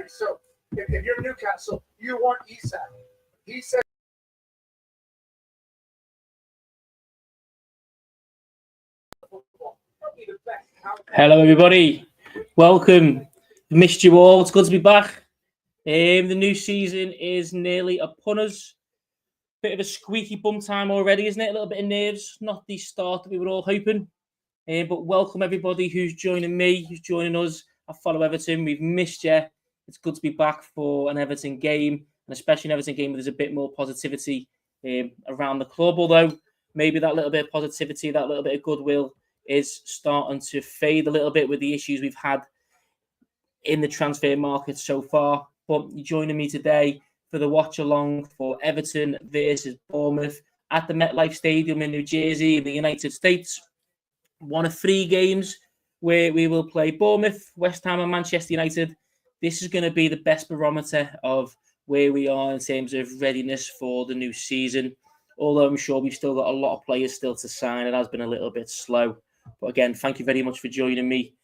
So if you're Newcastle, you want Isak. He said. Hello, everybody. Welcome. Missed you all. It's good to be back. The new season is nearly upon us. Bit of a squeaky bum time already, isn't it? A little bit of nerves. Not the start that we were all hoping. But welcome everybody who's joining me, who's joining us. I follow Everton. We've missed you. It's good to be back for an Everton game, and especially an Everton game where there's a bit more positivity around the club. Although maybe that little bit of positivity, that little bit of goodwill is starting to fade a little bit with the issues we've had in the transfer market so far. But you're joining me today for the watch-along for Everton versus Bournemouth at the MetLife Stadium in New Jersey in the United States. One of 3 games where we will play Bournemouth, West Ham and Manchester United. This is going to be the best barometer of where we are in terms of readiness for the new season. Although I'm sure we've still got a lot of players still to sign. It has been a little bit slow. But again, thank you very much for joining me.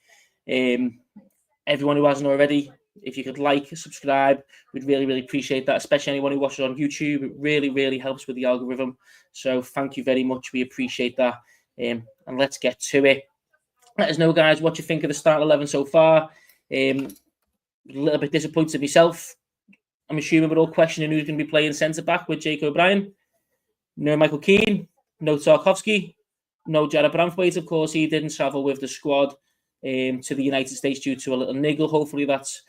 Everyone who hasn't already, if you could like, subscribe, we'd really, really appreciate that, especially anyone who watches on YouTube. It really, really helps with the algorithm. So thank you very much. We appreciate that. And let's get to it. Let us know, guys, what you think of the start 11 so far. A little bit disappointed myself. I'm assuming we're all questioning who's going to be playing centre-back with Jake O'Brien. No Michael Keane, no Tarkowski, no Jared Branthwaite. Of course, he didn't travel with the squad to the United States due to a little niggle. Hopefully that's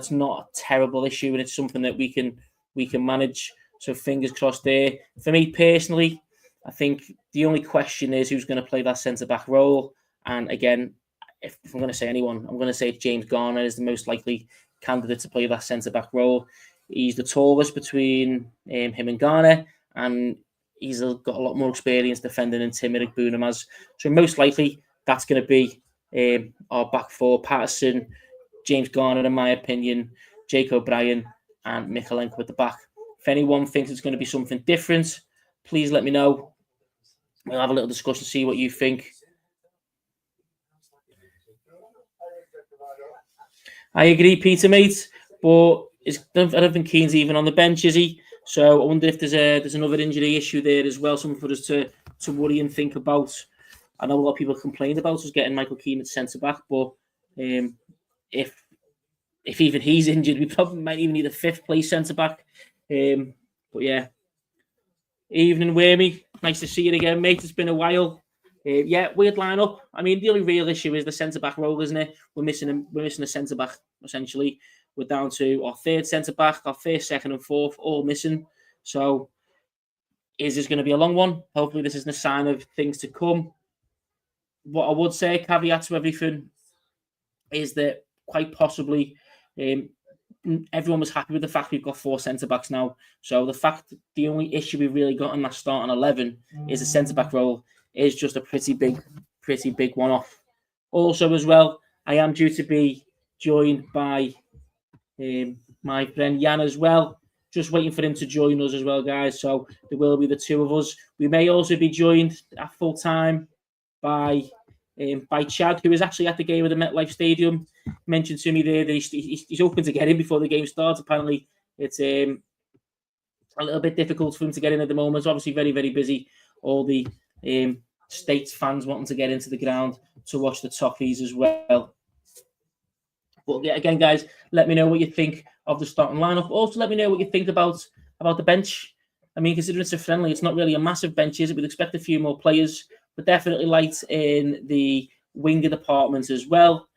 not a terrible issue and it's something that we can manage. So fingers crossed there. For me personally, I think the only question is who's going to play that centre-back role. And again, if I'm going to say anyone, I'm going to say James Garner is the most likely candidate to play that centre-back role. He's the tallest between him and Garner, and he's got a lot more experience defending than Tim Igbunam has. So most likely that's going to be our back four: Patterson, James Garner, in my opinion, Jake O'Brien, and Mikalenko at the back. If anyone thinks it's going to be something different, please let me know. We'll have a little discussion, see what you think. I agree, Peter, mate, but I don't think Keane's even on the bench, is he? So I wonder if there's another injury issue there as well, something for us to worry and think about. I know a lot of people complained about us getting Michael Keane at centre-back, but if even he's injured, we probably might even need a 5th place centre-back. But yeah, evening, Wormy. Nice to see you again, mate. It's been a while. Weird lineup. I mean, the only real issue is the centre-back role, isn't it? We're missing a centre-back, essentially. We're down to our 3rd centre-back, our 1st, 2nd and 4th, all missing. So is this going to be a long one? Hopefully this isn't a sign of things to come. What I would say, caveat to everything, is that quite possibly everyone was happy with the fact we've got 4 centre-backs now. So the only issue we've really got in that starting 11 is the centre-back role is just a pretty big one-off. Also as well, I am due to be joined by my friend Jan as well. Just waiting for him to join us as well, guys. So there will be the 2 of us. We may also be joined at full time by Chad, who is actually at the game at the MetLife Stadium. Mentioned to me there that he's hoping to get in before the game starts. Apparently, it's a little bit difficult for him to get in at the moment. It's obviously very, very busy. All the States fans wanting to get into the ground to watch the toffees as well. But yeah, again, guys, let me know what you think of the starting lineup. Also, let me know what you think about the bench. I mean, considering it's a friendly, it's not really a massive bench, is it? We'd expect a few more players, but definitely light in the winger department as well.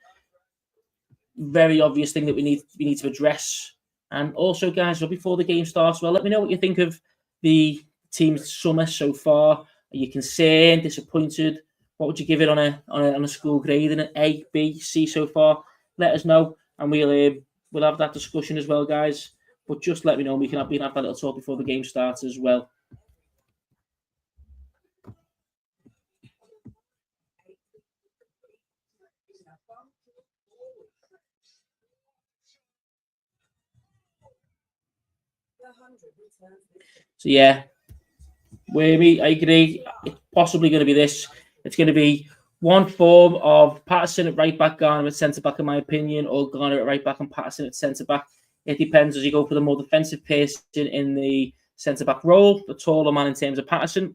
Very obvious thing that we need to address. And also, guys, before the game starts, well, let me know what you think of the team's summer so far. Are you concerned, disappointed? What would you give it on a school grade? In an A, B, C so far? Let us know, and we'll we'll have that discussion as well, guys. But just let me know. We can have that little talk before the game starts as well. So yeah, Wormy, I agree. It's possibly going to be this. It's going to be one form of Patterson at right back, Garner at centre back, in my opinion, or Garner at right back and Patterson at centre back. It depends as you go for the more defensive person in the centre back role, the taller man in terms of Patterson,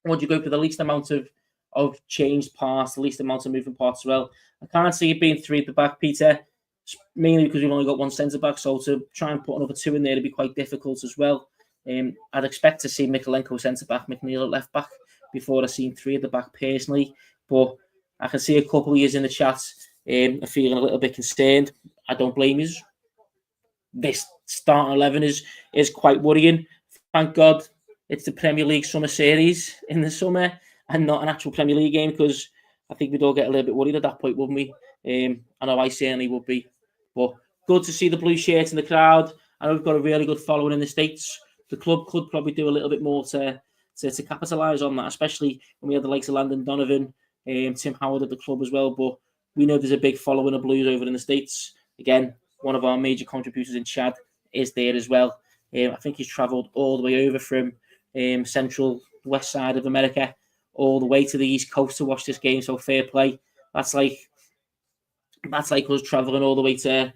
or do you go for the least amount of changed parts, the least amount of moving parts as well. I can't see it being 3 at the back, Peter, mainly because we've only got one centre back, so to try and put another 2 in there would be quite difficult as well. I'd expect to see Mykolenko centre back, McNeil at left back before I've seen 3 at the back personally. But I can see a couple of years in the chat are feeling a little bit concerned. I don't blame you. This starting 11 is quite worrying. Thank God it's the Premier League Summer Series in the summer and not an actual Premier League game, because I think we'd all get a little bit worried at that point, wouldn't we? I know I certainly would be. But good to see the blue shirts in the crowd. I know we've got a really good following in the States. The club could probably do a little bit more to capitalise on that, especially when we had the likes of Landon Donovan, Tim Howard at the club as well. But we know there's a big following of Blues over in the States. Again, one of our major contributors in Chad is there as well. I think he's travelled all the way over from central west side of America all the way to the East Coast to watch this game. So fair play. That's like us travelling all the way to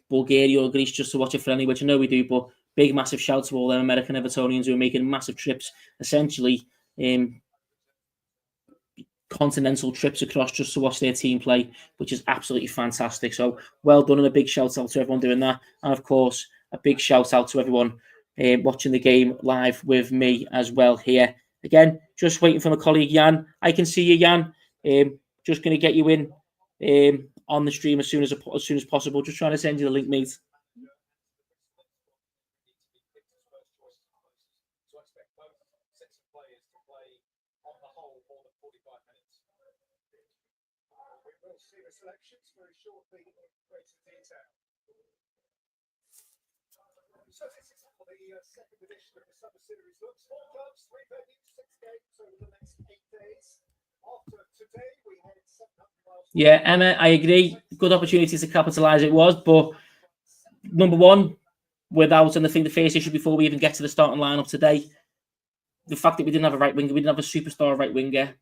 Bulgaria or Greece just to watch a friendly, which I know we do. But big, massive shout to all them American Evertonians who are making massive trips, essentially continental trips across just to watch their team play, which is absolutely fantastic. So well done, and a big shout out to everyone doing that. And of course, a big shout out to everyone watching the game live with me as well here. Again, just waiting for my colleague Jan. I can see you, Jan. Just going to get you in on the stream as soon as possible. Just trying to send you the link, mate. Selections very shortly in greater detail. So this is how the second edition of the summer series looks. 4 clubs, 3 venues, 6 games over the next 8 days. After today, we head 700 miles. Yeah, Emma, I agree. Good opportunity to capitalise it was, but number one, without, and I think the first issue before we even get to the starting lineup today, the fact that we didn't have a right winger, we didn't have a superstar right winger.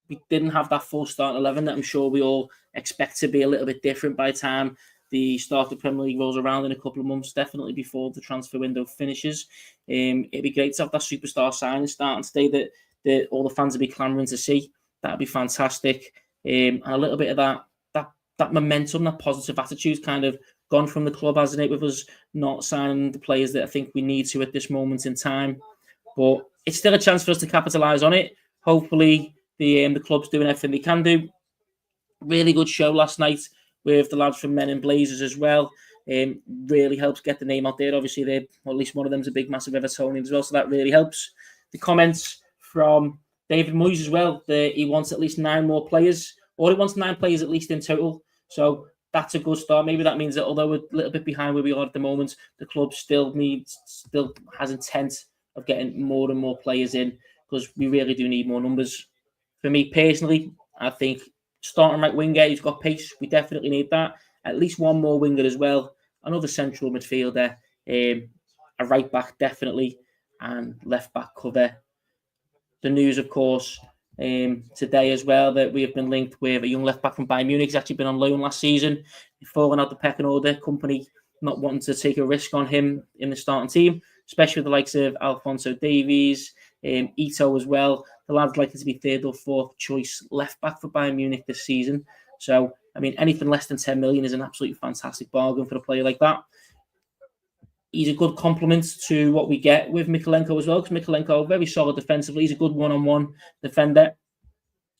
We didn't have that full starting 11 that I'm sure we all expect to be a little bit different by the time the start of the Premier League rolls around in a couple of months, definitely before the transfer window finishes. It'd be great to have that superstar signing starting today that all the fans will be clamouring to see. That'd be fantastic. And a little bit of that momentum, that positive attitude kind of gone from the club, hasn't it, with us not signing the players that I think we need to at this moment in time. But it's still a chance for us to capitalise on it. Hopefully, the club's doing everything they can do. Really good show last night with the lads from Men in Blazers as well. Really helps get the name out there. Obviously, at least one of them's a big, massive Evertonian as well, so that really helps. The comments from David Moyes as well, that he wants at least 9 more players, or he wants 9 players at least in total. So that's a good start. Maybe that means that although we're a little bit behind where we are at the moment, the club still has intent of getting more and more players in, because we really do need more numbers. For me personally, I think starting right winger, he's got pace. We definitely need that. At least one more winger as well. Another central midfielder. A right back, definitely. And left back cover. The news, of course, today as well, that we have been linked with a young left back from Bayern Munich. He's actually been on loan last season. He's fallen out the pecking order. Company not wanting to take a risk on him in the starting team, especially with the likes of Alphonso Davies, Ito as well. The lad's likely to be 3rd or 4th choice left back for Bayern Munich this season. So, I mean, anything less than 10 million is an absolutely fantastic bargain for a player like that. He's a good complement to what we get with Mykolenko as well, because Mykolenko, very solid defensively. He's a good one-on-one defender,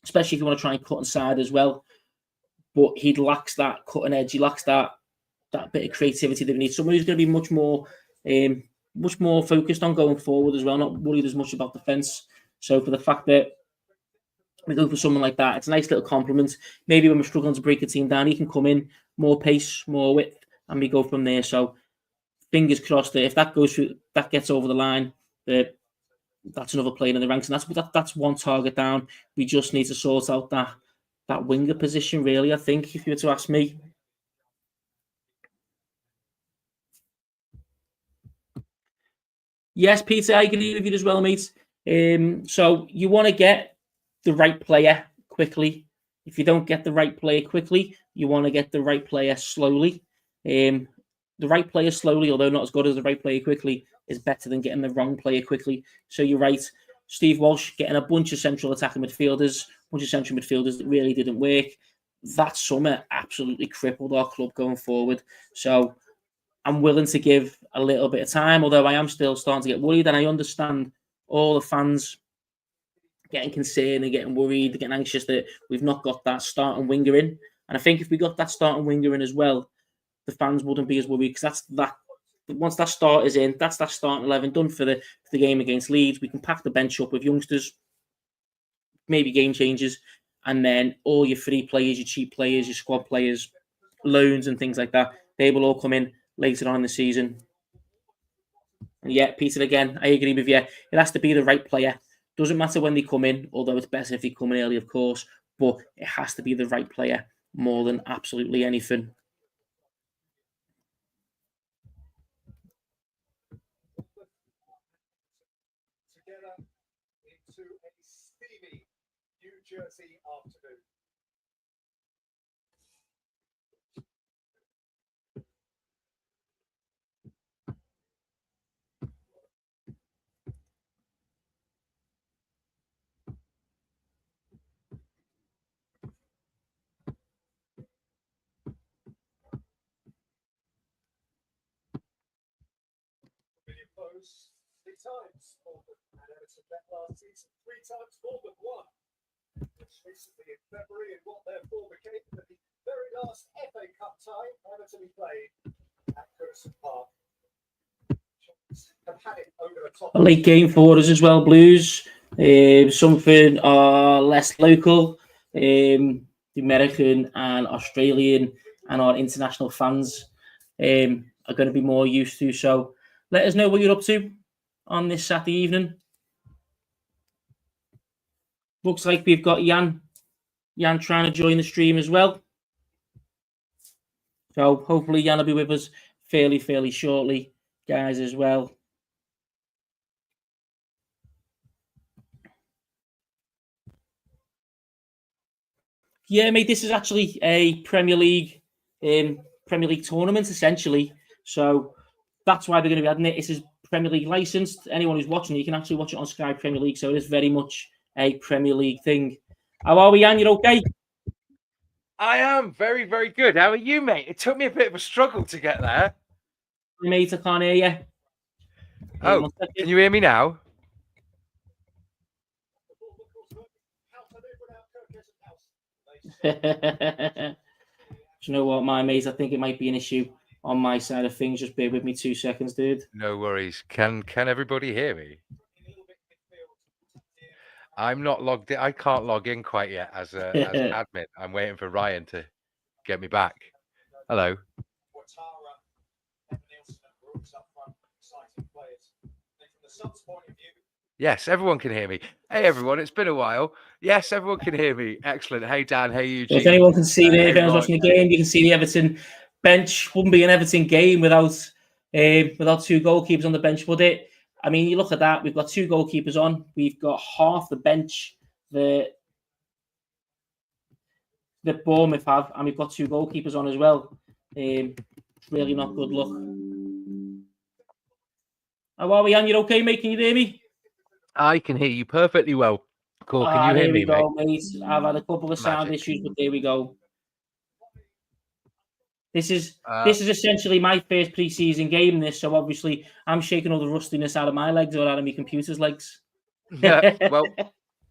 especially if you want to try and cut inside as well. But he lacks that cutting edge. He lacks that bit of creativity that we need. Someone who's going to be much more focused on going forward as well, not worried as much about defence. So for the fact that we go for someone like that, it's a nice little compliment. Maybe when we're struggling to break a team down, he can come in, more pace, more width, and we go from there. So fingers crossed that if that goes through, that gets over the line, that's another player in the ranks, and that's one target down. We just need to sort out that winger position, really. I think, if you were to ask me. Yes, Peter, I agree with you as well, mate. So you want to get the right player quickly. If you don't get the right player quickly, you want to get the right player slowly. The right player slowly, although not as good as the right player quickly, is better than getting the wrong player quickly. So you're right. Steve Walsh getting a bunch of central attacking midfielders, that really didn't work. That summer absolutely crippled our club going forward. So I'm willing to give a little bit of time, although I am still starting to get worried, and I understand all the fans getting concerned and getting worried, getting anxious that we've not got that starting winger in. And I think if we got that starting winger in as well, the fans wouldn't be as worried, because once that start is in, that's that starting 11 done for the game against Leeds. We can pack the bench up with youngsters, maybe game changers, and then all your free players, your cheap players, your squad players, loans and things like that, they will all come in later on in the season. And yeah, Peter, again, I agree with you. It has to be the right player. Doesn't matter when they come in, although it's better if they come in early, of course, but it has to be the right player more than absolutely anything. Together into a steamy New Jersey afternoon. Foes 3 times Bournemouth and Everton met last season, 3 times Bournemouth won. Which recently in February, in what therefore became the very last FA Cup tie Everton played at Goodison Park. Have had it over the top. A late game for us as well, Blues. Something less local. The American and Australian and our international fans are going to be more used to. So let us know what you're up to on this Saturday evening. Looks like we've got Jan trying to join the stream as well. So hopefully Jan will be with us fairly shortly, guys, as well. Yeah, mate, this is actually a Premier League tournament, essentially. So that's why they're going to be adding it. This is Premier League licensed. Anyone who's watching it, you can actually watch it on Sky Premier League. So it is very much a Premier League thing. How are we, Jan? You okay? I am very good. How are you, mate? It took me a bit of a struggle to get there. Mate, I can't hear you. Oh, can you hear me now? Do you know what, my mate? I think it might be an issue on my side of things. Just bear with me 2 seconds, dude. No worries. Can everybody hear me? I'm not logged in. I can't log in quite yet as admin. I'm waiting for Ryan to get me back. Hello. Yes, everyone can hear me. Hey, everyone, it's been a while. Yes, everyone can hear me. Excellent. Hey, Dan. Hey, Eugene. If anyone can see if anyone's watching the game, you can see the Everton bench. Wouldn't be an Everton game without 2 goalkeepers on the bench, would it? I mean, you look at that. We've got 2 goalkeepers on. We've got half the bench that Bournemouth have, and we've got 2 goalkeepers on as well. It's really not good luck. How are we, Anne? You okay, mate? Can you hear me? I can hear you perfectly well. Cool. Can you hear me, mate? I've had a couple of sound issues, but there we go. This is essentially my first pre-season game. So obviously I'm shaking all the rustiness out of my legs or out of my computer's legs. Well,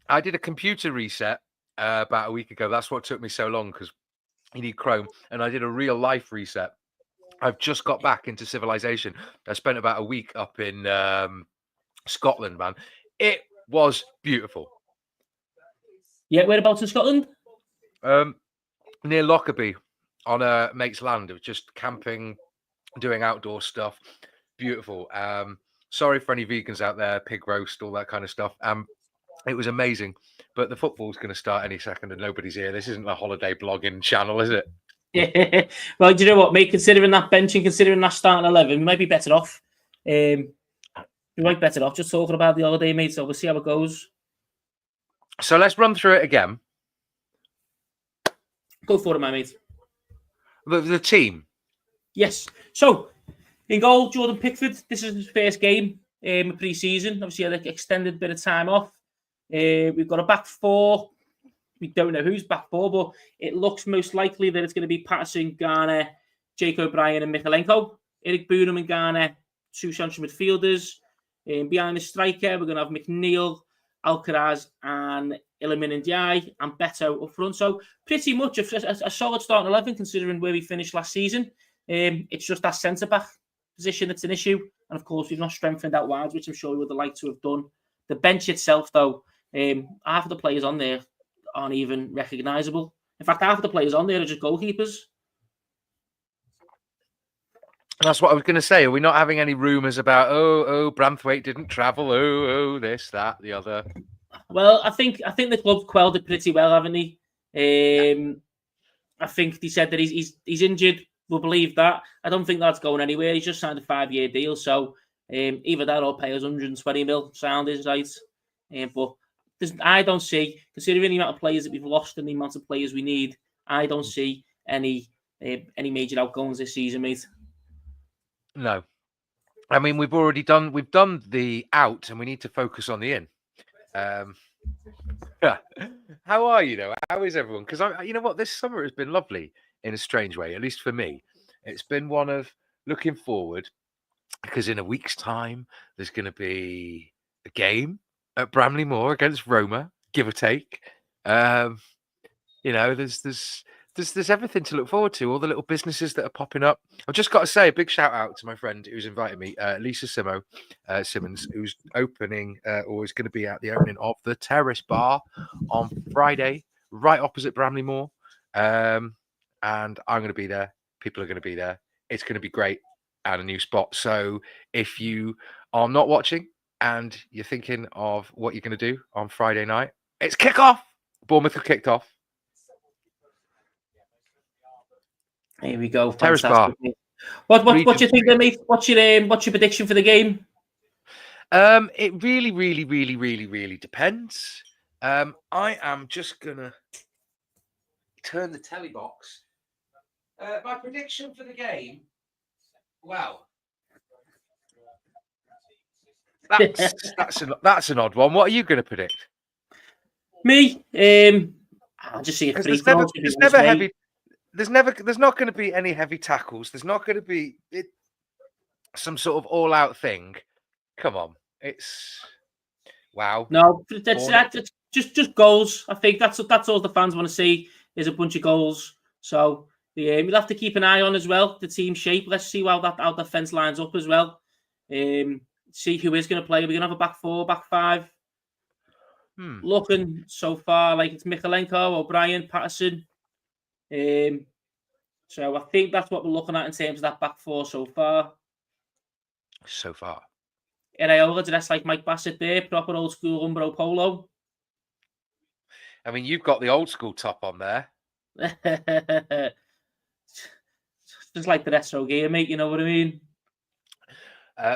I did a computer reset about a week ago. That's what took me so long, because you need Chrome, and I did a real life reset. I've just got back into civilization. I spent about a week up in Scotland, man. It was beautiful. Yeah, whereabouts in Scotland? Near Lockerbie, on a mate's land. It was just camping, doing outdoor stuff. Beautiful. Sorry for any vegans out there, pig roast, all that kind of stuff. It was amazing, but the football's going to start any second and nobody's here. This isn't a holiday blogging channel, is it? Yeah. Well, do you know what, mate? Considering that bench and considering that starting 11, we might be better off. We might be better off just talking about the holiday, mate. So we'll see how it goes. So let's run through it again. Go for it, my mate. The team. Yes. So, in goal, Jordan Pickford. This is his first game pre-season. Obviously, had an extended bit of time off. We've got a back four. We don't know who's back four, but it looks most likely that it's going to be Patterson, Garner, Jake O'Brien, and Michalenko. Eric Boonham and Garner, two central midfielders. Behind the striker, we're going to have McNeil, Alcaraz, and Iliman Ndiaye, and Beto up front. So pretty much a solid starting 11 considering where we finished last season. It's just that centre-back position that's an issue. And of course, we've not strengthened out wide, which I'm sure we would have liked to have done. The bench itself, though, half of the players on there aren't even recognisable. In fact, half of the players on there are just goalkeepers. That's what I was going to say. Are we not having any rumours about, Branthwaite didn't travel, this, that, the other? Well, I think the club quelled it pretty well, haven't they? I think they said that he's injured. We'll believe that. I don't think that's going anywhere. He's just signed a 5-year deal, so either that or pay us 120 mil. Sound is right, but I don't see, considering the amount of players that we've lost and the amount of players we need, I don't see any major outgoings this season, mate. No, I mean we've done the out, and we need to focus on the in. How are you though? How is everyone? Because you know what, this summer has been lovely in a strange way, at least for me. It's been one of looking forward, because in a week's time there's going to be a game at Bramley Moor against Roma, give or take. You know, there's everything to look forward to. All the little businesses that are popping up. I've just got to say a big shout out to my friend who's invited me, Lisa Simmons, who's opening or is going to be at the opening of the Terrace Bar on Friday, right opposite Bramley Moor. And I'm going to be there. People are going to be there. It's going to be great and a new spot. So if you are not watching and you're thinking of what you're going to do on Friday night, it's kickoff. Bournemouth have kicked off. Here we go. Terrace Fantastic. Bar. What do you think, then, mate? What's your prediction for the game? It really depends. I am just gonna turn the telly box. My prediction for the game. Wow. That's an odd one. What are you going to predict? Me, I'll just see if there's not going to be any heavy tackles. There's not going to be some sort of all-out thing. Come on, it's wow. No, that's just goals. I think that's all the fans want to see is a bunch of goals. So we'll have to keep an eye on as well the team shape. Let's see how the defense lines up as well. See who is going to play. We're going to have a back four, back five. Looking so far like it's Michalenko, O'Brien, Patterson. So I think that's what we're looking at in terms of that back four so far. Iraola dressed like Mike Bassett there, proper old school Umbro polo. I mean, you've got the old school top on there. Just like the retro gear, mate, you know what I mean?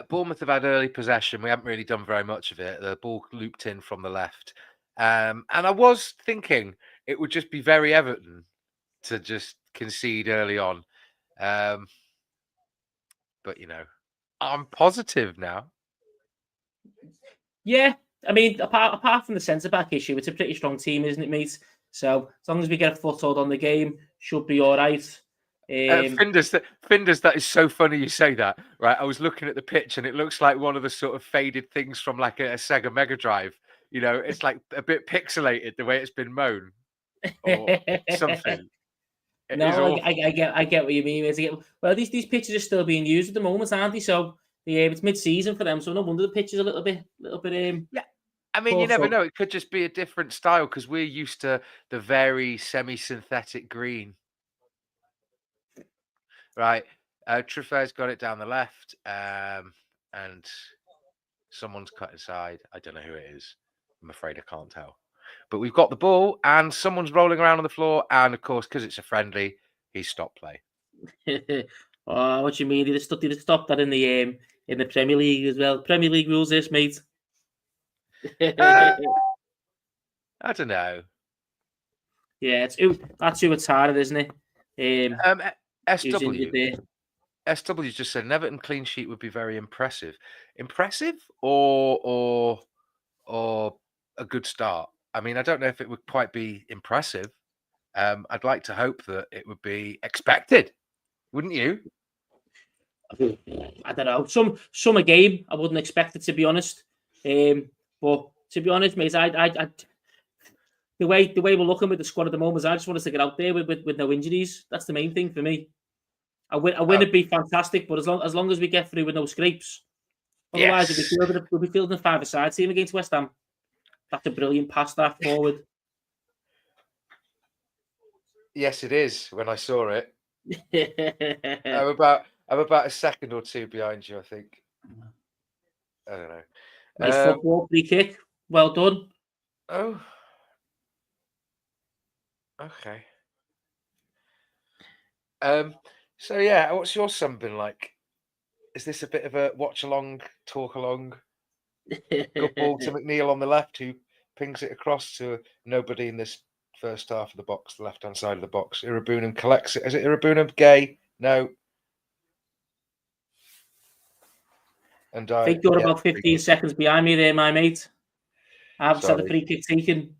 Bournemouth have had early possession. We haven't really done very much of it. The ball looped in from the left. And I was thinking it would just be very Everton to just concede early on. But, you know, I'm positive now. Yeah, I mean, apart from the centre-back issue, it's a pretty strong team, isn't it, mate? So as long as we get a foothold on the game, should be all right. Finders, that is so funny you say that, right? I was looking at the pitch and it looks like one of the sort of faded things from like a Sega Mega Drive. You know, it's like a bit pixelated the way it's been mown or something. No, I get what you mean. Well, these pitches are still being used at the moment, aren't they? So it's mid-season for them, so no wonder the pitch is a little bit. Yeah, I mean, you never know. It could just be a different style because we're used to the very semi-synthetic green, right? Truffeau's got it down the left, and someone's cut inside. I don't know who it is. I'm afraid I can't tell. But we've got the ball, and someone's rolling around on the floor. And of course, because it's a friendly, he's stopped play. Oh, what you mean? They stopped that in the Premier League as well. Premier League rules, this, mate. I don't know. Yeah, that's who it's hard, isn't it? Who's injured there. SW just said an Everton clean sheet would be very impressive. Impressive or a good start? I mean, I don't know if it would quite be impressive. I'd like to hope that it would be expected, wouldn't you? I don't know. Some a game I wouldn't expect it, to be honest. But to be honest, mate, I the way we're looking with the squad at the moment, I just want us to get out there with no injuries. That's the main thing for me. A win would be fantastic, but as long as we get through with no scrapes, otherwise we'll be fielding a five-a-side team against West Ham. That's a brilliant pass that forward. Yes, it is. When I saw it, I'm about a second or two behind you, I think. I don't know. Nice football, free kick. Well done. Oh, okay. So yeah, what's your son been like? Is this a bit of a watch along, talk along? Good ball to McNeil on the left, who pings it across to nobody in this first half of the box, the left-hand side of the box. Irabunum collects it. Is it Irabunum? Gay? No. And I think you're about 15 seconds behind me there, my mate. I haven't had the free kick taken.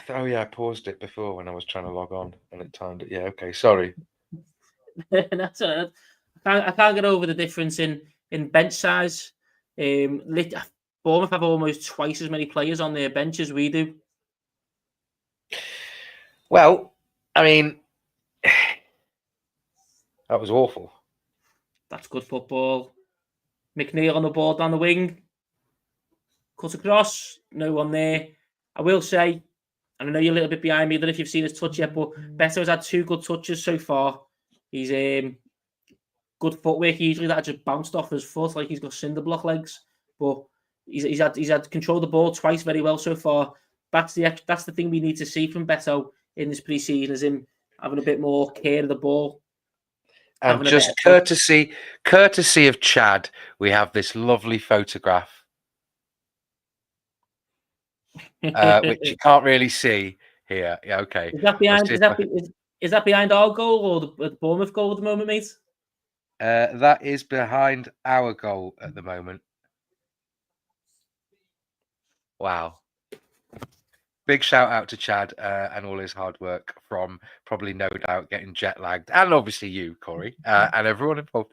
Oh yeah, I paused it before when I was trying to log on and it timed it. Yeah, okay, sorry. That's all right. I can't get over the difference in bench size. Bournemouth have almost twice as many players on their bench as we do. Well, I mean, that was awful. That's good football. McNeil on the ball down the wing. Cut across. No one there. I will say, and I know you're a little bit behind me, I don't know if you've seen his touch yet, but Beto's had 2 good touches so far. He's good footwork. Usually that just bounced off his foot like he's got cinder block legs. But he's had control of the ball twice very well so far. That's the thing we need to see from Beto in this pre-season, is him having a bit more care of the ball. And just courtesy of Chad, we have this lovely photograph, which you can't really see here. Yeah, okay. Is that behind? Is that behind our goal or the Bournemouth goal at the moment, mate? That is behind our goal at the moment. Wow. Big shout out to Chad and all his hard work, from probably no doubt getting jet lagged, and obviously you, Corey, and everyone involved.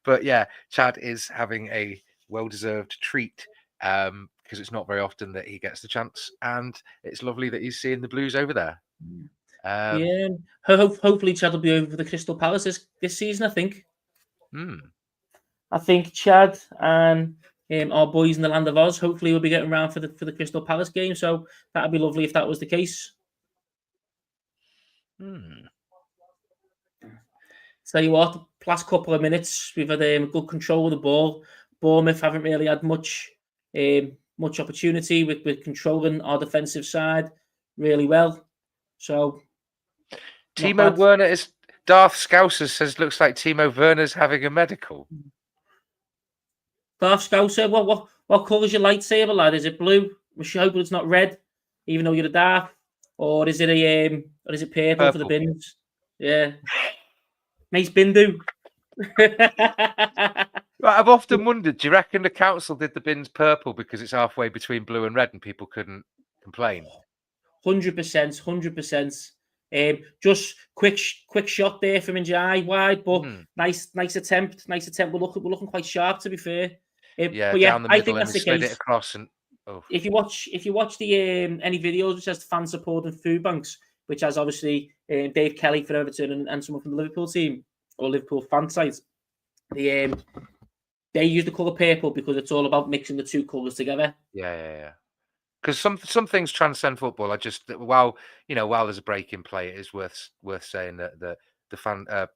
But yeah, Chad is having a well-deserved treat because it's not very often that he gets the chance, and it's lovely that he's seeing the Blues over there. Yeah, hopefully Chad will be over for the Crystal Palace this season, I think. I think Chad and our boys in the land of Oz hopefully will be getting around for the Crystal Palace game, so that'd be lovely if that was the case. Tell you what, the last couple of minutes we've had good control of the ball. Bournemouth haven't really had much opportunity with controlling our defensive side really well. So Timo Werner is Darth Scouser says looks like Timo Werner's having a medical. Darth Scouser, what colour's your lightsaber, lad? Is it blue? We should hope it's not red, even though you're a dark, or is it purple for the bins? Yeah, nice Bindu. I've often wondered, do you reckon the council did the bins purple because it's halfway between blue and red and people couldn't complain? 100%. Just quick shot there from Njai wide, but nice attempt. We're looking quite sharp, to be fair. But yeah, down the middle, I think that's the case. It across and if you watch the any videos which has fan support and food banks, which has obviously Dave Kelly for Everton and someone from the Liverpool team or Liverpool fan site, they use the colour purple because it's all about mixing the two colours together. Yeah. Because some things transcend football. While there's a break in play, it is worth saying that the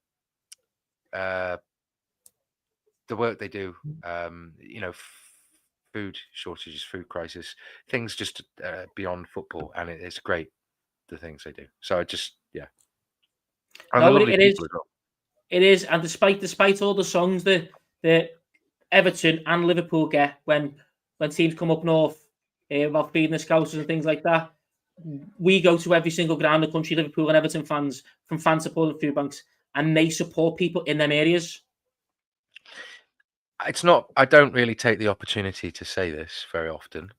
work they do. Food shortages, food crisis, things just beyond football, and it's great the things they do. So I just and No, the but lovely it is. people as well. It is, and despite all the songs that Everton and Liverpool get when teams come up north about feeding the Scousers and things like that, we go to every single ground in the country, Liverpool and Everton fans, from fan support and food banks, and they support people in them areas. It's not. I don't really take the opportunity to say this very often,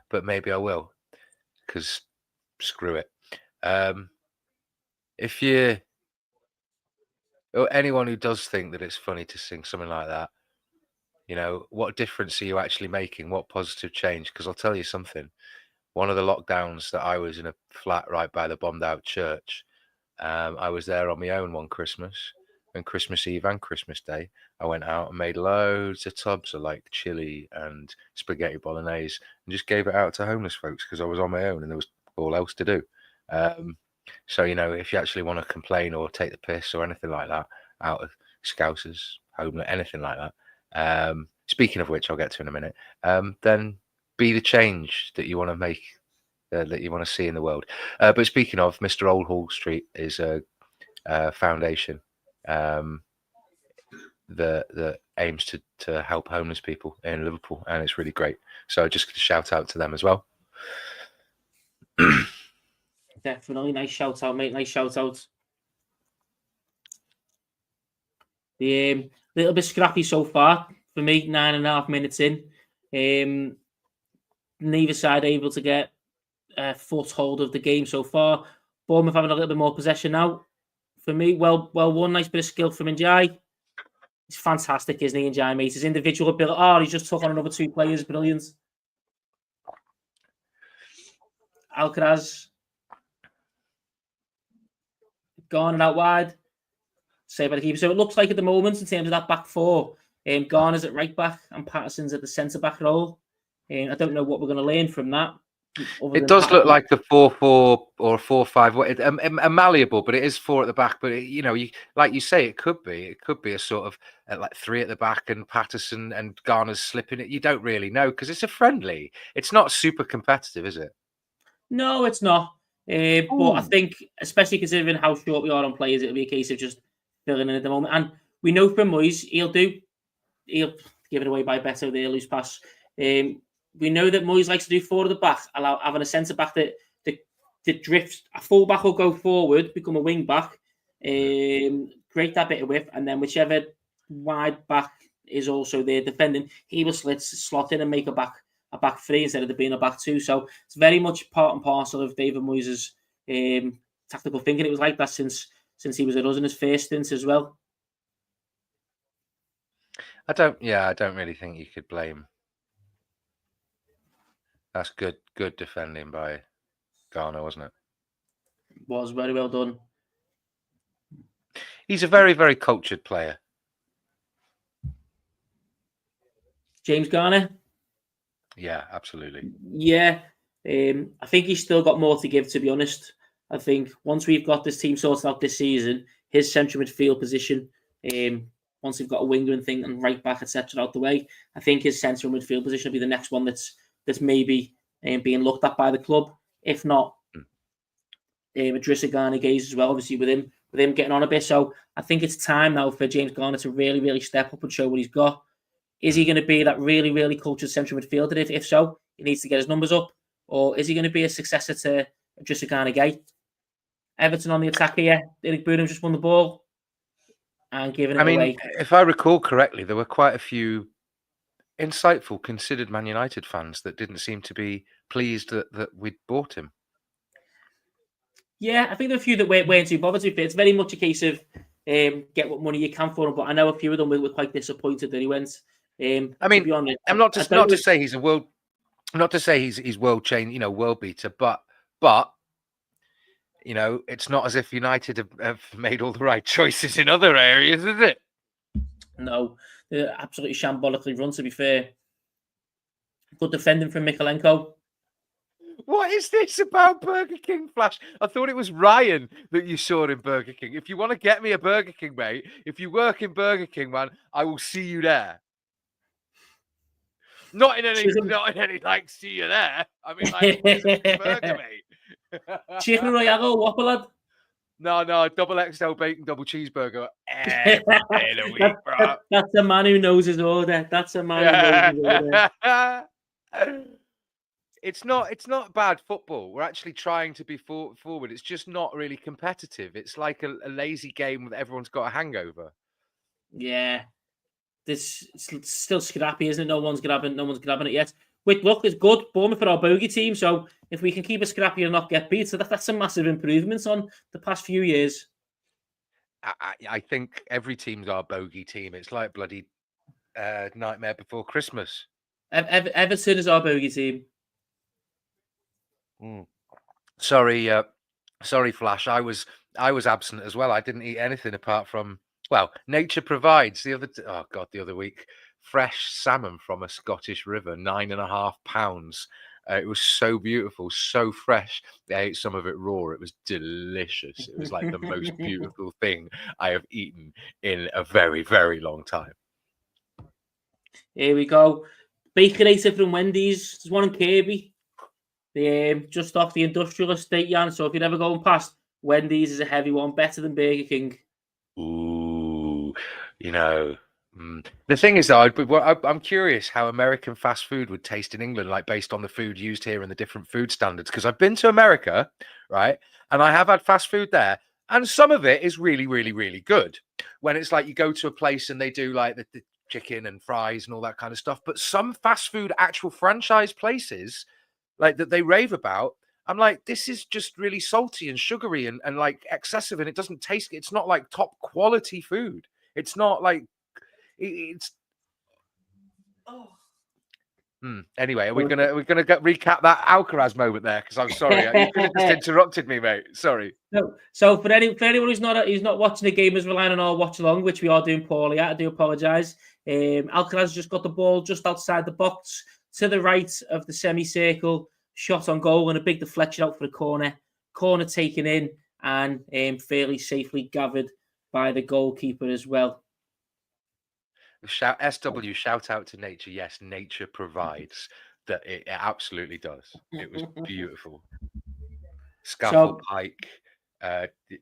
but maybe I will, because screw it. If you or anyone who does think that it's funny to sing something like that, what difference are you actually making? What positive change? Because I'll tell you something. One of the lockdowns that I was in a flat right by the bombed out church, I was there on my own one Christmas, and Christmas Eve and Christmas Day, I went out and made loads of tubs of like chili and spaghetti bolognese and just gave it out to homeless folks because I was on my own and there was all else to do. So, if you actually want to complain or take the piss or anything like that out of Scousers, homeless, anything like that, speaking of which, I'll get to in a minute, then be the change that you want to make, that you want to see in the world. But speaking of, Mr. Old Hall Street is a foundation that aims to help homeless people in Liverpool, and it's really great. So just to shout out to them as well. Definitely, nice shout out, mate. Nice shout out. The little bit scrappy so far for me. 9.5 minutes in. Neither side able to get a foothold of the game so far. Bournemouth having a little bit more possession now. For me, well, one nice bit of skill from Njai. He's fantastic, isn't he, Njai, mate? His individual ability. Oh, he just took on another 2 players. Brilliant. Alcaraz. Garner out wide. Saved by the keeper. So it looks like at the moment, in terms of that back four, Garner's at right back and Patterson's at the centre back role. I don't know what we're going to learn from that. It does look like a 4-4 or a 4-5, a malleable, but it is 4 at the back. But you like you say, it could be a sort of like 3 at the back and Patterson and Garner's slipping it. You don't really know because it's a friendly. It's not super competitive, is it? No, it's not. But I think, especially considering how short we are on players, it'll be a case of just filling in at the moment. And we know from Moyes, he'll give it away by Beto there, loose pass. We know that Moyes likes to do 4 at the back, having a centre back that drifts. A full back will go forward, become a wing back, create that bit of width, and then whichever wide back is also there defending, he will slot in and make a back 3 instead of there being a back 2. So it's very much part and parcel of David Moyes' tactical thinking. It was like that since he was at us in his first stint as well. I don't really think you could blame. That's good defending by Garner, wasn't it? Was very well done. He's a very, very cultured player. James Garner? Yeah, absolutely. Yeah. I think he's still got more to give, to be honest. I think once we've got this team sorted out this season, his central midfield position, once we've got a winger and right back, etc., out the way, I think his central midfield position will be the next one that's maybe being looked at by the club. If not, Idrissa Gana Gaze as well, obviously with him getting on a bit. So I think it's time now for James Garner to really, really step up and show what he's got. Is he going to be that really, really cultured central midfielder? If so, he needs to get his numbers up. Or is he going to be a successor to Idrissa Gana Gaye? Everton on the attack here. Eric Boonham just won the ball and giving it away. If I recall correctly, there were quite a few insightful, considered Man United fans that didn't seem to be pleased that we'd bought him. Yeah, I think there are a few that weren't too bothered with it. It's very much a case of get what money you can for him. But I know a few of them were quite disappointed that he went. To be honest, I'm not to say he's world chain, world beater, but it's not as if United have made all the right choices in other areas, is it? No, they're absolutely shambolically run, to be fair. Good defending from Mikalenko. What is this about Burger King, Flash? I thought it was Ryan that you saw in Burger King. If you want to get me a Burger King, mate, if you work in Burger King, man, I will see you there. Not in any, like, see you there. I mean, like, physically burger, mate. Chicken Royale or Whopper, lad? No, double XL bacon, double cheeseburger every day of the week, bro. That's a man who knows his order. That's a man who knows his order. It's not bad football. We're actually trying to be forward. It's just not really competitive. It's like a lazy game that everyone's got a hangover. Yeah. It's still scrappy, isn't it? No one's grabbing it yet. Which, look, it's good. Bournemouth for our bogey team. So if we can keep it scrappy and not get beat, so that's a massive improvement on the past few years. I think every team's our bogey team. It's like bloody Nightmare Before Christmas. Everton is our bogey team. Sorry, Flash. I was absent as well. I didn't eat anything apart from, well, nature provides. The other week, fresh salmon from a Scottish river, 9.5 pounds. It was so beautiful, so fresh. I ate some of it raw. It was delicious. It was like the most beautiful thing I have eaten in a very, very long time. Here we go. Baconator from Wendy's. There's one in Kirby. Just off the industrial estate, Jan. So if you're ever going past, Wendy's is a heavy one, better than Burger King. Ooh, you know. The thing is, though, I'm curious how American fast food would taste in England, like based on the food used here and the different food standards. Because I've been to America, right, and I have had fast food there, and some of it is really, really, really good. When it's like you go to a place and they do like the chicken and fries and all that kind of stuff. But some fast food actual franchise places, like that they rave about, I'm like, this is just really salty and sugary and like excessive, and it doesn't taste. It's not like top quality food. It's not like. It's Anyway, we're gonna recap that Alcaraz moment there because I'm sorry you could have just interrupted me, mate. Sorry. No, so for anyone who's not watching the game, is relying on our watch along, which we are doing poorly at. I do apologise. Alcaraz just got the ball just outside the box to the right of the semicircle, shot on goal, and a big deflection out for the corner taken in and fairly safely gathered by the goalkeeper as well. Shout out to nature. Yes, nature provides. That it absolutely does. It was beautiful. Scaffold pike.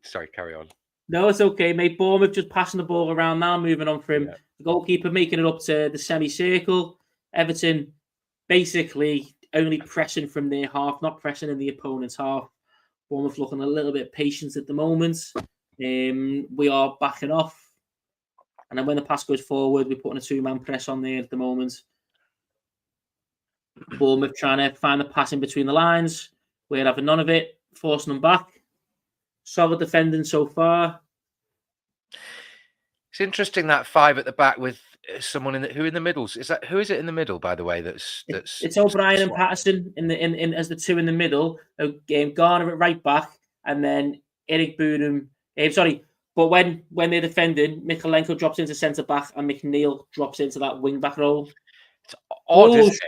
Sorry, carry on. No, it's okay, mate. Bournemouth just passing the ball around now, moving on from the goalkeeper, making it up to the semicircle. Everton basically only pressing from their half, not pressing in the opponent's half. Bournemouth looking a little bit patient at the moment. We are backing off. And then when the pass goes forward, we're putting a two-man press on there at the moment. Bournemouth trying to find the pass in between the lines. We're having none of it, forcing them back. Solid defending so far. It's interesting that five at the back with someone who in the middle. Who is it in the middle, by the way? That's it's O'Brien and Patterson in as the two in the middle. Garner at right back, and then Eric Boonham. But when they're defending, Mikalenko drops into centre back and McNeil drops into that wing back role. It's odd, isn't it?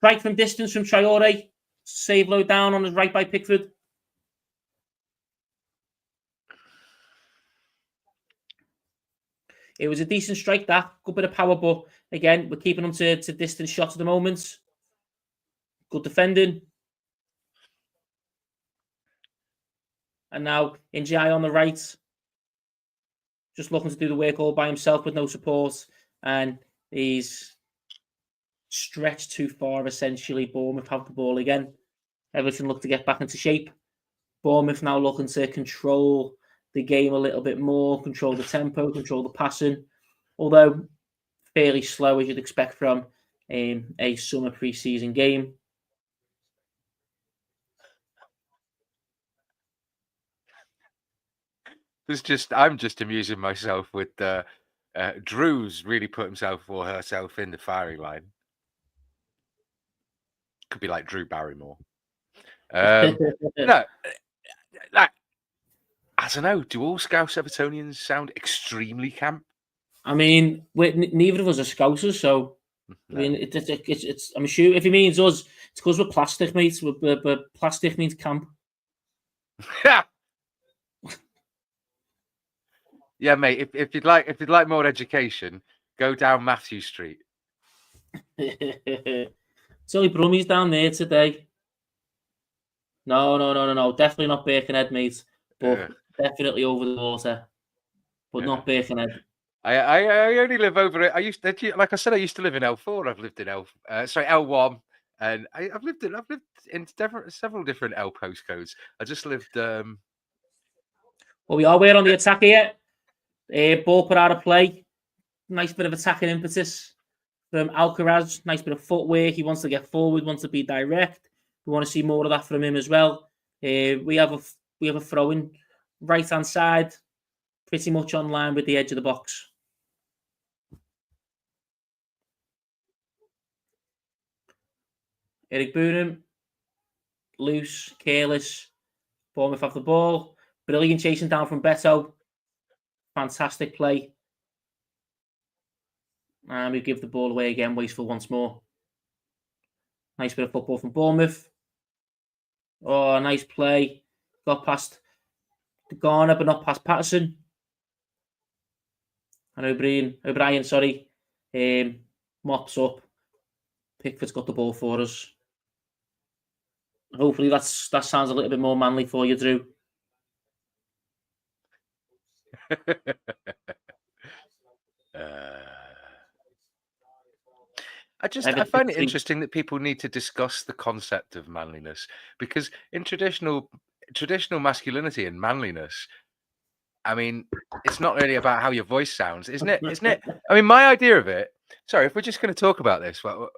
Right from distance from Traore. Save low down on his right by Pickford. It was a decent strike, that. Good bit of power, but again, we're keeping them to distance shots at the moment. Good defending. And now Njai on the right. Just looking to do the work all by himself with no support. And he's stretched too far, essentially. Bournemouth have the ball again. Everton look to get back into shape. Bournemouth now looking to control the game a little bit more, control the tempo, control the passing. Although fairly slow, as you'd expect from a summer pre-season game. I'm just amusing myself with Drew's really put himself or herself in the firing line. Could be like Drew Barrymore. No, like, I don't know. Do all Scouse Evertonians sound extremely camp? I mean, neither of us are Scousers, so I mean, it's I'm sure if he means us, it's because we're plastic, mate. We're plastic means camp. Yeah, mate. If you'd like more education, go down Matthew Street. It's only Brummies down there today. No. Definitely not Birkenhead, mate. But definitely over the water. But not Birkenhead. I only live over it. I used to, like I said, I used to live in L4. I've lived in L1, and I've lived in several different L postcodes. I just lived. Well, we are on the attack here. Ball put out of play. Nice bit of attacking impetus from Alcaraz. Nice bit of footwork. He wants to get forward. Wants to be direct. We want to see more of that from him as well. We have a throw in right hand side, pretty much on line with the edge of the box. Eric Bournemouth, loose, careless. Bournemouth have the ball. Brilliant chasing down from Beto. Fantastic play. And we give the ball away again, wasteful once more. Nice bit of football from Bournemouth. Oh, nice play. Got past Garner, but not past Patterson. And O'Brien, mops up. Pickford's got the ball for us. Hopefully that sounds a little bit more manly for you, Drew. I find it interesting that people need to discuss the concept of manliness, because in traditional masculinity and manliness, I mean, it's not really about how your voice sounds, isn't it? Isn't it? I mean, my idea of it. Sorry, if we're just going to talk about this, well,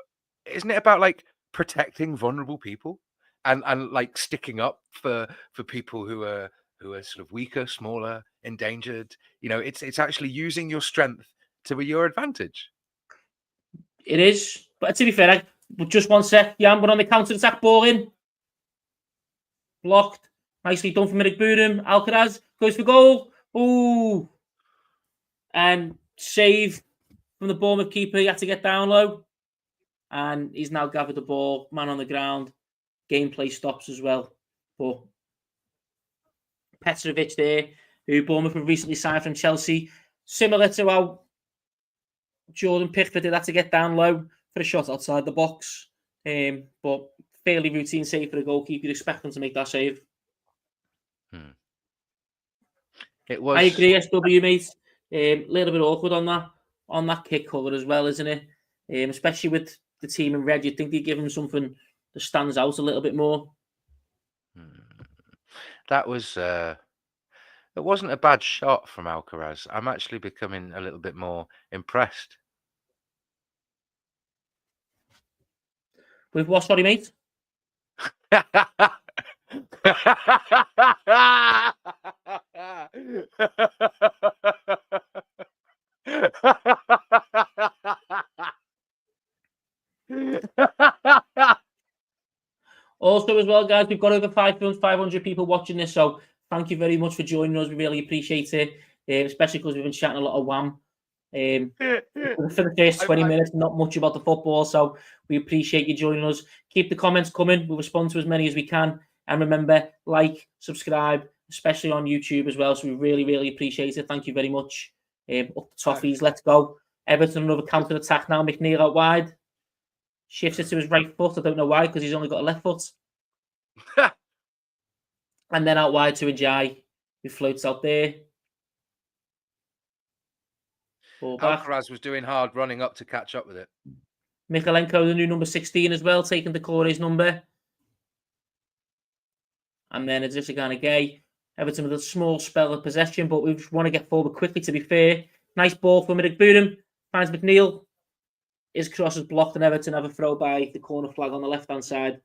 isn't it about like protecting vulnerable people and like sticking up for people who are sort of weaker, smaller, endangered? You know, it's actually using your strength to your advantage. It is, but to be fair, just one sec. Yeah, we're on the counter attack. Ball in, blocked. Nicely done from Eric Bournemouth. Alcaraz goes for goal. Ooh, and save from the Bournemouth keeper. He had to get down low, and he's now gathered the ball. Man on the ground. Gameplay stops as well. But Petrovic there, who Bournemouth have recently signed from Chelsea, similar to how Jordan Pickford did that to get down low for a shot outside the box. But fairly routine save for the goalkeeper. You'd expect them to make that save. It was. I agree, SW, mate. A little bit awkward on that kick cover as well, isn't it? Especially with the team in red, you'd think they'd give him something that stands out a little bit more. That was. It wasn't a bad shot from Alcaraz. I'm actually becoming a little bit more impressed. With what, sorry, mate? Also, as well, guys, we've got over 500 people watching this, so thank you very much for joining us. We really appreciate it, especially because we've been chatting a lot of wham. For the first 20 minutes, not much about the football, so we appreciate you joining us. Keep the comments coming. We'll respond to as many as we can. And remember, like, subscribe, especially on YouTube as well. So we really, really appreciate it. Thank you very much. Up the toffees, let's go. Everton, another counter attack now. McNeil out wide. Shifts it to his right foot. I don't know why, because he's only got a left foot. And then out wide to Ajayi, who floats out there. Alcaraz was doing hard running up to catch up with it. Mikalenko, the new number 16 as well, taking the Corey's number. And then it's Adrissa Gay. Everton with a small spell of possession, but we just want to get forward quickly, to be fair. Nice ball from Eric Bournemouth. Finds McNeil. His cross is blocked, and Everton have a throw by the corner flag on the left-hand side.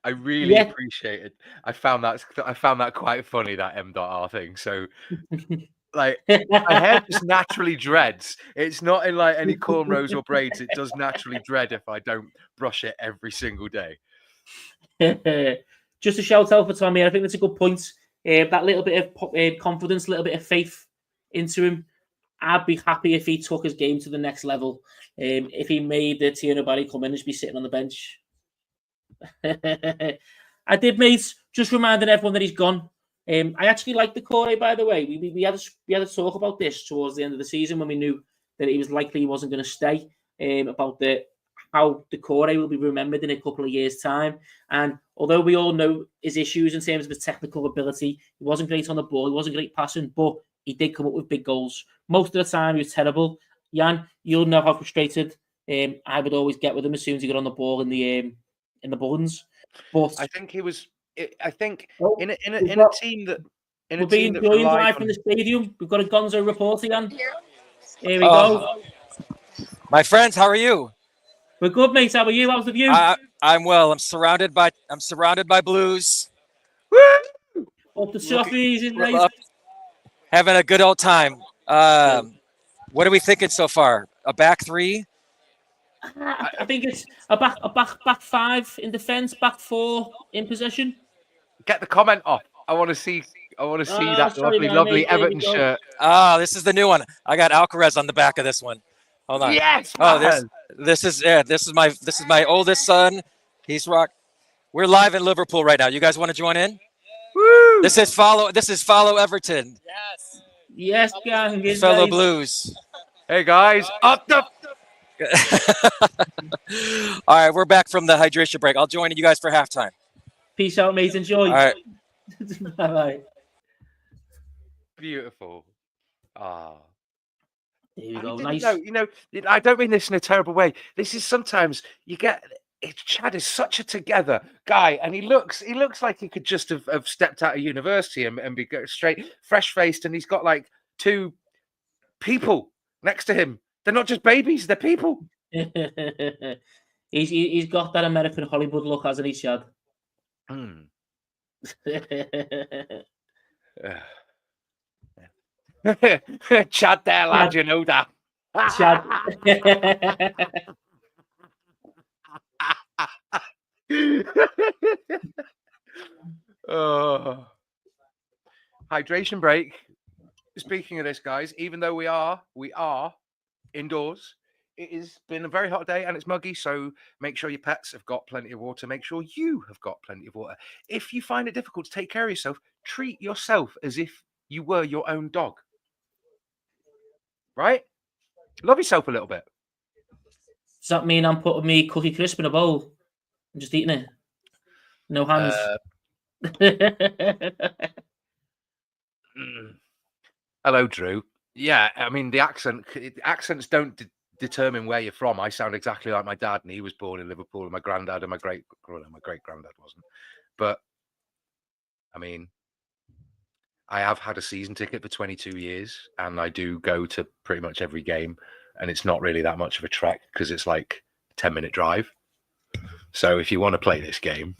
I really appreciate it. I found that quite funny, that M.R thing. So Like my hair just naturally dreads. It's not in like any cornrows or braids. It does naturally dread if I don't brush it every single day. Just a shout out for Tommy. I think that's a good point. That little bit of confidence, a little bit of faith into him. I'd be happy if he took his game to the next level. If he made the Tierno Barry come in and just be sitting on the bench. I did, mate. Just reminding everyone that he's gone. I actually like the Corey, by the way. We had a talk about this towards the end of the season when we knew that he was likely he wasn't going to stay. About how the Corey will be remembered in a couple of years' time. And although we all know his issues in terms of his technical ability, he wasn't great on the ball, he wasn't great passing, but he did come up with big goals. Most of the time, he was terrible. Jan, you'll know how frustrated I would always get with him as soon as he got on the ball in the buttons. But I think he was. I think Oh, in a we've team got- that we're being joined relied live on- from the stadium. We've got a Gonzo reporter, Jan. Here we go. My friends, how are you? We're good, mate. How are you? How's the view? I'm well. I'm surrounded by blues. Up the toffees, isn't We're it? up, having a good old time. What are we thinking so far? A back three? I think it's a back five in defence, back four in possession. Get the comment off. I want to see. That sorry, lovely, man, lovely mate, there we Everton go. shirt. This is the new one. I got Alcaraz on the back of this one. Hold on. Yes. Oh, Man. this is my oldest son. He's rock. We're live in Liverpool right now. You guys want to join in? Woo! This is follow Everton. Yes, gang. Good Fellow night. Blues. Hey guys, up the. All right, we're back from the hydration break. I'll join you guys for halftime. Peace out, mate. Enjoy. All right. Bye-bye. Beautiful. Ah. There you I go. didn't Nice. know, I don't mean this in a terrible way. This is sometimes you get. Chad is such a together guy, and he looks like he could just have stepped out of university and be straight, fresh faced, and he's got like two people next to him. They're not just babies; they're people. he's got that American Hollywood look, hasn't he, Chad? Chad there, lad, you know that. Chad. Oh. Hydration break. Speaking of this, guys, even though we are indoors, it has been a very hot day and it's muggy, so make sure your pets have got plenty of water. Make sure you have got plenty of water. If you find it difficult to take care of yourself, treat yourself as if you were your own dog. Right? Love yourself a little bit. Does that mean I'm putting me cookie crisp in a bowl and just eating it? No hands. Hello, Drew. Yeah, I mean the accents don't determine where you're from. I sound exactly like my dad, and he was born in Liverpool, and my granddad and my great granddad wasn't. But I mean, I have had a season ticket for 22 years, and I do go to pretty much every game, and it's not really that much of a trek because it's like a 10-minute drive. So if you want to play this game.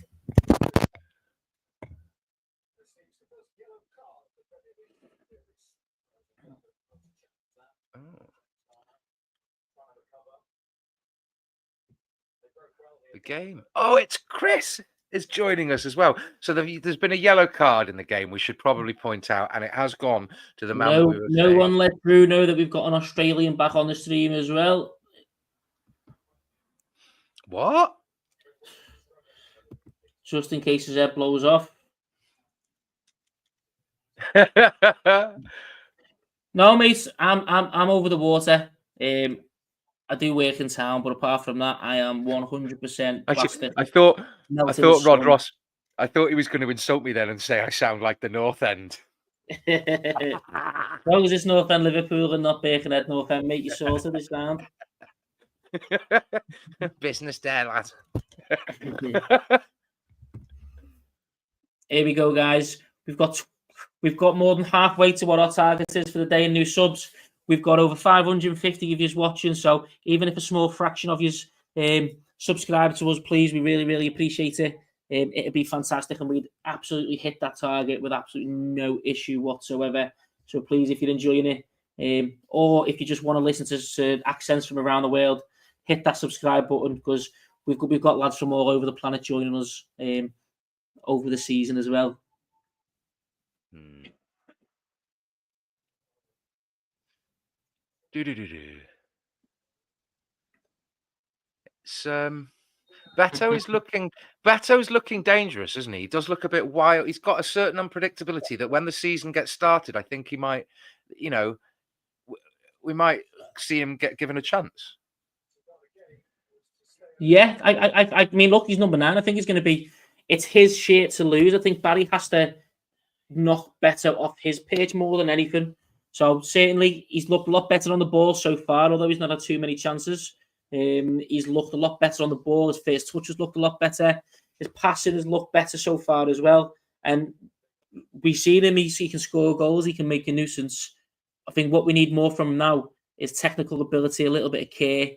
The game. Oh, it's Chris is joining us as well. So there's been a yellow card in the game. We should probably point out, and it has gone to the man. No one let Drew know that we've got an Australian back on the stream as well. What? Just in case his head blows off. No, mate, I'm over the water. I do work in town, but apart from that, I am 100% plastic. I thought Rod Ross. I thought he was going to insult me then and say I sound like the North End. As long as it's North End Liverpool and not Birkenhead North End, mate, you sorted this down. Business there, lad. Here we go, guys. We've got more than halfway to what our target is for the day in new subs. We've got over 550 of you watching, so even if a small fraction of you subscribe to us, please, we really, really appreciate it. It'd be fantastic, and we'd absolutely hit that target with absolutely no issue whatsoever. So please, if you're enjoying it, or if you just want to listen to accents from around the world, hit that subscribe button, because we've got lads from all over the planet joining us over the season as well. It's Beto's looking dangerous, isn't he? He does look a bit wild. He's got a certain unpredictability that when the season gets started, I think he might, we might see him get given a chance. Yeah, I mean, look, he's number 9. I think he's going to be. It's his shirt to lose. I think Barry has to knock better off his pitch more than anything. So certainly, he's looked a lot better on the ball so far, although he's not had too many chances. He's looked a lot better on the ball. His first touch has looked a lot better. His passing has looked better so far as well. And we've seen him. He can score goals. He can make a nuisance. I think what we need more from him now is technical ability, a little bit of care.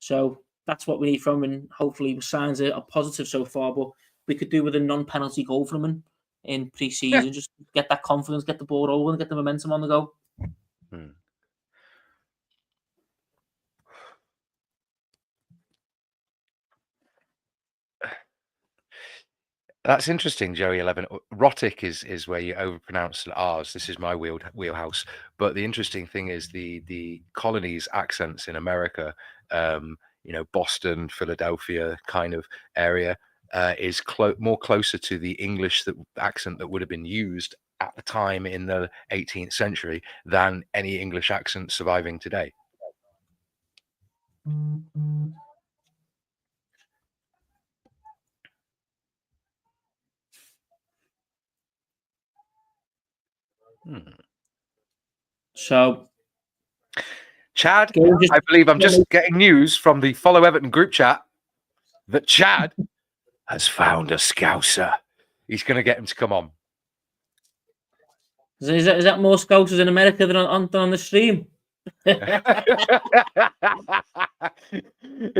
So that's what we need from him. And hopefully, signs are positive so far. But we could do with a non-penalty goal from him in pre-season. Just get that confidence, get the ball rolling, get the momentum on the go. That's interesting, Joey 11. Rotic is where you overpronounce R's. This is my wheelhouse. But the interesting thing is the colonies accents in America, Boston, Philadelphia kind of area, is more closer to the English accent that would have been used at the time in the 18th century than any English accent surviving today. So, Chad, I believe I'm just getting news from the Follow Everton group chat that Chad has found a Scouser. He's going to get him to come on. Is that more Scousers in America than on the stream? It'd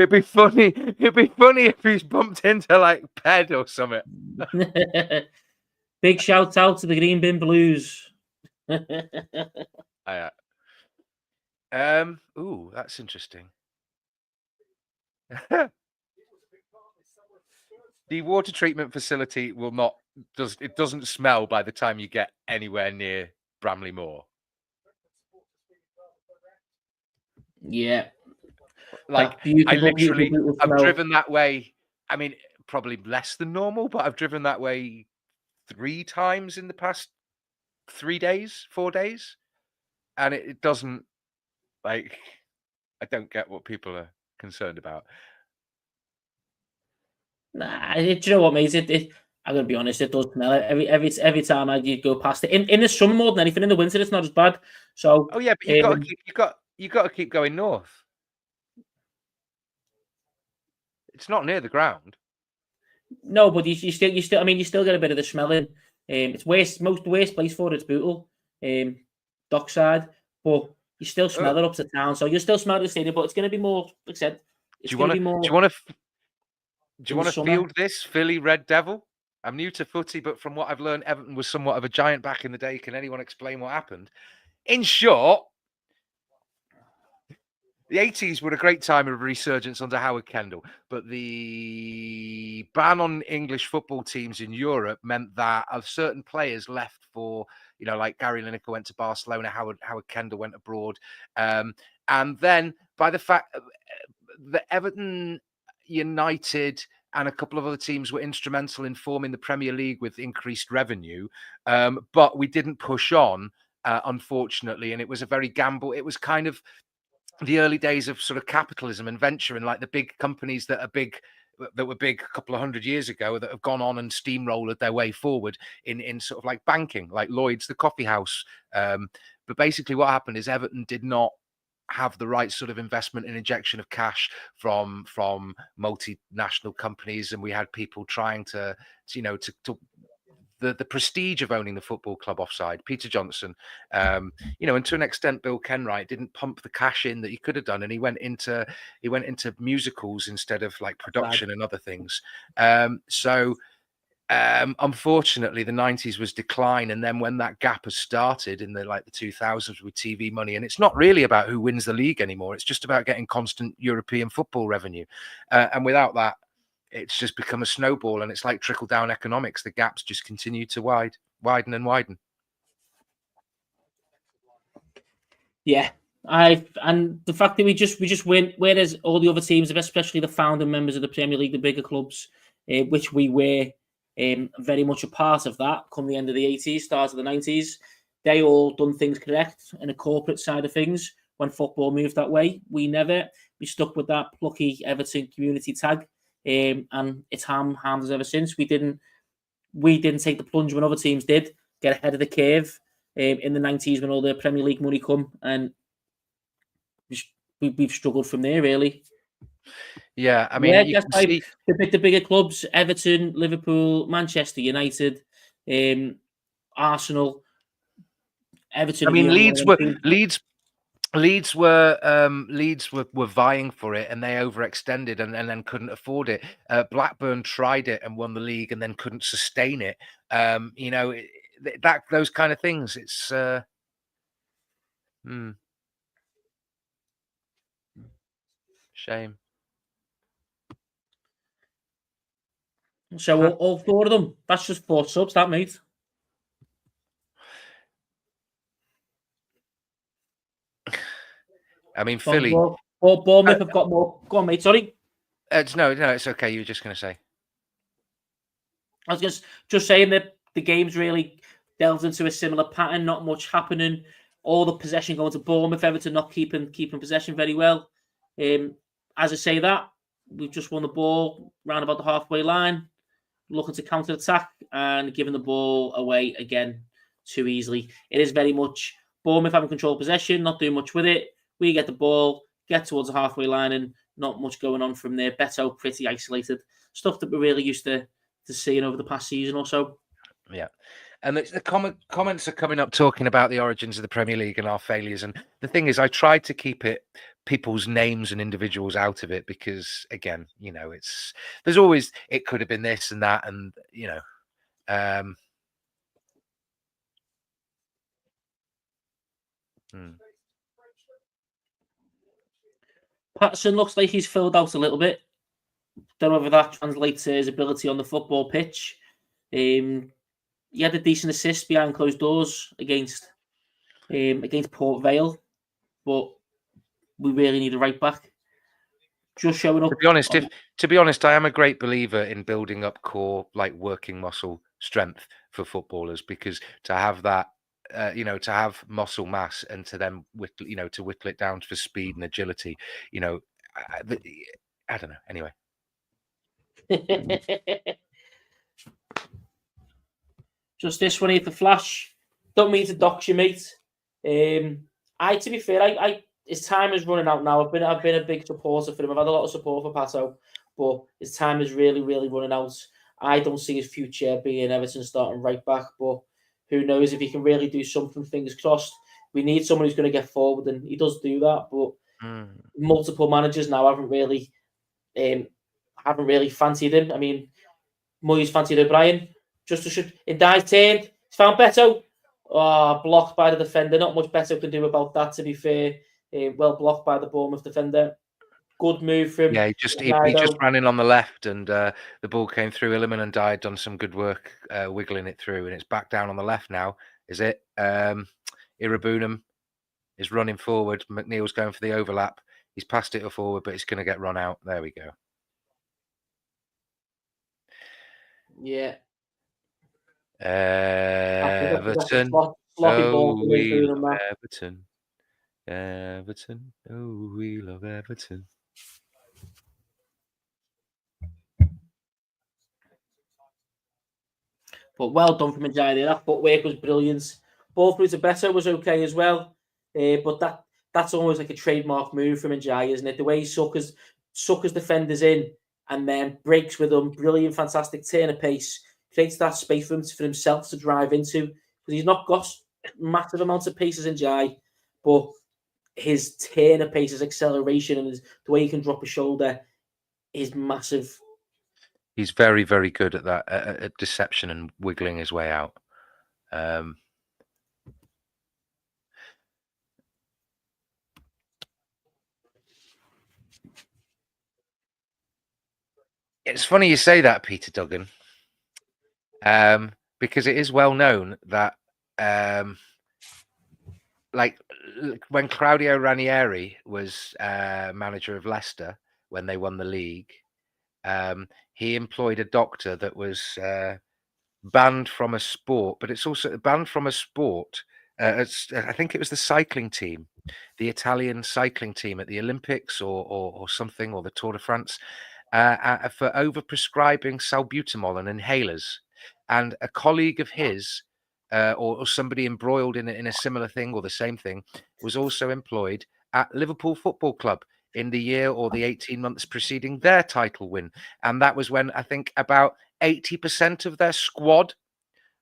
be funny. It'd be funny if he's bumped into like Ped or something. Big shout out to the Green Bin Blues. Ooh, that's interesting. The water treatment facility doesn't smell by the time you get anywhere near Bramley Moor. Yeah. Like I've driven that way. I mean, probably less than normal, but I've driven that way 3 times in the past 4 days. And it doesn't, like, I don't get what people are concerned about. Nah, do you know what, mate? I'm gonna be honest. It does smell. Every time I go past it in the summer more than anything. In the winter, it's not as bad. So, oh yeah, but you got to keep going north. It's not near the ground. No, but you still. I mean, you still get a bit of the smelling. It's worst place for it's Bootle, Dockside, but you still smell it up to town. So you still smell the stadium, but it's going to be more. Like I said, do you want to field this Philly Red Devil? I'm new to footy, but from what I've learned, Everton was somewhat of a giant back in the day. Can anyone explain what happened? In short, the 80s were a great time of resurgence under Howard Kendall, but the ban on English football teams in Europe meant that certain players left for, like Gary Lineker went to Barcelona, Howard Kendall went abroad. And then by the fact that Everton, United, and a couple of other teams were instrumental in forming the Premier League with increased revenue, but we didn't push on, unfortunately, and it was a very gamble. It was kind of the early days of sort of capitalism and venture, and like the big companies that were big a couple of 100 years ago that have gone on and steamrolled their way forward in sort of like banking, like Lloyd's, the coffee house. But basically what happened is Everton did not have the right sort of investment and injection of cash from multinational companies, and we had people trying to the prestige of owning the football club offside. Peter Johnson, and to an extent, Bill Kenwright didn't pump the cash in that he could have done, and he went into musicals instead of like production and other things. So unfortunately, the 90s was decline, and then when that gap has started in the 2000s with TV money, and it's not really about who wins the league anymore. It's just about getting constant European football revenue, and without that, it's just become a snowball, and it's like trickle down economics. The gaps just continue to widen and widen. Yeah, and the fact that we just win, whereas all the other teams, especially the founding members of the Premier League, the bigger clubs, which we were very much a part of that, come the end of the 80s, start of the 90s, they all done things correct in a corporate side of things. When football moved that way, we never. We stuck with that plucky Everton community tag, and it's harmed us ever since. We didn't take the plunge when other teams did, get ahead of the curve in the 90s when all the Premier League money come, and we've struggled from there, really. Yeah, I mean, you can see the bigger clubs: Everton, Liverpool, Manchester United, Arsenal, Everton. I mean, Leeds were vying for it, and they overextended and then couldn't afford it. Blackburn tried it and won the league, and then couldn't sustain it. Those kind of things. It's shame. So all four of them. That's just 4 subs, that, mate. I mean, Philly. Bournemouth have got more. Go on, mate. Sorry. No, it's okay. You were just going to say. I was just saying that the game's really delved into a similar pattern. Not much happening. All the possession going to Bournemouth. Everton not keeping possession very well. As I say that, we've just won the ball round about the halfway line, looking to counter attack and giving the ball away again too easily. It is very much Bournemouth having control of possession, not doing much with it. We get the ball, get towards the halfway line, and not much going on from there. Beto pretty isolated. Stuff that we're really used to seeing over the past season or so. Yeah. And the comments are coming up talking about the origins of the Premier League and our failures. And the thing is, I tried to keep people's names and individuals out of it because, again, there's always, it could have been this and that. And, Patterson looks like he's filled out a little bit. Don't know whether that translates to his ability on the football pitch. He had a decent assist behind closed doors against Port Vale, but we really need a right back. Just showing up. To be honest, I am a great believer in building up core, working muscle strength for footballers, because to have that, to have muscle mass and to then to whittle it down for speed and agility, I don't know. Anyway. Just this one here for Flash. Don't mean to dox you, mate. To be fair, his time is running out now. I've been a big supporter for him. I've had a lot of support for Pato, but his time is really, really running out. I don't see his future being Everton starting right back, but who knows if he can really do something, fingers crossed. We need someone who's going to get forward, and he does do that, but multiple managers now haven't really fancied him. I mean, Moyes fancied O'Brien. Just to shoot. Ndiaye turned. He's found Beto. Oh, blocked by the defender. Not much Beto can do about that, to be fair. Well blocked by the Bournemouth defender. Good move from. Yeah, he just ran in on the left, and the ball came through. Illiman and Ndiaye done some good work wiggling it through, and it's back down on the left now. Is it? Irabunum is running forward. McNeil's going for the overlap. He's passed it forward, but it's going to get run out. There we go. Yeah. Everton. Oh, we love Everton. Everton. Oh, we love Everton. But well done from Ndiaye there. That footwork was brilliant. Ball through to Beto was okay as well. But that's almost like a trademark move from Ndiaye, isn't it? The way he suckers defenders in and then breaks with them. Brilliant, fantastic turn of pace. Creates that space for himself to drive into. Because he's not got massive amounts of pace as Ndiaye, but his turn of pace, his acceleration, and the way he can drop a shoulder is massive. He's very, very good at that, at deception and wiggling his way out. It's funny you say that, Peter Duggan, because it is well known that, like, when Claudio Ranieri was manager of Leicester when they won the league, he employed a doctor that was banned from a sport, but it's also banned from a sport. I think it was the cycling team, the Italian cycling team at the Olympics or something, or the Tour de France, for overprescribing salbutamol and inhalers. And a colleague of his, or somebody embroiled in a similar thing or the same thing, was also employed at Liverpool Football Club in the year or the 18 months preceding their title win. And that was when I think about 80% of their squad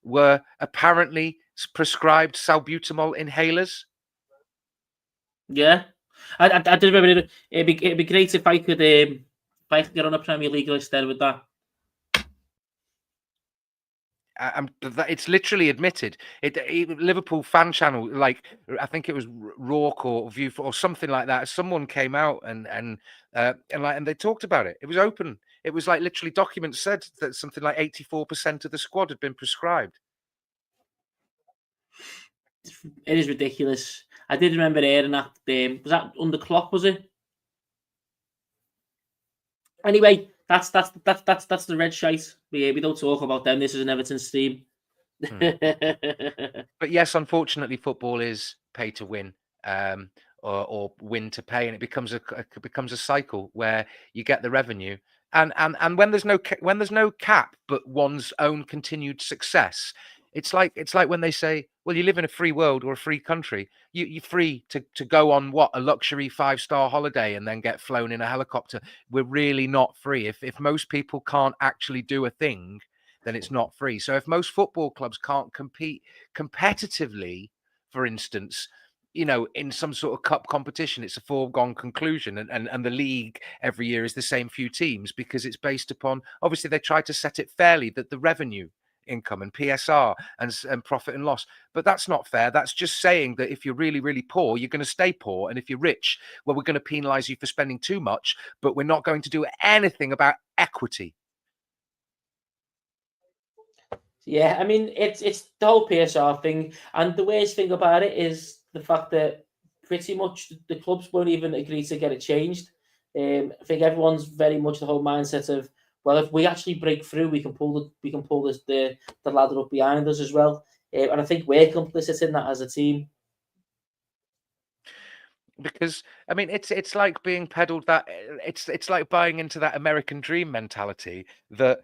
were apparently prescribed salbutamol inhalers. Yeah, I did remember it. It'd be great if I could get on a Premier League list then with that. It's literally admitted. Liverpool fan channel, like I think it was Rourke or View or something like that. Someone came out and they talked about it. It was open. It was like literally documents said that something like 84% of the squad had been prescribed. It is ridiculous. I did remember hearing that. Was that under Klopp? Was it? Anyway, that's the red shite. We don't talk about them. This is an Everton stream. But yes, unfortunately, football is pay to win, or win to pay, and it becomes a cycle where you get the revenue, and when there's no cap, but one's own continued success. It's like when they say, well, you live in a free world or a free country. You're free to go on a luxury 5-star holiday and then get flown in a helicopter. We're really not free. If most people can't actually do a thing, then it's not free. So if most football clubs can't compete competitively, for instance, in some sort of cup competition, it's a foregone conclusion. And the league every year is the same few teams because it's based upon, obviously they try to set it fairly, that the revenue income and PSR and profit and loss. But that's not fair. That's just saying that if you're really, really poor, you're going to stay poor. And if you're rich, well, we're going to penalize you for spending too much, but we're not going to do anything about equity. Yeah, I mean, it's the whole PSR thing. And the worst thing about it is the fact that pretty much the clubs won't even agree to get it changed. I think everyone's very much the whole mindset of, well, if we actually break through, we can pull the ladder up behind us as well. And I think we're complicit in that as a team. Because I mean, it's like being peddled that it's like buying into that American dream mentality that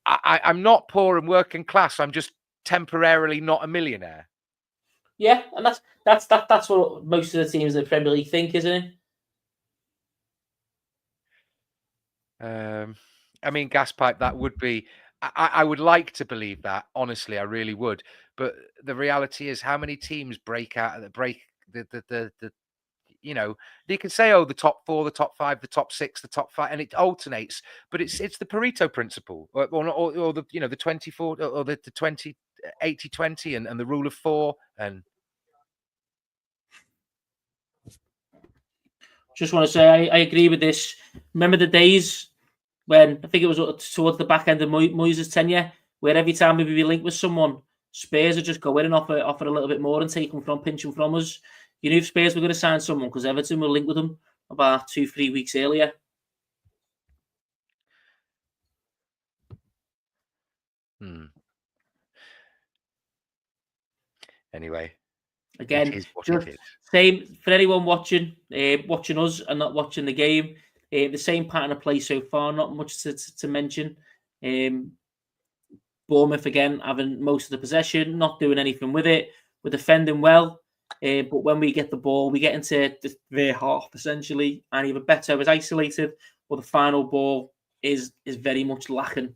I'm not poor and working class. I'm just temporarily not a millionaire. Yeah, and that's what most of the teams in the Premier League think, isn't it? I mean, gas pipe, that would be. I would like to believe that, honestly, I really would. But the reality is, how many teams break out the you can say, oh, the top 4, the top 5, the top 6, the top 5, and it alternates. But it's the Pareto principle, or the the 24 or the 20 80-20 and the rule of 4 and. Just want to say I agree with this. Remember the days when I think it was towards the back end of Moyes' tenure, where every time we be linked with someone, Spurs would just go in and offer a little bit more and pinch them from us. You knew if Spurs were going to sign someone because Everton were linked with them about 2-3 weeks earlier. Anyway, again, just same for anyone watching us and not watching the game. The same pattern of play so far. Not much to mention. Bournemouth again having most of the possession, not doing anything with it. We're defending well, but when we get the ball, we get into their half essentially, and either better is isolated, or the final ball is very much lacking.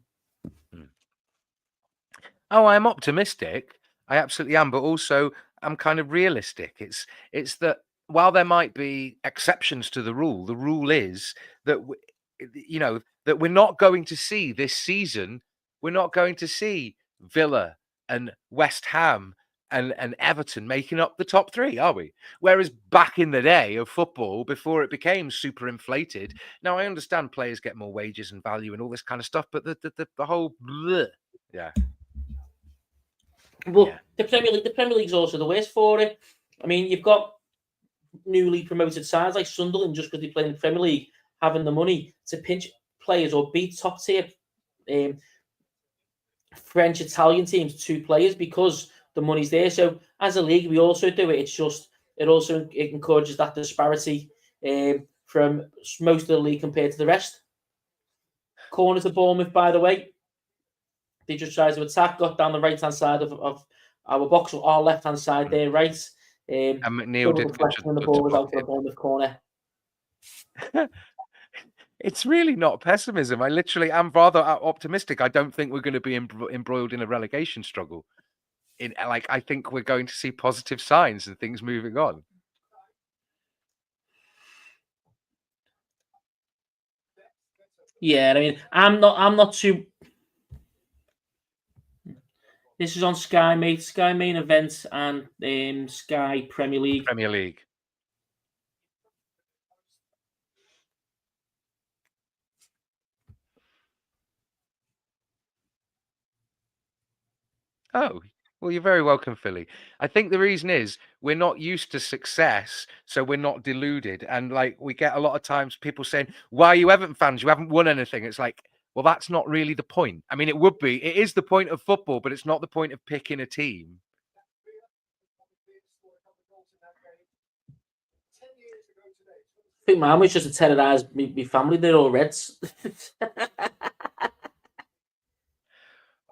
Oh, I'm optimistic. I absolutely am, but also I'm kind of realistic. It's that while there might be exceptions to the rule is that you know, that we're not going to see this season. We're not going to see Villa and West Ham and Everton making up the top three, are we? Whereas back in the day of football, before it became super inflated, now I understand players get more wages and value and all this kind of stuff, but the whole bleh, yeah. Well, Yeah. the Premier League's also the worst for it. I mean, you've got newly promoted sides like Sunderland, just because they play in the Premier League, having the money to pinch players or beat top tier French, Italian teams, 2 players, because the money's there. So as a league, we also do it. It's just it encourages that disparity from most of the league compared to the rest. Corner to Bournemouth, by the way. They just tried to attack, got down the right-hand side of our box, or our left-hand side there, right. And McNeil did when the ball was out for the Bournemouth corner. It's really not pessimism. I literally am rather optimistic. I don't think we're going to be embroiled in a relegation struggle. I think we're going to see positive signs and things moving on. Yeah, I mean, I'm not too. This is on Sky, mate. Sky Main Event and Sky Premier League. Premier League. Oh, well, you're very welcome, Philly. I think the reason is we're not used to success, so we're not deluded. And like we get a lot of times people saying, "Why are you Everton fans? You haven't won anything." It's like, well, that's not really the point. I mean, it would be. It is the point of football, but it's not the point of picking a team. I think mine was just to terrorise my family. They're all Reds.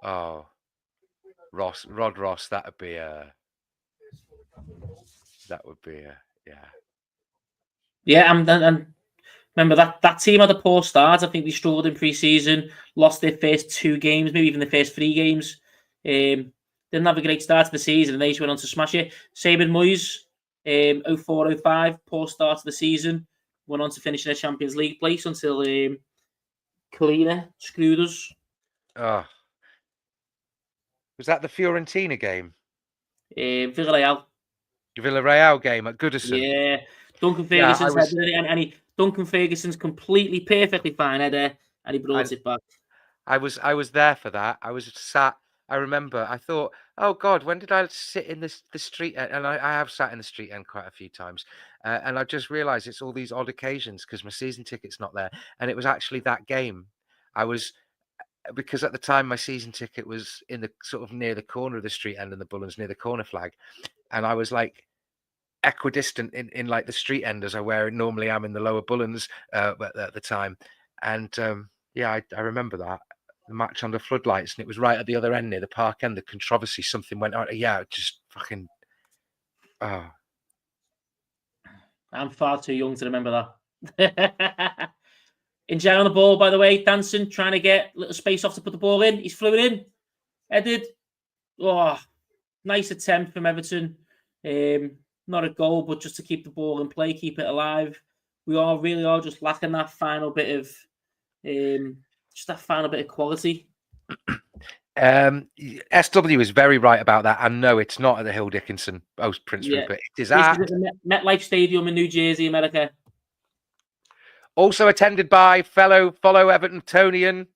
Oh, Rod Ross, that would be yeah. Yeah, and remember that team had a poor start. I think they struggled in pre-season, lost their first 2 games, maybe even the first 3 games. Didn't have a great start to the season, and they just went on to smash it. Same with Moyes, 04-05, poor start to the season, went on to finish in a Champions League place until Kalina screwed us. Oh. Was that the Fiorentina game? Villarreal game at Goodison. Yeah, Duncan Ferguson's header, and Duncan Ferguson's completely perfectly fine header, and he brought it back. I was there for that. I was sat. I remember. I thought, oh God, when did I sit in the street end? And I have sat in the street end quite a few times, and I just realised it's all these odd occasions because my season ticket's not there, and it was actually that game. Because at the time my season ticket was in the sort of near the corner of the street end and the Bullens near the corner flag, and I was like equidistant in like the street end as I normally am in the lower Bullens at the time, and yeah, I remember that the match under floodlights, and it was right at the other end near the park end. The controversy, something went on. Yeah, just fucking. Oh. I'm far too young to remember that. In general, on the ball, by the way, Danson trying to get a little space off to put the ball in. He's flew it in, headed. Oh, nice attempt from Everton. Not a goal, but just to keep the ball in play, keep it alive. We really are just lacking that final bit of, quality. SW is very right about that, and no, it's not at the Hill Dickinson Post Prince Rupert. It is at MetLife Stadium in New Jersey, America. Also attended by follow Evertonian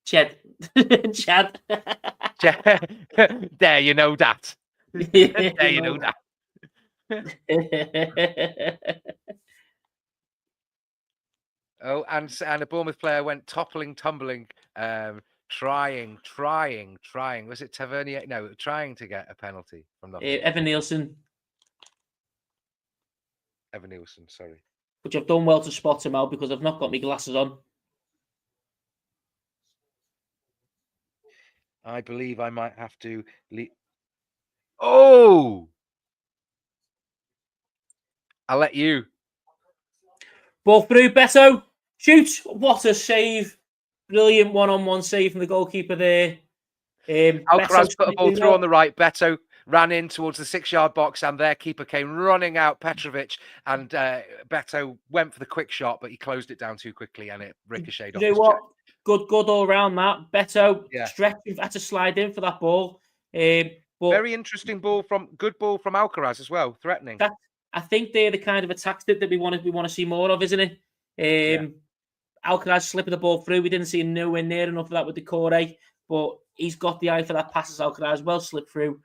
Chad. Chad. There you know that. There you know that. Oh, and a Bournemouth player went tumbling, trying. Was it Tavernier? No, trying to get a penalty from nothing. Evan Nielsen, sorry. Which I've done well to spot him out because I've not got my glasses on. I believe I might have to leave. Oh! I'll let you. Ball through, Beto. Shoot! What a save. Brilliant one-on-one save from the goalkeeper there. Alcaraz put a ball through on the right. Beto ran in towards the 6-yard box, and their keeper came running out, Petrovic, and Beto went for the quick shot, but he closed it down too quickly, and it ricocheted off You know his what? chest. Good all round, Matt. Beto Yeah. stretching, had to slide in for that ball. But Very interesting good ball from Alcaraz as well, threatening. I think they're the kind of attacks that we want to see more of, isn't it? Alcaraz slipping the ball through. We didn't see nowhere near enough of that with the Corey, but he's got the eye for that passes. Alcaraz well slipped through.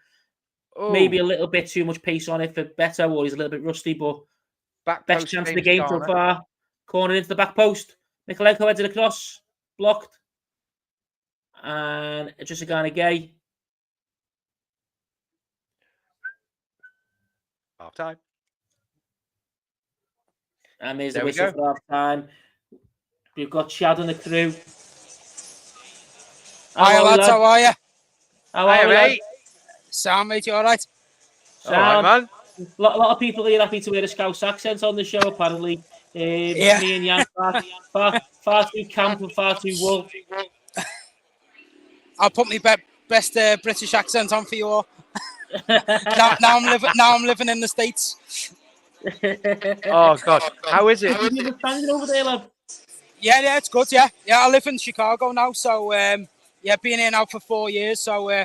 Oh, Maybe a little bit too much pace on it for Beto, or he's a little bit rusty, but back best post chance of the James game so Garner. far. Corner into the back post. Mikolenko headed across, blocked. And just a kind of gay. Half time. And there's There the we whistle go. for half time. We've got Chad and the crew. Hi lads, how are you? How are Hiya, we, lad? mate. Sam, mate, you all right? All right, man. A lot of people here happy to hear a Scouse accent on the show, apparently. Yeah. Me and Jan, far too camp and far too wolf. I'll put my best British accent on for you all. now I'm living in the States. Oh gosh, how is it? You understanding over there, lad? Yeah, it's good. Yeah, I live in Chicago now, so been here now for 4 years. So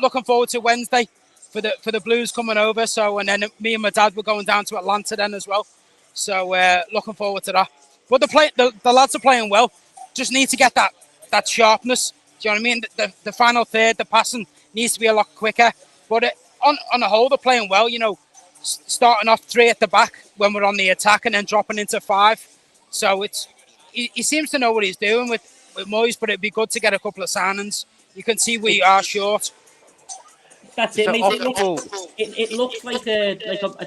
looking forward to Wednesday for the Blues coming over. So and then me and my dad were going down to Atlanta then as well. So looking forward to that. But the lads are playing well. Just need to get that sharpness. Do you know what I mean? The final third, the passing needs to be a lot quicker. But on the whole, they're playing well. You know, starting off 3 at the back when we're on the attack, and then dropping into 5. So he seems to know what he's doing with Moyes. But it'd be good to get a couple of signings. You can see we are short. That's it, So mate. off the ball. It looks like a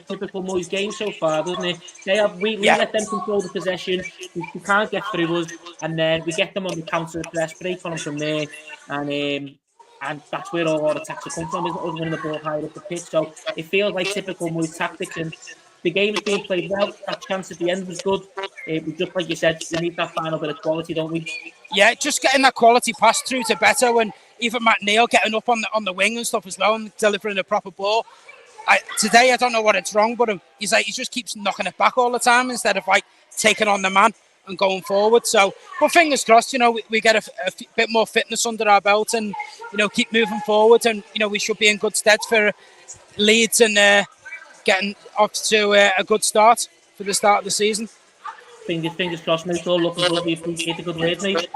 typical Moyes game so far, doesn't it? We let them control the possession. We can't get through us, and then we get them on the counter press, break on them from there, and that's where all our attacks have come from, isn't it? Us winning the ball higher up the pitch. So it feels like typical Moyes tactics, and the game is being played well. That chance at the end was good. Just like you said, we need that final bit of quality, don't we? Yeah, just getting that quality pass through to Beto, and even Matt Neal getting up on the wing and stuff as well, and delivering a proper ball. Today, I don't know what it's wrong, but he just keeps knocking it back all the time instead of taking on the man and going forward. So, but fingers crossed, we get a bit more fitness under our belt, and keep moving forward, and we should be in good stead for Leeds and getting off to a good start for the start of the season. Fingers crossed, mate. All looking good. We appreciate the good words, mate.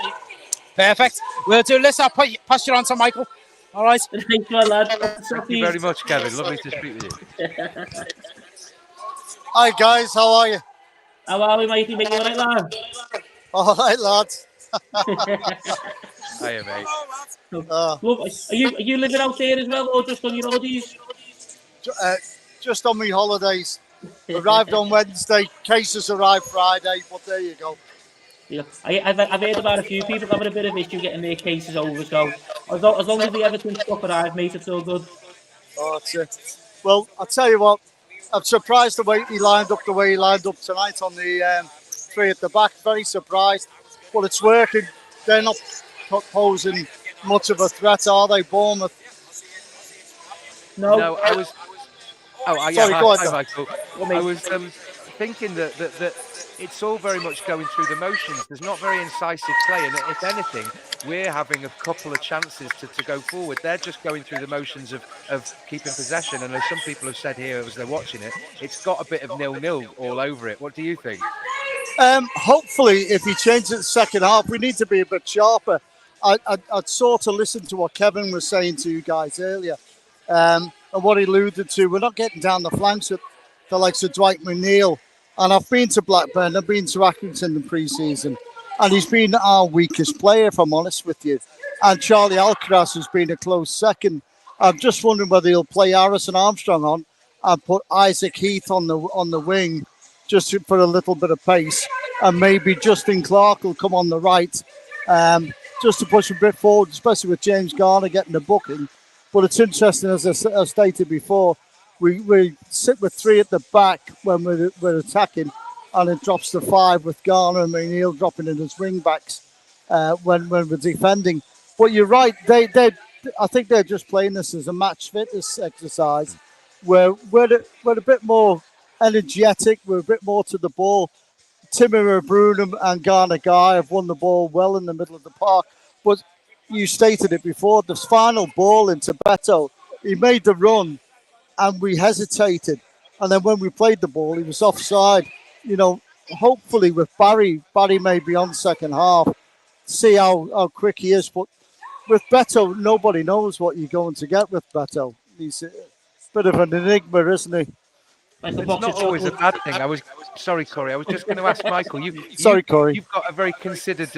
Perfect. We'll do this. I'll pass you on to Michael. All right. Thank you, lad. Thank you very much, Kevin. Lovely to speak with you. Hi guys, how are you? How are we, matey? Mate, you all right, lad? All right, lads. Hiya, mate. Look, are you living out there as well, or just on your holidays? Just on my holidays. Arrived on Wednesday. Cases arrived Friday, but there you go. Yeah, I've heard about a few people having a bit of issue getting their cases over. So as long as the Everton stuff arrived, mate, it's all good. Oh, that's it. Well, I'll tell you what. I'm surprised the way he lined up tonight on the 3 at the back. Very surprised. But it's working. They're not posing much of a threat, are they, Bournemouth? No, I was. Oh, yeah. Sorry, go ahead, hi, Michael. I was thinking that it's all very much going through the motions. There's not very incisive play, and if anything, we're having a couple of chances to go forward. They're just going through the motions of keeping possession, and as some people have said here as they're watching it, it's got a bit of 0-0 all over it. What do you think? Hopefully, if he changes the second half, we need to be a bit sharper. I'd sort of listened to what Kevin was saying to you guys earlier, and what he alluded to. We're not getting down the flanks with the likes of Dwight McNeil. And I've been to Blackburn, I've been to Accrington in the pre-season, and he's been our weakest player, if I'm honest with you. And Charlie Alcaraz has been a close second. I'm just wondering whether he'll play Harrison Armstrong on and put Isaac Heath on the wing just to put a little bit of pace, and maybe Justin Clark will come on the right just to push a bit forward, especially with James Garner getting the booking. But it's interesting, as I stated before, we sit with 3 at the back when we're attacking, and it drops to 5 with Garner and McNeil dropping in as wing backs when we're defending. But you're right, they're I think they're just playing this as a match fitness exercise, where we're a bit more energetic, we're a bit more to the ball. Timur Brunham and Garner Guy have won the ball well in the middle of the park, but you stated it before, this final ball into Beto, he made the run and we hesitated. And then when we played the ball, he was offside. You know, hopefully with Barry may be on second half, see how quick he is. But with Beto, nobody knows what you're going to get with Beto. He's a bit of an enigma, isn't he? Like a It's box not of always a chocolate. bad thing. I was sorry, Corey. I was just going to ask Michael. Sorry, Corey. You've got a very considered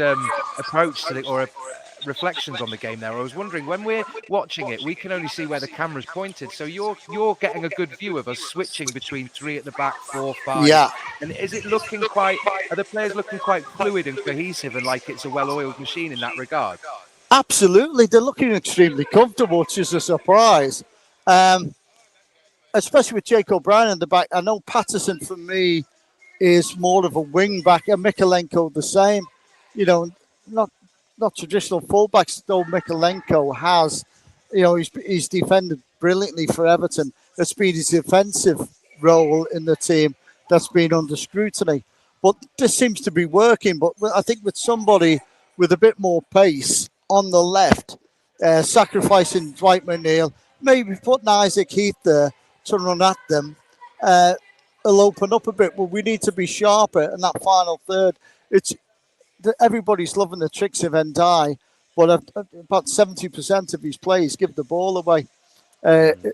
approach to reflections on the game there. I was wondering, when we're watching it, we can only see where the camera's pointed. So you're getting a good view of us switching between 3 at the back, 4, 5. Yeah. And is it looking quite? Are the players looking quite fluid and cohesive, and like it's a well-oiled machine in that regard? Absolutely, they're looking extremely comfortable, which is a surprise. Especially with Jake O'Brien in the back. I know Patterson, for me, is more of a wing back, and Mikolenko the same. You know, not traditional fullbacks, though Mikolenko has. You know, he's defended brilliantly for Everton. It's been his defensive role in the team that's been under scrutiny. But this seems to be working. But I think with somebody with a bit more pace on the left, sacrificing Dwight McNeil, maybe putting Isaac Heath there to run at them, it'll open up a bit. But we need to be sharper in that final third. Everybody's loving the tricks of Ndai, but about 70% of his plays give the ball away. It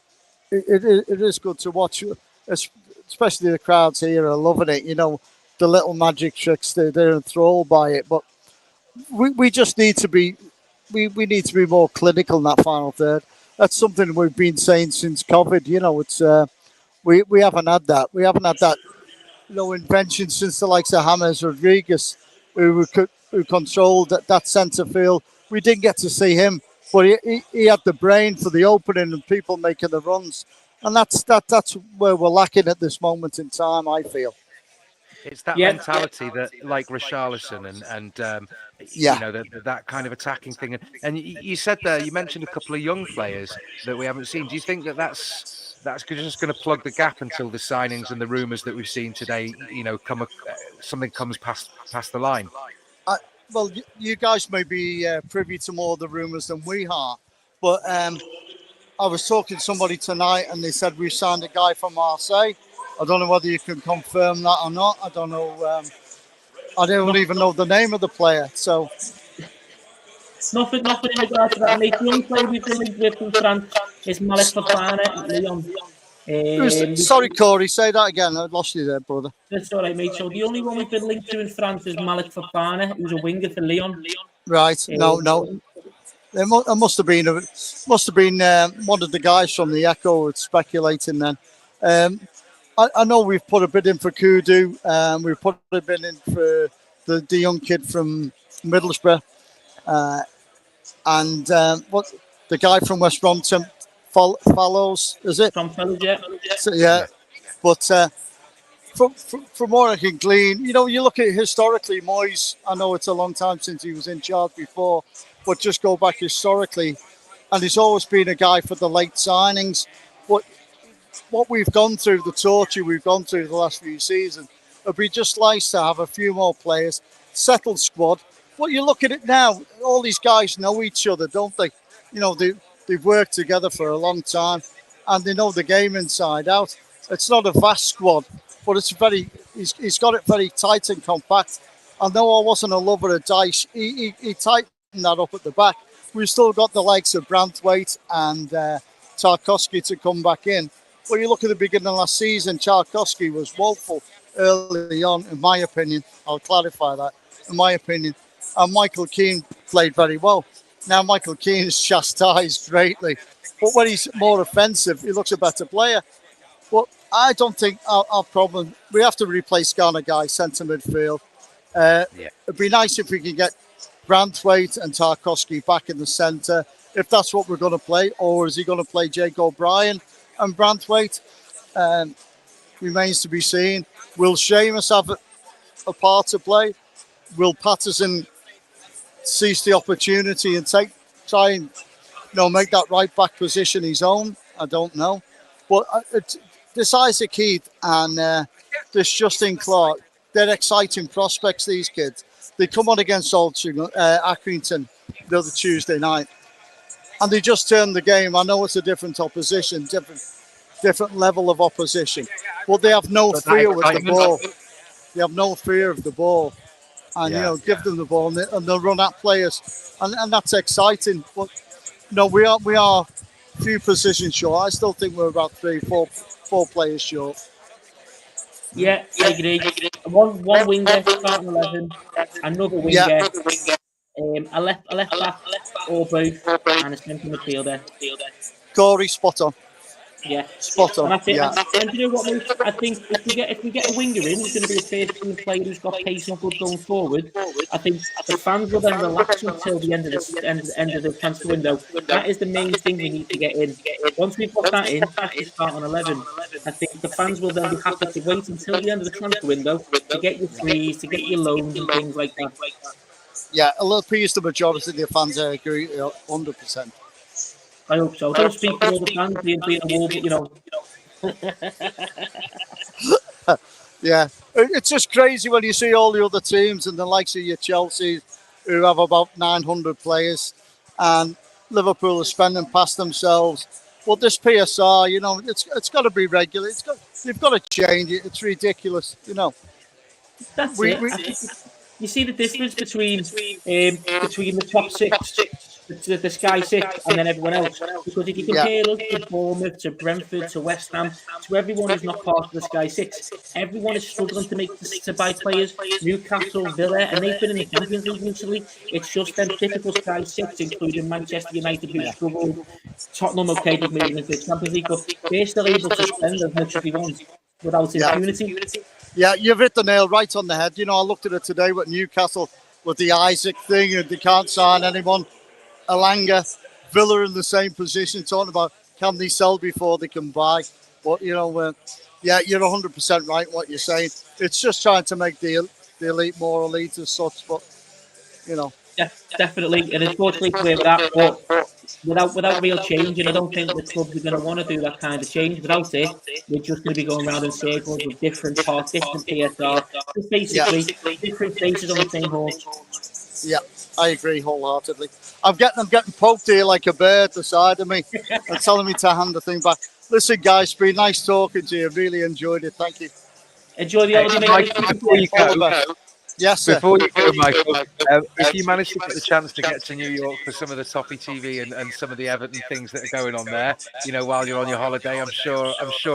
is good to watch, especially the crowds here are loving it. You know, the little magic tricks, they're enthralled by it. But we just need to be, we need to be more clinical in that final third. That's something we've been saying since COVID. You know, it's we haven't had that. We haven't had that, you know, invention since the likes of James Rodriguez, who controlled that centre field. We didn't get to see him, but he had the brain for the opening and people making the runs, and that's where we're lacking at this moment in time, I feel. It's that mentality that, like Richarlison and you know, that kind of attacking thing. And you said there, you mentioned a couple of young players that we haven't seen. Do you think that's just going to plug the gap until the signings and the rumours that we've seen today, you know, something comes past the line? Well, you guys may be privy to more of the rumours than we are, but I was talking to somebody tonight and they said we've signed a guy from Marseille. I don't know whether you can confirm that or not. I don't know. I don't even know the name of the player. So Nothing in regards to that, mate. The only player we've been linked with in France is Malik Fofana at Lyon. Sorry, Corey, say that again. I lost you there, brother. That's all right, mate. So the only one we've been linked to in France is Malik Fofana, who's a winger for Lyon. Right. No. There must have been one of the guys from the Echo speculating then. I know we've put a bid in for Kudu. We've put a bid in for the young kid from Middlesbrough. And what the guy from West Brompton, Fallows, is it? From Fellows, yeah. So, yeah. But from what I can glean, you know, you look at historically, Moyes, I know it's a long time since he was in charge before, but just go back historically, and he's always been a guy for the late signings. But what we've gone through, the torture we've gone through the last few seasons, it'd be just nice to have a few more players, settled squad. But you look at it now, all these guys know each other, don't they? You know, they've worked together for a long time and they know the game inside out. It's not a vast squad, but it's he's got it very tight and compact. I know I wasn't a lover of Dyche. He tightened that up at the back. We've still got the likes of Branthwaite and Tarkowski to come back in. Well, you look at the beginning of last season, Tarkowski was woeful early on, in my opinion. I'll clarify that, in my opinion. And Michael Keane played very well. Now, Michael Keane is chastised greatly. But when he's more offensive, he looks a better player. But I don't think our problem, we have to replace Ghana Guy, centre midfield. It'd be nice if we could get Branthwaite and Tarkowski back in the centre, if that's what we're going to play. Or is he going to play Jake O'Brien and Branthwaite? Remains to be seen. Will Seamus have a part to play? Will Patterson seize the opportunity and try and make that right back position his own. I don't know. But this Isaac Heath and this Justin Clark, they're exciting prospects, these kids. They come on against Accrington the other Tuesday night, and they just turned the game. I know it's a different opposition, different level of opposition, but they have no fear with the ball. They have no fear of the ball. And, give them the ball and they'll run at players. And that's exciting. But, we are a few positions short. I still think we're about four players short. Yeah, I agree. One winger, starting 11, another winger, a left back or both, and a centre midfielder. Corey, spot on. Yeah, spot on. And that's it. Yeah. And you know what, mate? I think if we get a winger in, who's going to be a first team player who's got pace and good going forward, I think the fans will then relax until the end of the transfer window. That is the main thing we need to get in. Once we've got that in, that's the starting 11. I think the fans will then be happy to wait until the end of the transfer window to get your frees, to get your loans and things like that. Yeah, a little piece the majority of the fans agree 100%. I hope so. Don't speak for all the fans being a wall, but Yeah, it's just crazy when you see all the other teams and the likes of your Chelsea, who have about 900 players, and Liverpool are spending past themselves. But this PSR, it's got to be regular. They've got to change it. It's ridiculous, That's it. You see the difference between the top six, the Sky Six, and then everyone else. Because if you compare us to Bournemouth, to Brentford, to West Ham, to everyone who's not part of the Sky Six, everyone is struggling to buy players. Newcastle, Villa, and they've been in the Champions League recently. It's just them typical Sky Six, including Manchester United, who struggled. Tottenham, okay, they've made it into the Champions League, but they're still able to spend as much as they want without impunity. Yeah, you've hit the nail right on the head. I looked at it today with Newcastle, with the Isaac thing, and they can't sign anyone. Alanga, Villa in the same position, talking about can they sell before they can buy. But, you're 100% right in what you're saying. It's just trying to make the elite more elite as such, but, Definitely, and unfortunately, where we're at, but without real change, and I don't think the clubs are going to want to do that kind of change. Without it, we're just going to be going around in circles with different parts, different PSR, just basically different faces on the same horse. Yeah, I agree wholeheartedly. I'm getting poked here like a bird beside of me and telling me to hand the thing back. Listen, guys, it's been nice talking to you. Really enjoyed it. Thank you. Enjoy the holiday, mate. Before you go, yes, sir. Before you go, Michael, if you manage to get the chance to get to New York for some of the Toffee TV and some of the Everton things that are going on there, while you're on your holiday, I'm sure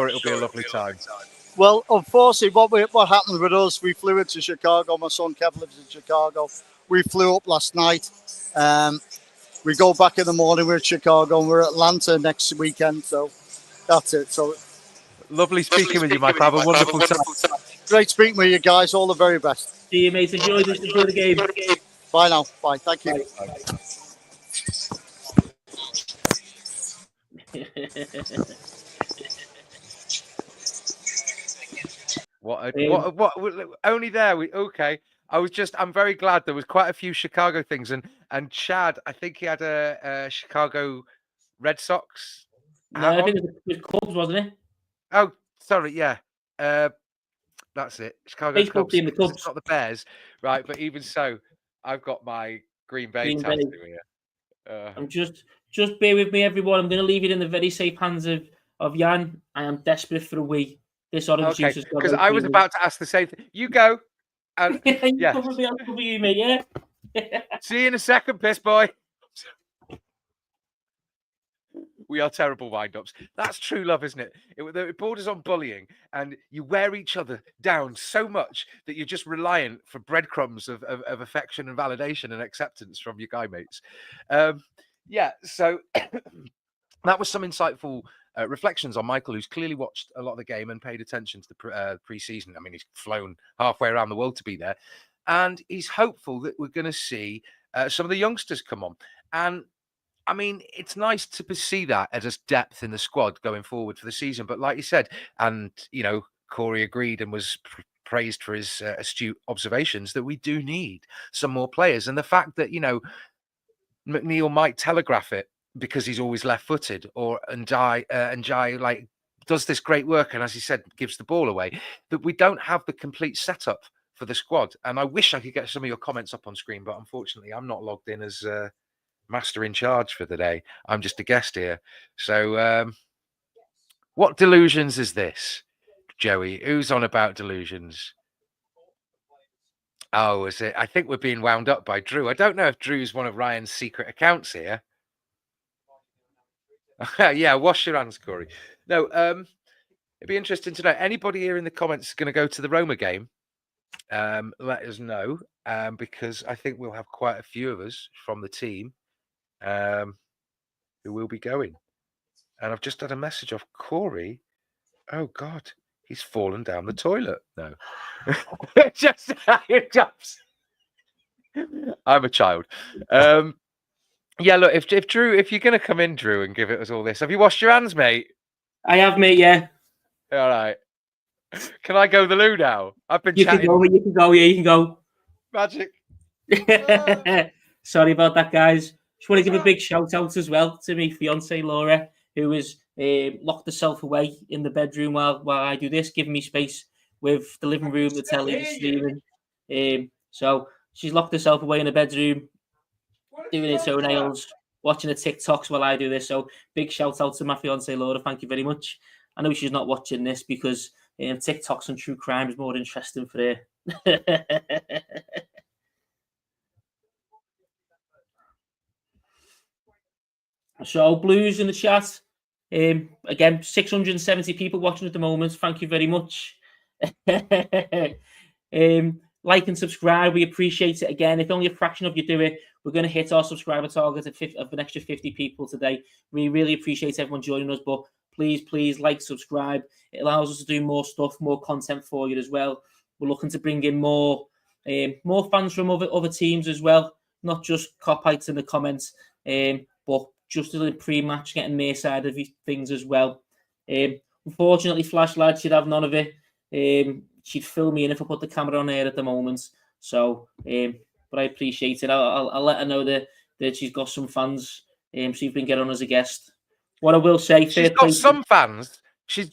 it'll be a lovely time. Well, unfortunately, what happened with us, we flew into Chicago. My son Kevin lives in Chicago. We flew up last night. We go back in the morning. We're in Chicago, and we're at Atlanta next weekend. So that's it. So lovely speaking with you, Michael. Have a wonderful time. Great speaking with you guys. All the very best. See you, mate. Enjoy the game. Bye now. Bye. Thank you. What? Only there I'm very glad there was quite a few Chicago things, and Chad, I think he had a Chicago Red Sox. No, I think it was Cubs, wasn't it? Oh, sorry, yeah. That's it. Chicago Baseball Cubs. team, the Cubs. It's not the Bears, right? But even so, I've got my Green Bay tattoo here. I'm just bear with me, everyone. I'm going to leave it in the very safe hands of Jan. I am desperate for a wee. This orange juice has got. Because I was about to ask the same thing. You go. And yeah. Probably I'll cover you, mate. Yeah. See you in a second, piss boy. We are terrible wind-ups. That's true love, isn't it? It borders on bullying, and you wear each other down so much that you're just reliant for breadcrumbs of affection and validation and acceptance from your guy mates. So that was some insightful reflections on Michael, who's clearly watched a lot of the game and paid attention to the pre-season. I mean, he's flown halfway around the world to be there, and he's hopeful that we're going to see some of the youngsters come on. And I mean, it's nice to see that as depth in the squad going forward for the season. But like you said, and, Corey agreed and was praised for his astute observations, that we do need some more players. And the fact that, McNeil might telegraph it because he's always left-footed, or Njai like does this great work and, as he said, gives the ball away. That we don't have the complete setup for the squad. And I wish I could get some of your comments up on screen, but unfortunately, I'm not logged in as master in charge for the day. I'm just a guest here. So, what delusions is this, Joey? Who's on about delusions? Oh, is it? I think we're being wound up by Drew. I don't know if Drew's one of Ryan's secret accounts here. Yeah, wash your hands, Corey. No, it'd be interesting to know. Anybody here in the comments going to go to the Roma game? Let us know, because I think we'll have quite a few of us from the team who will be going. And I've just had a message off Corey. Oh, God, he's fallen down the toilet. No. just I'm a child. Yeah, look, if Drew, if you're going to come in, Drew, and give it us all this, have you washed your hands, mate? I have, mate, yeah. All right. Can I go the loo now? I've been You chatting. can go, you can go, yeah, you can go. Magic. Sorry about that, guys. Just want to give a big shout out as well to my fiance Laura, who has locked herself away in the bedroom while I do this, giving me space with the living room, the telly, the streaming. So she's locked herself away in the bedroom, doing her toenails, watching the TikToks while I do this. So big shout out to my fiance Laura. Thank you very much. I know she's not watching this because TikToks and true crime is more interesting for her. So Blues in the chat. Again, 670 people watching at the moment. Thank you very much. Like and subscribe. We appreciate it. Again, if only a fraction of you do it, we're going to hit our subscriber target of an extra 50 people today. We really appreciate everyone joining us, but please like, subscribe. It allows us to do more stuff, more content for you as well. We're looking to bring in more fans from other teams as well, not just cop-heights in the comments, but just a little pre-match, getting their side of things as well. Unfortunately, Flash Lad, she'd have none of it. She'd fill me in if I put the camera on her at the moment. So, but I appreciate it. I'll let her know that she's got some fans. She's been getting on as a guest. What I will say, she's got some fans. She's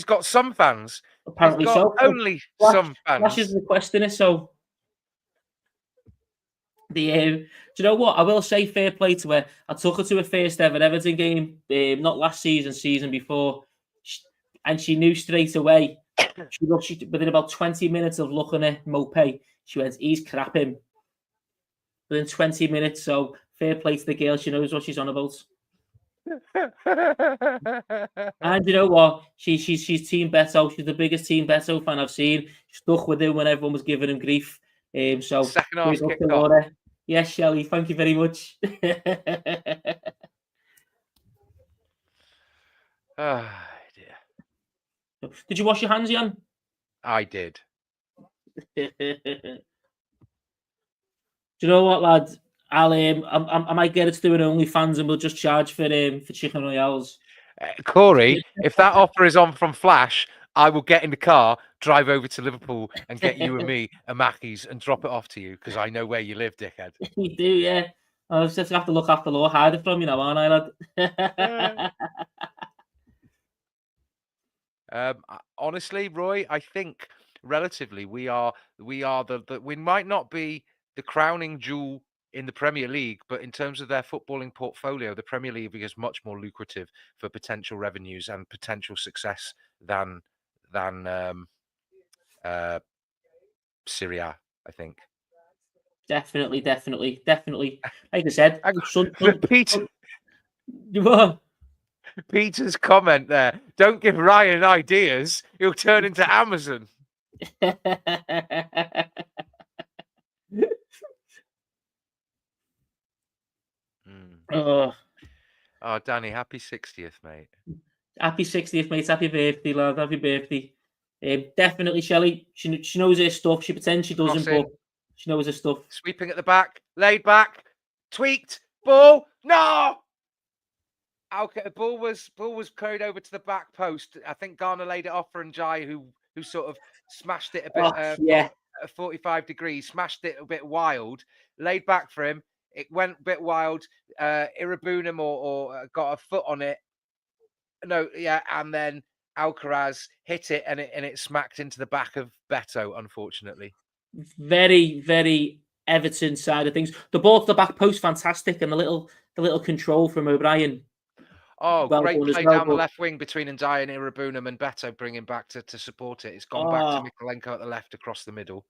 got some fans. Apparently she's got so. Only some fans. Flash is requesting it, so. Do you know what? I will say fair play to her. I took her to a first ever Everton game, not last season before, and she knew straight away. She within about 20 minutes of looking at Mopé, she went, "He's crapping." Within 20 minutes, so fair play to the girl. She knows what she's on about. And you know what? She's Team Beto. She's the biggest Team Beto fan I've seen. She stuck with him when everyone was giving him grief. So second half kicked off. Yes, Shelley, thank you very much. Oh, dear. Did you wash your hands, Jan? I did. Do you know what, lad? I might get it to do an OnlyFans and we'll just charge for chicken royales. Corey, if that offer is on from Flash, I will get in the car, drive over to Liverpool, and get you and me a Mackey's and drop it off to you because I know where you live, dickhead. You do, yeah. I just have to look after law, hide it from you now, aren't I, lad? Honestly, Roy, I think relatively we might not be the crowning jewel in the Premier League, but in terms of their footballing portfolio, the Premier League is much more lucrative for potential revenues and potential success than Serie A, I think. Definitely. Like I said, Peter's comment there. Don't give Ryan ideas. He'll turn into Amazon. Oh, Danny, happy 60th, mate. Happy 60th, mate. Happy birthday, lad. Happy birthday. Definitely, Shelley. She knows her stuff. She pretends she doesn't, but she knows her stuff. Sweeping at the back, laid back, tweaked, ball. No! Okay, the ball was carried over to the back post. I think Garner laid it off for Njai, who sort of smashed it a bit. At 45 degrees, smashed it a bit wild, laid back for him. It went a bit wild. Irabunum or got a foot on it. No, yeah, and then Alcaraz hit it and it smacked into the back of Beto, unfortunately. Very, very Everton side of things. The ball to the back post, fantastic, and the little control from O'Brien. Oh, Well great done as play well, down the but- left wing between Ndiaye and Irabunum and Beto, bringing back to support it. It's gone back to Oh, Mikolenko at the left across the middle.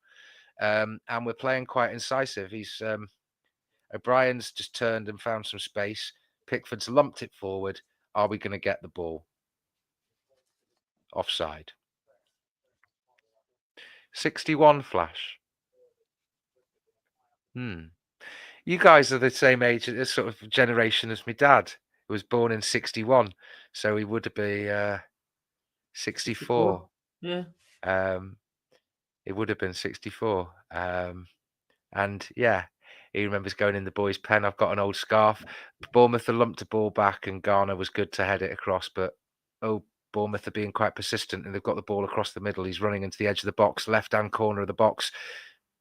And we're playing quite incisive. He's O'Brien's just turned and found some space. Pickford's lumped it forward. Are we going to get the ball? Offside. 61 Flash. You guys are the same age, this sort of generation as my dad, who was born in 61. So he would be 64. yeah. It would have been 64. And yeah, he remembers going in the boys' pen. I've got an old scarf. Bournemouth had lumped the ball back and Garner was good to head it across. But, Bournemouth are being quite persistent and they've got the ball across the middle. He's running into the edge of the box, left-hand corner of the box,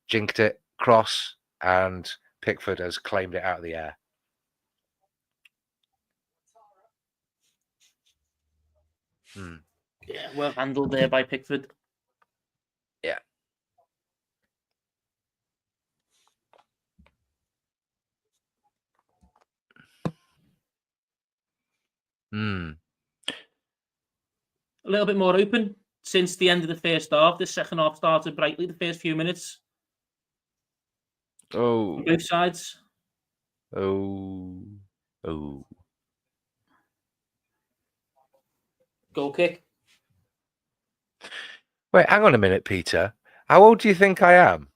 jinked it, cross, and Pickford has claimed it out of the air. Yeah, well handled there by Pickford. Yeah. A little bit more open since the end of the first half. The second half started brightly. The first few minutes Oh, on both sides. oh. Goal kick. Wait, hang on a minute, Peter. How old do you think I am?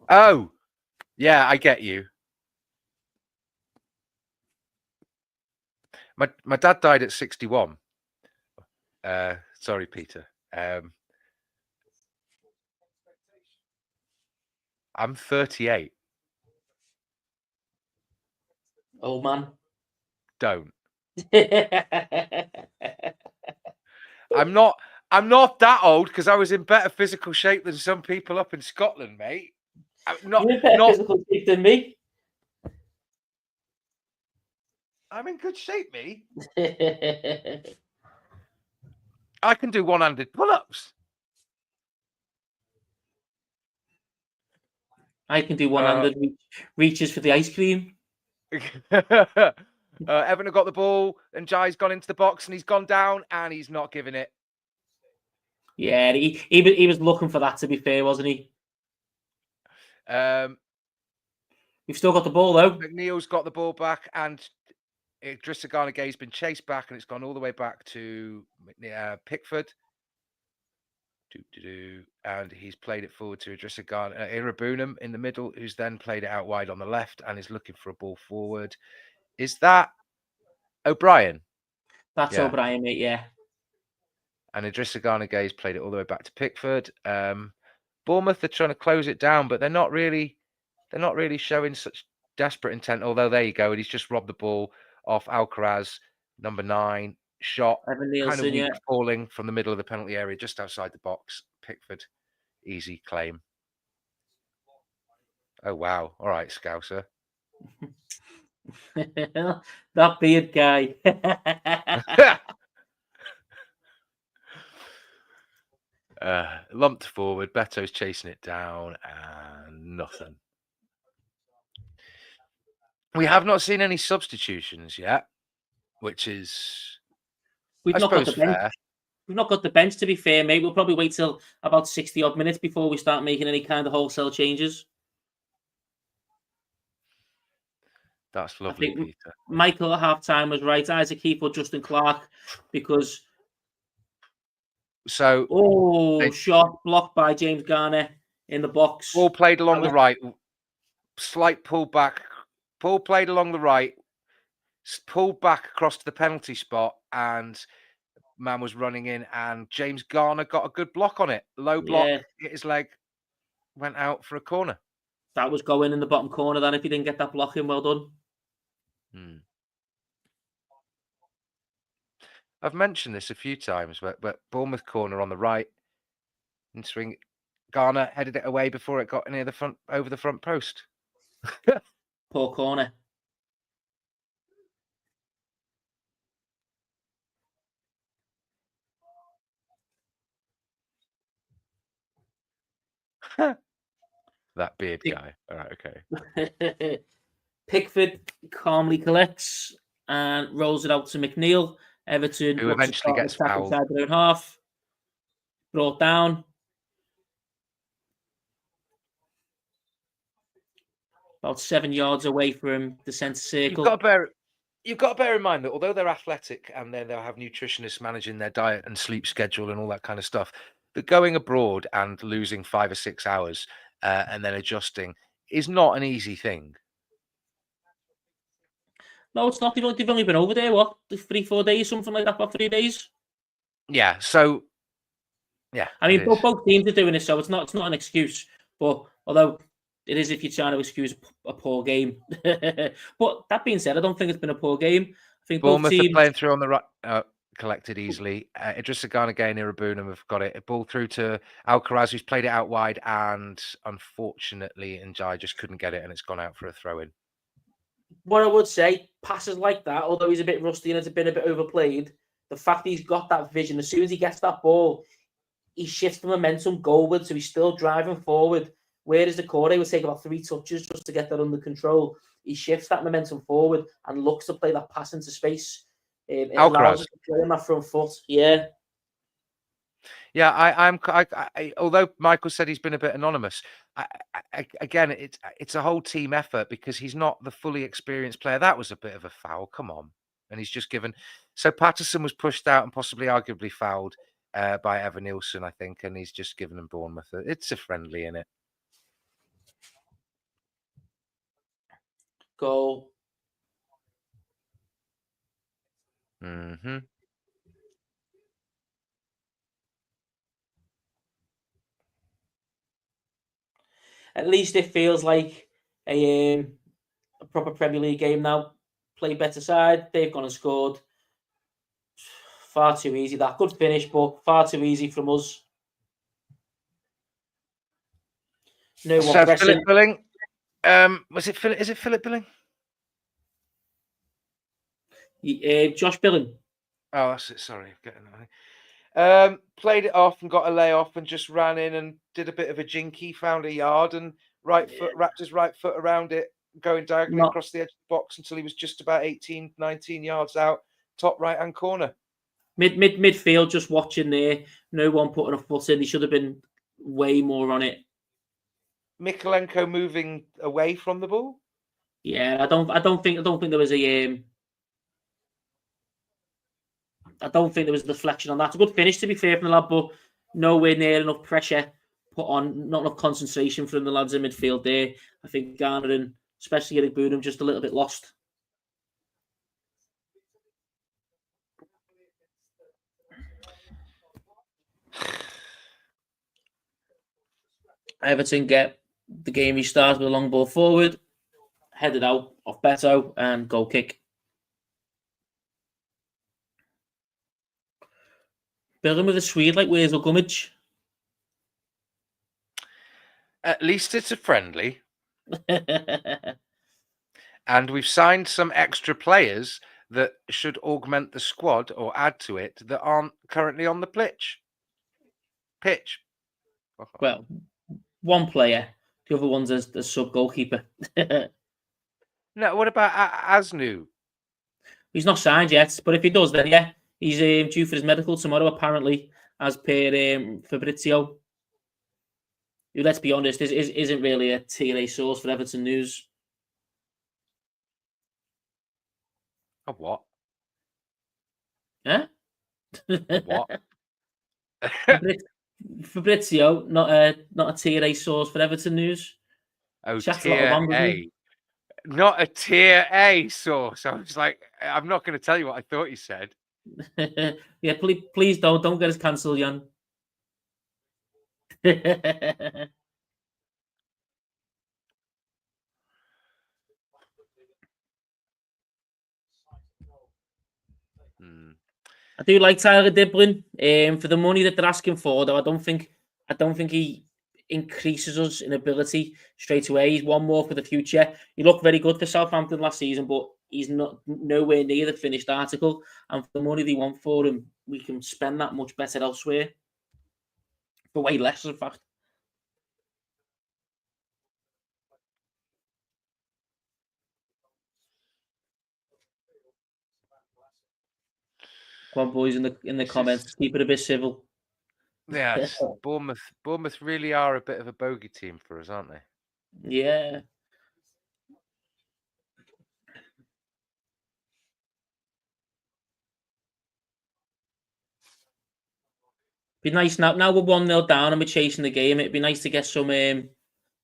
Oh, yeah, I get you. My dad died at 61. Sorry, Peter. I'm 38. Old man. Don't. I'm not that old because I was in better physical shape than some people up in Scotland, mate. You're in better physical shape than me. I'm in good shape, me. I can do one-handed pull-ups. I can do one-handed reaches for the ice cream. Everton have got the ball, and Jai's gone into the box, and he's gone down, and he's not giving it. Yeah, he was looking for that. To be fair, wasn't he? We've still got the ball though. McNeil's got the ball back, and Idrissa Gana Gay's been chased back, and it's gone all the way back to Pickford. And he's played it forward to Idrissa Gana Irabunum in the middle, who's then played it out wide on the left and is looking for a ball forward. Is that O'Brien? That's O'Brien, mate, yeah. And Idrissa Gana Gay's played it all the way back to Pickford. Bournemouth are trying to close it down, but they're not really showing such desperate intent. Although there you go, and he's just robbed the ball off Alcaraz, number 9, shot kind of weak, falling from the middle of the penalty area, just outside the box. Pickford, easy claim. Oh wow! All right, Scouser. That beard guy. Lumped forward. Beto's chasing it down, and nothing. We have not seen any substitutions yet, which is, We've not got the bench. We've not got the bench, to be fair, mate. We'll probably wait till about 60 odd minutes before we start making any kind of wholesale changes. That's lovely, Peter. Michael at half-time was right. Isaac Heath or Justin Clark, because... shot blocked by James Garner in the box. Ball played along the right. Slight pull back. Ball played along the right. Pulled back across to the penalty spot, and man was running in, and James Garner got a good block on it. Low block, hit his leg, went out for a corner. That was going in the bottom corner then if he didn't get that block in. Well done. I've mentioned this a few times, but Bournemouth corner on the right, and swing. Garner headed it away before it got near the front, over the front post. Poor corner. That beard Pick- guy. All right, okay. Pickford calmly collects and rolls it out to McNeil. Everton Who looks to eventually start the gets attack fouled. inside their own half. Brought down. About 7 yards away from the centre circle. You've got to bear in mind that although they're athletic and then they'll have nutritionists managing their diet and sleep schedule and all that kind of stuff, that going abroad and losing 5 or 6 hours and then adjusting is not an easy thing. No, it's not. They've only been over there, 3-4 days, something like that, about 3 days. Yeah, so yeah. I mean, both teams are doing this, so it's not an excuse. But although it is if you're trying to excuse a poor game. But that being said, I don't think it's been a poor game. I think Bournemouth both teams are playing through on the right, collected easily. Idrissa Gana Gay and Irabunam have got it. A ball through to Alcaraz, who's played it out wide, and unfortunately, Njai just couldn't get it, and it's gone out for a throw-in. What I would say, passes like that, although he's a bit rusty and it's been a bit overplayed, the fact he's got that vision, as soon as he gets that ball, he shifts the momentum goalward, so he's still driving forward. Whereas the Corday would take about 3 touches just to get that under control. He shifts that momentum forward and looks to play that pass into space. It allows us to play on that front foot. Yeah. Yeah, I although Michael said he's been a bit anonymous, again, it's a whole team effort because he's not the fully experienced player. That was a bit of a foul. Come on. And he's just given. So Patterson was pushed out and possibly arguably fouled by Evan Nielsen, I think, and he's just given them Bournemouth. It's a friendly, innit? Goal. Mm-hmm. At least it feels like a proper Premier League game now. Play better side. They've gone and scored. Far too easy. That good finish, but far too easy from us. No one So pressing. Philip Billing. Was it Philip? Is it Philip Billing? Josh Billing. Oh, that's it. Sorry, getting played it off and got a layoff and just ran in and did a bit of a jinky, found a yard and wrapped his right foot around it, going diagonally across the edge of the box until he was just about 18, 19 yards out, top right-hand corner. Midfield, just watching there. No one putting a foot in. He should have been way more on it. Mikolenko moving away from the ball. Yeah, I don't think there was a. I don't think there was a deflection on that. It's a good finish, to be fair, from the lad, but nowhere near enough pressure put on, not enough concentration from the lads in midfield there. I think Garner and especially Eric Boonham just a little bit lost. Everton get the game restarted with a long ball forward, headed out off Beto, and goal kick. Building with a Swede like Wales or Gummidge. At least it's a friendly. And we've signed some extra players that should augment the squad or add to it that aren't currently on the pitch. Well, one player. The other one's a sub goalkeeper. No, what about Asnu? He's not signed yet, but if he does, then yeah, he's due for his medical tomorrow, apparently, as per Fabrizio. Who, let's be honest, isn't really a tier A source for Everton news. A what? Huh? What? Fabrizio, not a tier A source for Everton news. Oh, Chats tier a lot of A. Not a tier A source. I was like, I'm not going to tell you what I thought you said. Yeah, please don't get us cancelled, Jan. I do like Tyler Diblin. For the money that they're asking for, though, I don't think he increases us in ability straight away. He's one more for the future. He looked very good for Southampton last season, but he's not nowhere near the finished article. And for the money they want for him, we can spend that much better elsewhere. For way less, in fact. Come on, boys, in the comments, keep it a bit civil. Yeah, Bournemouth really are a bit of a bogey team for us, aren't they? Yeah. Be nice now. Now we're 1-0 down and we're chasing the game. It'd be nice to get some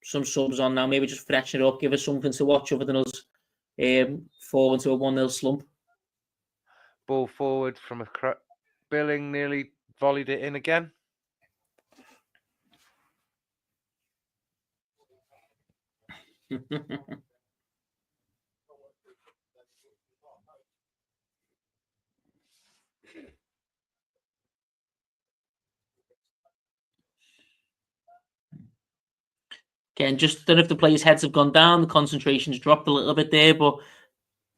subs on now. Maybe just freshen it up, give us something to watch other than us fall into a 1-0 slump. Ball forward from Billing nearly volleyed it in again. Again, just don't know if the players' heads have gone down. The concentration's dropped a little bit there, but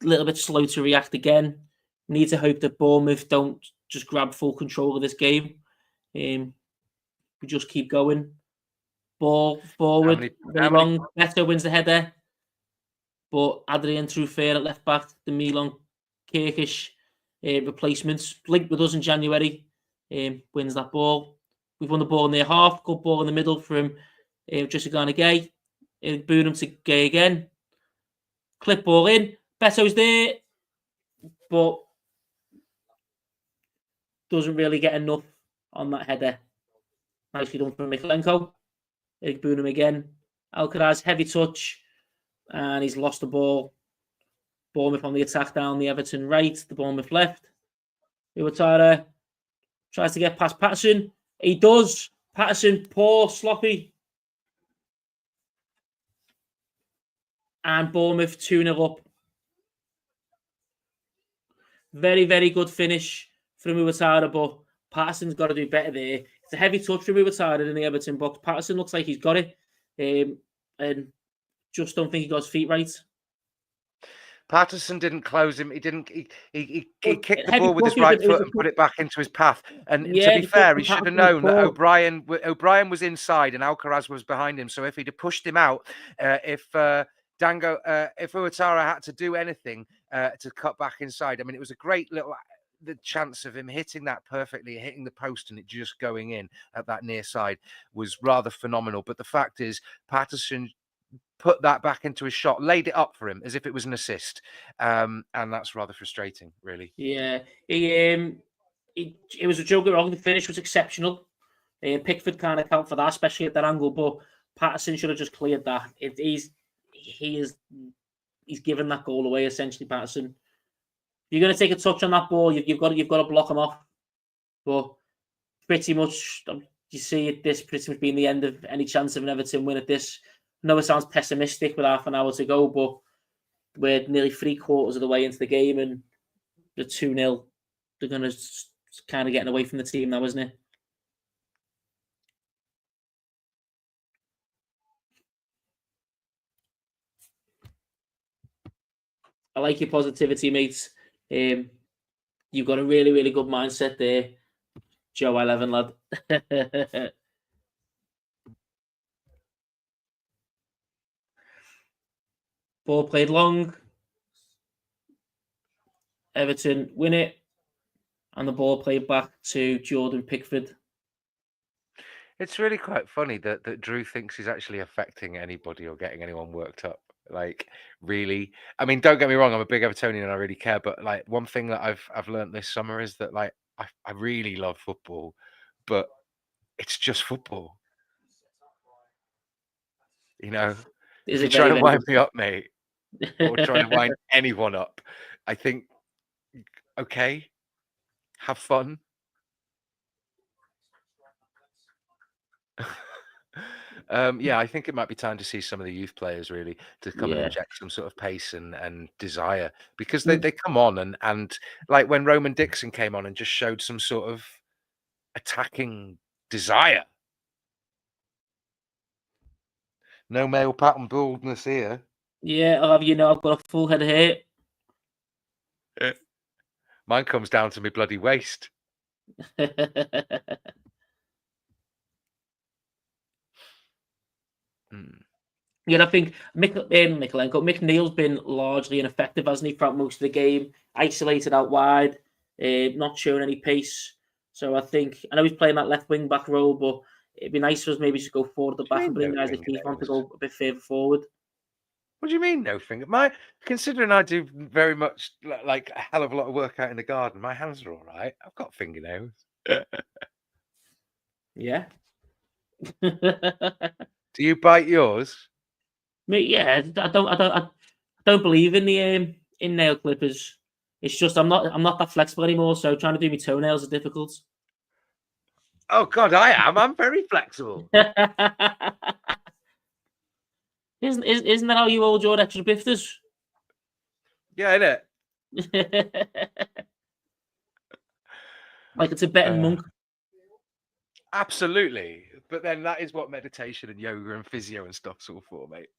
a little bit slow to react again. Need to hope that Bournemouth don't just grab full control of this game. We just keep going. Ball forward, very long. Beto wins the header. But Adrian Truffert at left back, the Milan Kirkish replacements, linked with us in January, wins that ball. We've won the ball in their half. Good ball in the middle from Jessica Gay. Boonham to Gay again. Clip ball in. Beto's there. But doesn't really get enough on that header. Nicely done from Mikalenko. Boonham again. Alcaraz, heavy touch. And he's lost the ball. Bournemouth on the attack down the Everton right. The Bournemouth left. Iwatara tries to get past Patterson. He does. Patterson, poor, sloppy. And Bournemouth 2-0 up. Very, very good finish from Iwatara, but Patterson's got to do better there. It's a heavy touch from Iwatara in the Everton box. Patterson looks like he's got it. And just don't think he got his feet right. Patterson didn't close him. He didn't. He kicked the ball with his right foot and put it back into his path. And to be fair, he should have known that O'Brien was inside and Alcaraz was behind him. So if he'd have pushed him out, if Iwatara had to do anything to cut back inside, I mean, it was a great little. The chance of him hitting that perfectly, hitting the post and it just going in at that near side was rather phenomenal. But the fact is, Patterson put that back into his shot, laid it up for him as if it was an assist. And that's rather frustrating, really. Yeah. It was a joke wrong. The finish was exceptional. Pickford can't account for that, especially at that angle, but Patterson should have just cleared that. He's given that goal away, essentially, Patterson. You're going to take a touch on that ball, you've got to block him off. But pretty much, you see it, this pretty much being the end of any chance of an Everton win at this. I know it sounds pessimistic with half an hour to go, but we're nearly 3/4 of the way into the game and the 2-0. They're going to kind of getting away from the team now, isn't it? I like your positivity, mates. You've got a really, really good mindset there, Joe 11 lad. Ball played long. Everton win it. And the ball played back to Jordan Pickford. It's really quite funny that Drew thinks he's actually affecting anybody or getting anyone worked up. Like, really, I mean, don't get me wrong, I'm a big Evertonian and I really care, but like one thing that I've learned this summer is that like I really love football, but it's just football. You know, if you're trying to wind me up, mate, or trying to wind anyone up, I think, okay, have fun. Yeah, I think it might be time to see some of the youth players really to come and inject some sort of pace and desire, because they come on and like when Roman Dixon came on and just showed some sort of attacking desire. No male pattern baldness here. Yeah, I'll have you know I've got a full head of hair. Mine comes down to my bloody waist. Yeah, I think Mick Neal's been largely ineffective, hasn't he, throughout most of the game? Isolated out wide, not showing any pace. So I know he's playing that left wing back role, but it'd be nice for us maybe to go forward the back and bring guys like Keith on to go a bit further forward. What do you mean, no finger? Considering I do very much like a hell of a lot of work out in the garden, my hands are all right. I've got fingernails. Yeah. Do you bite yours? Yeah, I don't believe in the in nail clippers. It's just I'm not that flexible anymore, so trying to do my toenails is difficult. Oh God, I am. I'm very flexible. Isn't that how you hold your extra bifters? Yeah, innit? Like a Tibetan monk. Absolutely. But then that is what meditation and yoga and physio and stuff's all for, mate.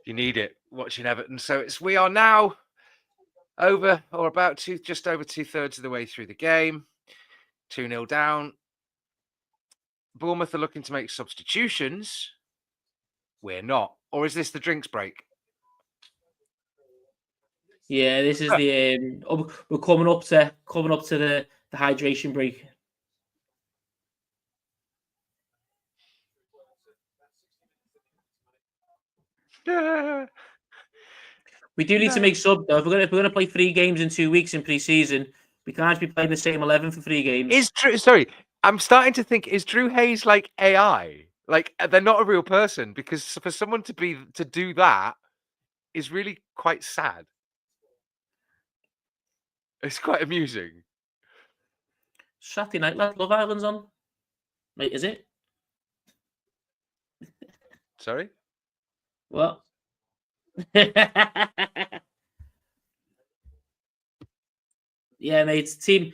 You need it watching Everton. So we are now over or about just over 2/3 of the way through the game. 2-0 down. Bournemouth are looking to make substitutions. We're not. Or is this the drinks break? Yeah, this is the we're coming up to the hydration break. We do need to make sub though. If we're gonna play 3 games in 2 weeks in pre-season, we can't be playing the same 11 for 3 games. I'm starting to think, is Drew Hayes like AI? Like they're not a real person, because for someone to do that is really quite sad. It's quite amusing. Saturday night, Love Island's on. Wait, is it? Sorry? What? Yeah, mate. Team's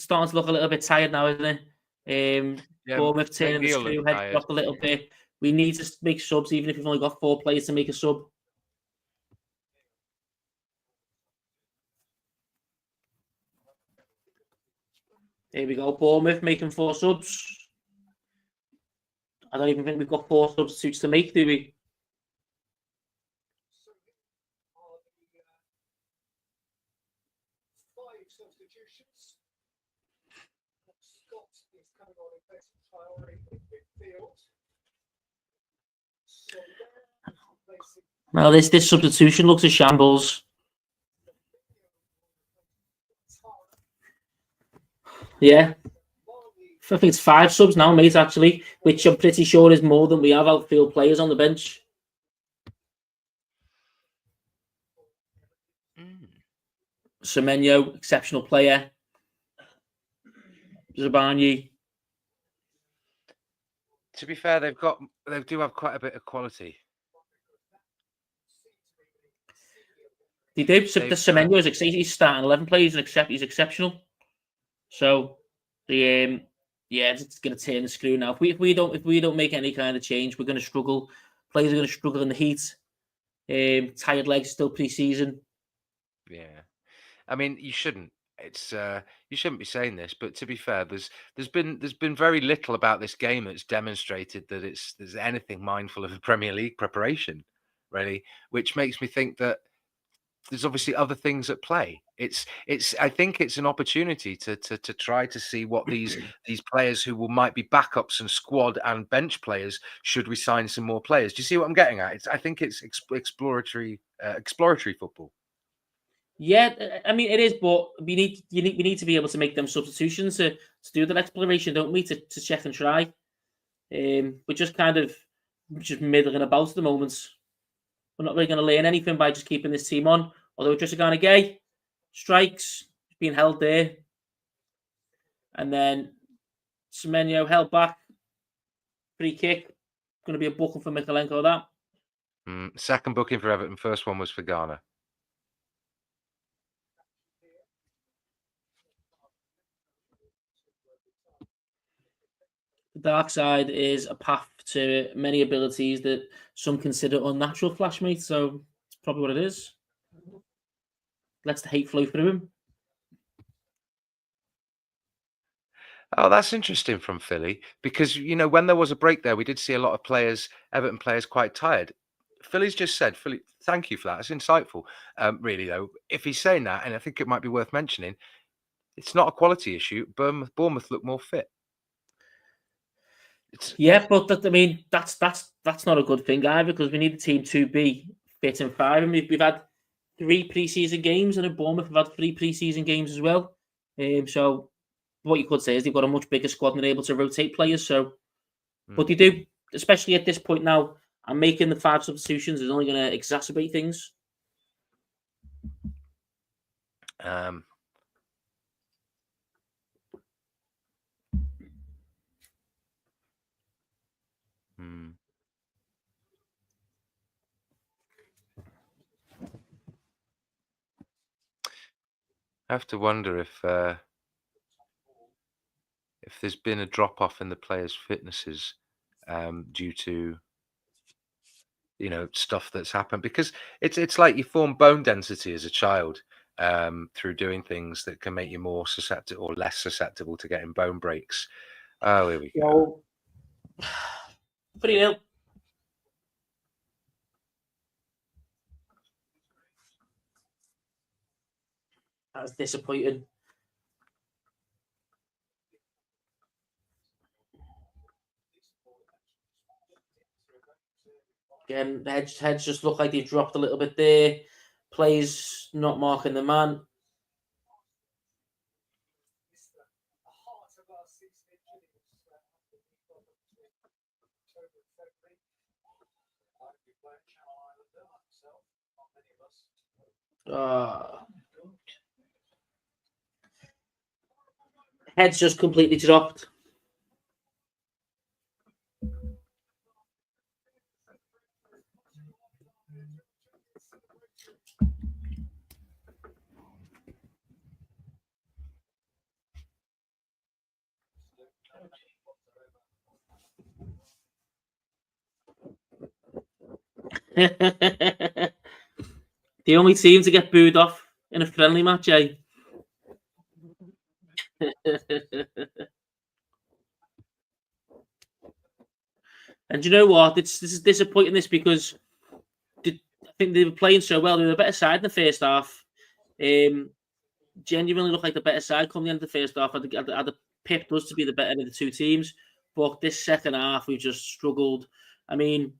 starting to look a little bit tired now, isn't it? Bournemouth turning the screw, head dropped a little bit. We need to make subs, even if we've only got 4 players to make a sub. Here we go. Bournemouth making 4 subs. I don't even think we've got 4 substitutes to make, do we? Now this substitution looks a shambles. Yeah. I think it's 5 subs now, mate, actually, which I'm pretty sure is more than we have outfield players on the bench. Semenyo, exceptional player. Zabani. To be fair, they do have quite a bit of quality. They do. The Semenyo is he's starting 11 players and he's exceptional. So it's going to turn the screw now. If we don't make any kind of change, we're going to struggle. Players are going to struggle in the heat. Tired legs, still pre-season. Yeah, I mean you shouldn't. You shouldn't be saying this, but to be fair, there's been very little about this game that's demonstrated that there's anything mindful of a Premier League preparation, really, which makes me think that there's obviously other things at play. I think it's an opportunity to try to see what these players who might be backups and squad and bench players, should we sign some more players. Do you see what I'm getting at? I think it's exploratory football. Yeah, I mean it is, but we need to be able to make them substitutions to do that exploration, don't we? To check and try. We're just middling about at the moment. We're not really going to learn anything by just keeping this team on. Although just kind of gay strikes being held there, and then Semenyo held back, free kick. Going to be a booking for Mikalenko. That second booking for Everton. First one was for Ghana. the dark side is a path to many abilities that some consider unnatural, Flashmate. So it's probably what it is. Lets the hate flow through him. Oh, that's interesting from Philly because, when there was a break there, we did see a lot of players, Everton players, quite tired. Philly's just said, Philly, thank you for that. That's insightful. Really, though, if he's saying that, and I think it might be worth mentioning, it's not a quality issue. Bournemouth look more fit. Yeah, but that's not a good thing either because we need the team to be fit and five. And we've had 3 pre-season games, and in Bournemouth we've had 3 pre-season games as well. So what you could say is they've got a much bigger squad and they're able to rotate players. So, but they do, especially at this point now, and making the 5 substitutions is only going to exacerbate things. I have to wonder if there's been a drop off in the players' fitnesses due to stuff that's happened, because it's like you form bone density as a child through doing things that can make you more susceptible or less susceptible to getting bone breaks. Oh, here we go. 3-0. That was disappointing. Again, the heads just look like they've dropped a little bit there. Plays not marking the man. Head's just completely dropped. The only team to get booed off in a friendly match, eh? And you know what? This is disappointing. This because I think they were playing so well. They were the better side in the first half. Genuinely looked like the better side coming into the first half. Had the pipped us to be the better of the 2 teams. But this second half, we just struggled. I mean,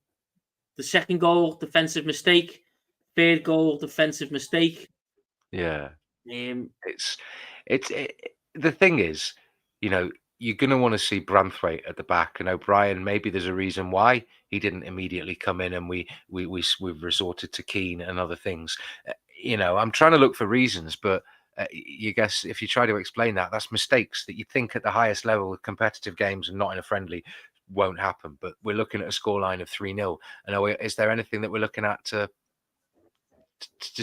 the second goal, defensive mistake. Third goal, defensive mistake. Yeah. It's the thing is, you're going to want to see Branthwaite at the back, and O'Brien. Maybe there's a reason why he didn't immediately come in, and we've resorted to Keane and other things. I'm trying to look for reasons, but you guess if you try to explain that, that's mistakes that you think at the highest level of competitive games and not in a friendly won't happen. But we're looking at a scoreline of 3-0. And is there anything that we're looking at to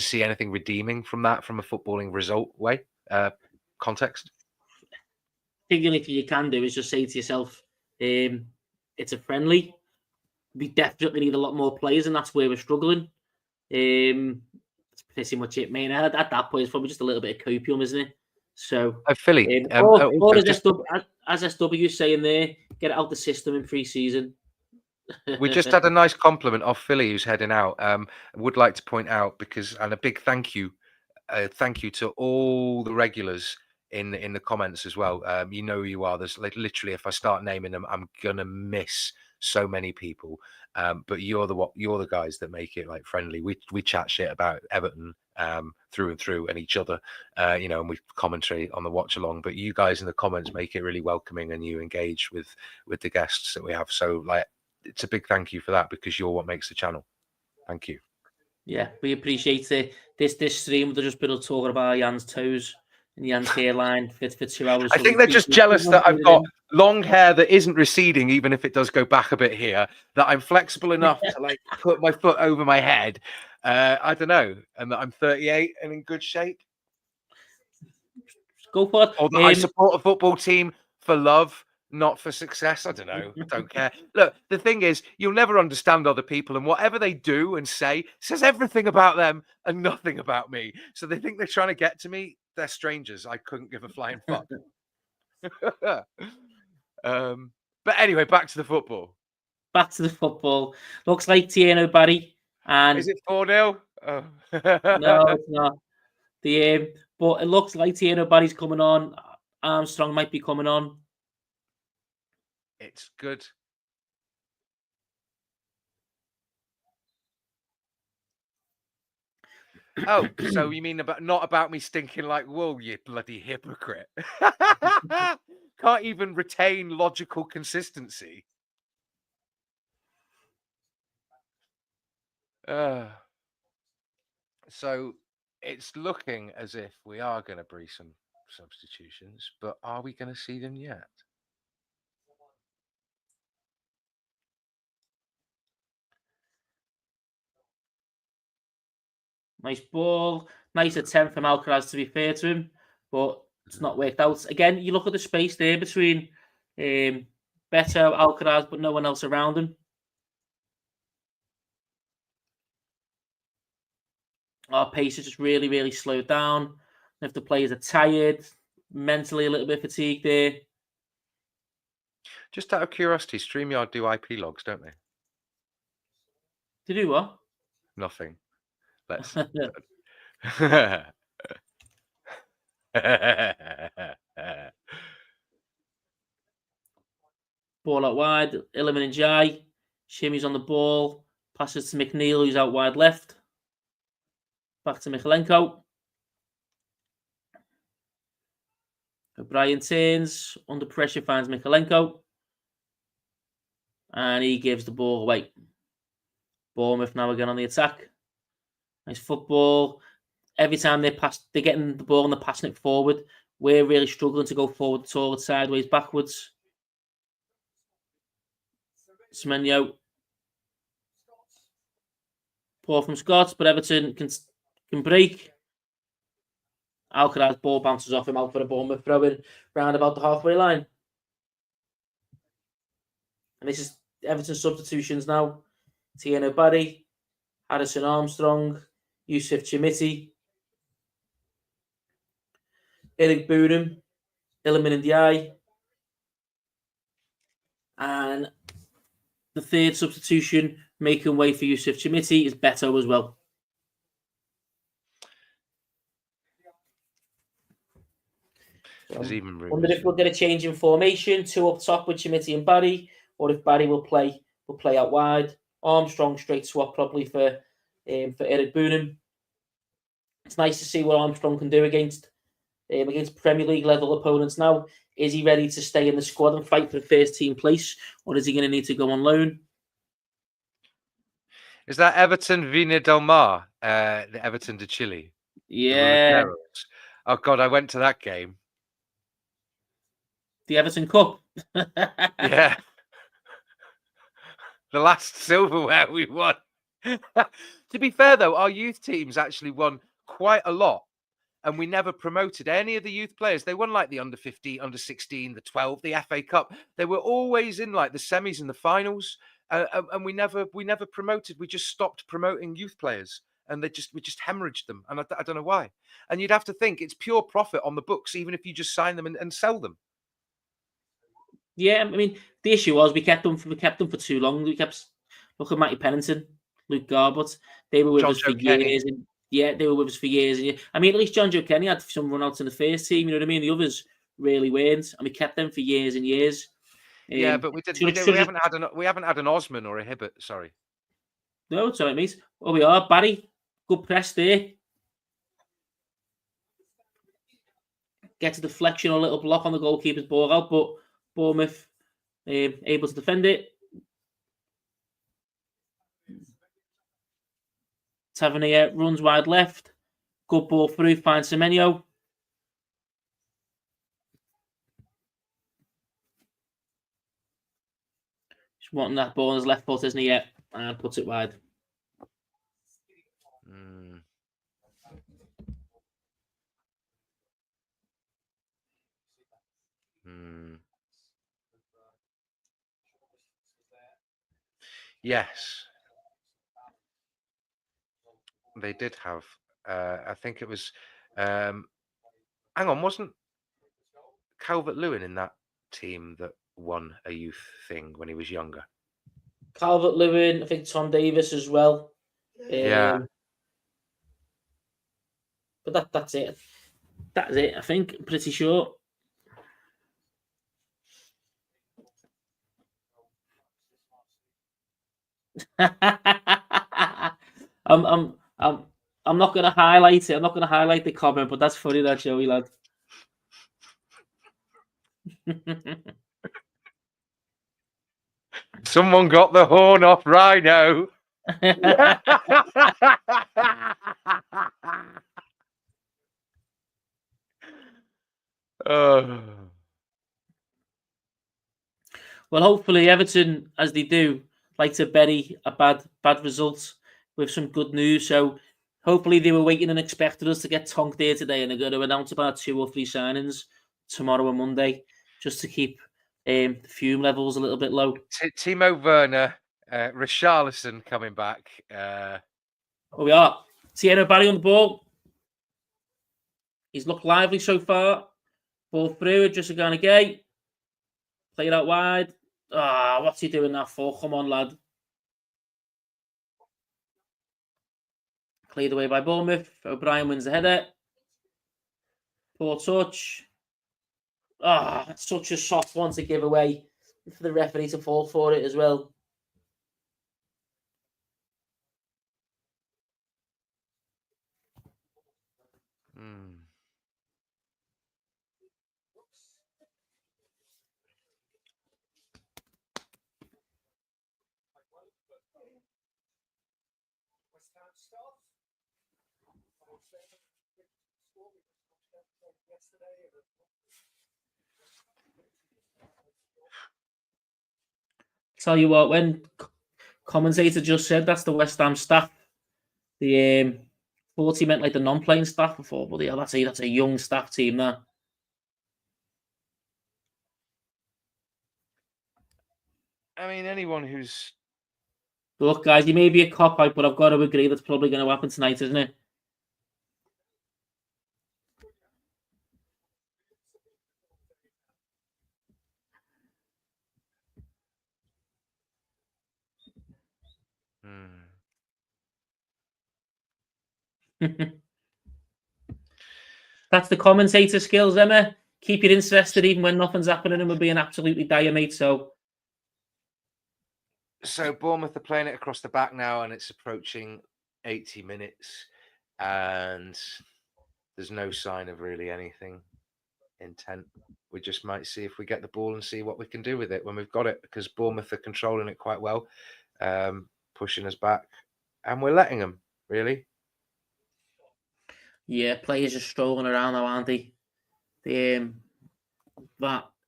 see anything redeeming from that, from a footballing result way context? I think the only thing you can do is just say to yourself, it's a friendly. We definitely need a lot more players, and that's where we're struggling. That's pretty much it, man. At that point, it's probably just a little bit of copium, isn't it? So, Philly, or as SW is saying there, get it out the system in pre-season. We just had a nice compliment off Philly, who's heading out. I would like to point out, and a big thank you to all the regulars in the comments as well. You know who you are. There's literally, if I start naming them, I'm gonna miss so many people. But you're the guys that make it friendly. We chat shit about Everton through and through, and each other, and we commentary on the watch along. But you guys in the comments make it really welcoming, and you engage with the guests that we have. So it's a big thank you for that, because you're what makes the channel. Thank you. Yeah, we appreciate it. This stream, they've just been talking about Jan's toes and Jan's hairline for 2 hours. I think they're just jealous that I've got long hair that isn't receding, even if it does go back a bit here, that I'm flexible enough to put my foot over my head. I don't know. And that I'm 38 and in good shape. Go for it. Or that I support a football team for love, not for success. I don't know. I don't care. Look, the thing is, you'll never understand other people, and whatever they do and say says everything about them and nothing about me. So they think they're trying to get to me. They're strangers. I couldn't give a flying fuck. But anyway, back to the football. Back to the football. Looks like Tieno Barry and Is it 4-0? Oh. no, it's not. But it looks like Tieno Barry's coming on. Armstrong might be coming on. It's good. Oh, so you mean not about me stinking like wool, you bloody hypocrite. Can't even retain logical consistency. So it's looking as if we are going to breed some substitutions, but are we going to see them yet? Nice ball. Nice attempt from Alcaraz, to be fair to him, but it's not worked out. Again, you look at the space there between Beto, Alcaraz, but no one else around him. Our pace is just really, really slowed down. If the players are tired, mentally a little bit fatigued there. Just out of curiosity, StreamYard do IP logs, don't they? To do what? Nothing. Let's. Ball out wide. Illiman and Jai. Shimmies on the ball. Passes to McNeil, who's out wide left. Back to Michalenko. O'Brien turns. Under pressure, finds Michalenko. And he gives the ball away. Bournemouth now again on the attack. Nice football. Every time they're getting the ball and they're passing it forward. We're really struggling to go forward at all, sideways, backwards. Semenyo. Ball from Scott, but Everton can break. Alcaraz ball bounces off him out for a Bournemouth throw-in round about the halfway line. And this is Everton substitutions now. Tieno Barry, Harrison Armstrong, Yusuf Chimiti, Eric Boonham, Illiman Ndiaye, and the third substitution making way for Yusuf Chimiti is Beto as well. Wonder if we'll get a change in formation, 2 up top with Chimiti and Barry, or if Barry will play out wide. Armstrong straight swap probably for Eric Boonham. It's nice to see what Armstrong can do against Premier League level opponents now. Is he ready to stay in the squad and fight for the first team place, or is he going to need to go on loan? Is that Everton Vina Del Mar, the Everton de Chile? Yeah. Oh God, I went to that game. The Everton Cup. Yeah. The last silverware we won. To be fair, though, our youth teams actually won quite a lot. And we never promoted any of the youth players. They won like the under 15, under 16, the 12, the FA Cup. They were always in like the semis and the finals. And we never promoted. We just stopped promoting youth players. And we just hemorrhaged them. And I don't know why. And you'd have to think it's pure profit on the books, even if you just sign them and sell them. Yeah, I mean, the issue was we kept them for too long. We kept look at Matty Pennington, Luke Garbott. They were with us for years. And yeah, they were with us for years. And I mean, at least John Joe Kenny had some run-outs in the first team. You know what I mean? The others really weren't, and we kept them for years and years. Yeah, but we haven't had an Osman or a Hibbert. Sorry. No, it's all right, mate. Well, we are. Barry, good press there. Gets a deflection or a little block on the goalkeeper's ball out, but Bournemouth able to defend it. Tavernier runs wide left. Good ball through, finds Semenyo. Just wanting that ball on his left foot, isn't he? Yet, and puts it wide. Yes. They did have. I think it was. Hang on, wasn't Calvert-Lewin in that team that won a youth thing when he was younger? Calvert-Lewin, I think Tom Davis as well. Yeah. But that's it. That's it, I think. I'm pretty sure. I'm not gonna highlight it. I'm not gonna highlight the comment, but that's funny, that Joey lad. Someone got the horn off Rhino. Oh. Well, hopefully Everton, as they do, like to bury a bad result with some good news. So hopefully they were waiting and expected us to get tonked there today, and they're going to announce about 2 or 3 signings tomorrow and Monday, just to keep the fume levels a little bit low. Timo Werner, Richarlison coming back. Oh, we are. Thierry Barry on the ball. He's looked lively so far. Ball through, just a gay. Play it out wide. What's he doing that for? Come on, lad. Cleared away by Bournemouth. O'Brien wins the header. Poor touch. That's such a soft one to give away for the referee to fall for it as well. Tell you what, when commentator just said that's the West Ham staff, the 40 meant like the non-playing staff before, but yeah, that's a young staff team there. I mean, anyone who's... Look, guys, you may be a cop-out, but I've got to agree that's probably going to happen tonight, isn't it? That's the commentator skills, Emma. Keep you interested even when nothing's happening and we're being absolutely dire, mate. So Bournemouth are playing it across the back now, and it's approaching 80 minutes, and there's no sign of really anything intent. We just might see if we get the ball and see what we can do with it when we've got it, because Bournemouth are controlling it quite well, pushing us back, and we're letting them, really. Yeah, players are strolling around now, aren't they? That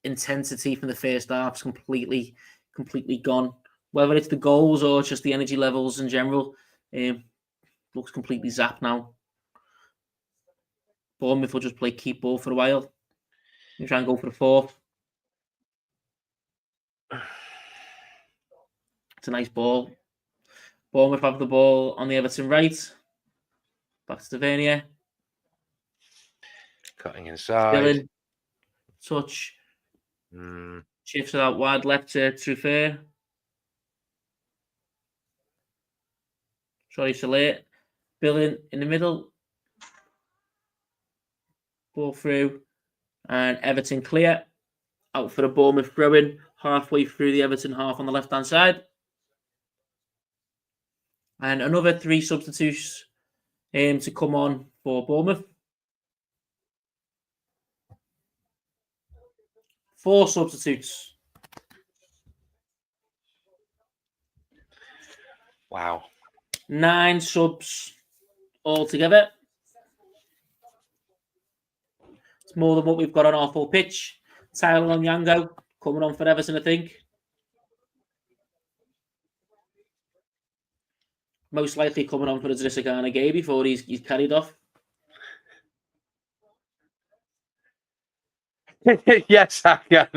intensity from the first half's completely gone. Whether it's the goals or just the energy levels in general, looks completely zapped now. Bournemouth will just play keep ball for a while and try and go for the fourth. It's a nice ball. Bournemouth have the ball on the Everton right. Back to Tavernier. Cutting inside. Dylan. Touch. Shifts it out wide left to Truffert. Sorry, Salah. Billing in the middle. Ball through. And Everton clear. Out for the Bournemouth throw-in. Halfway through the Everton half on the left-hand side. And another 3 substitutes to come on for Bournemouth. 4 substitutes. Wow. 9 subs altogether. It's more than what we've got on our full pitch. Tyler and Yango coming on for Everton, I think. Most likely coming on for the Drissagana game before he's carried off. Yes, I can.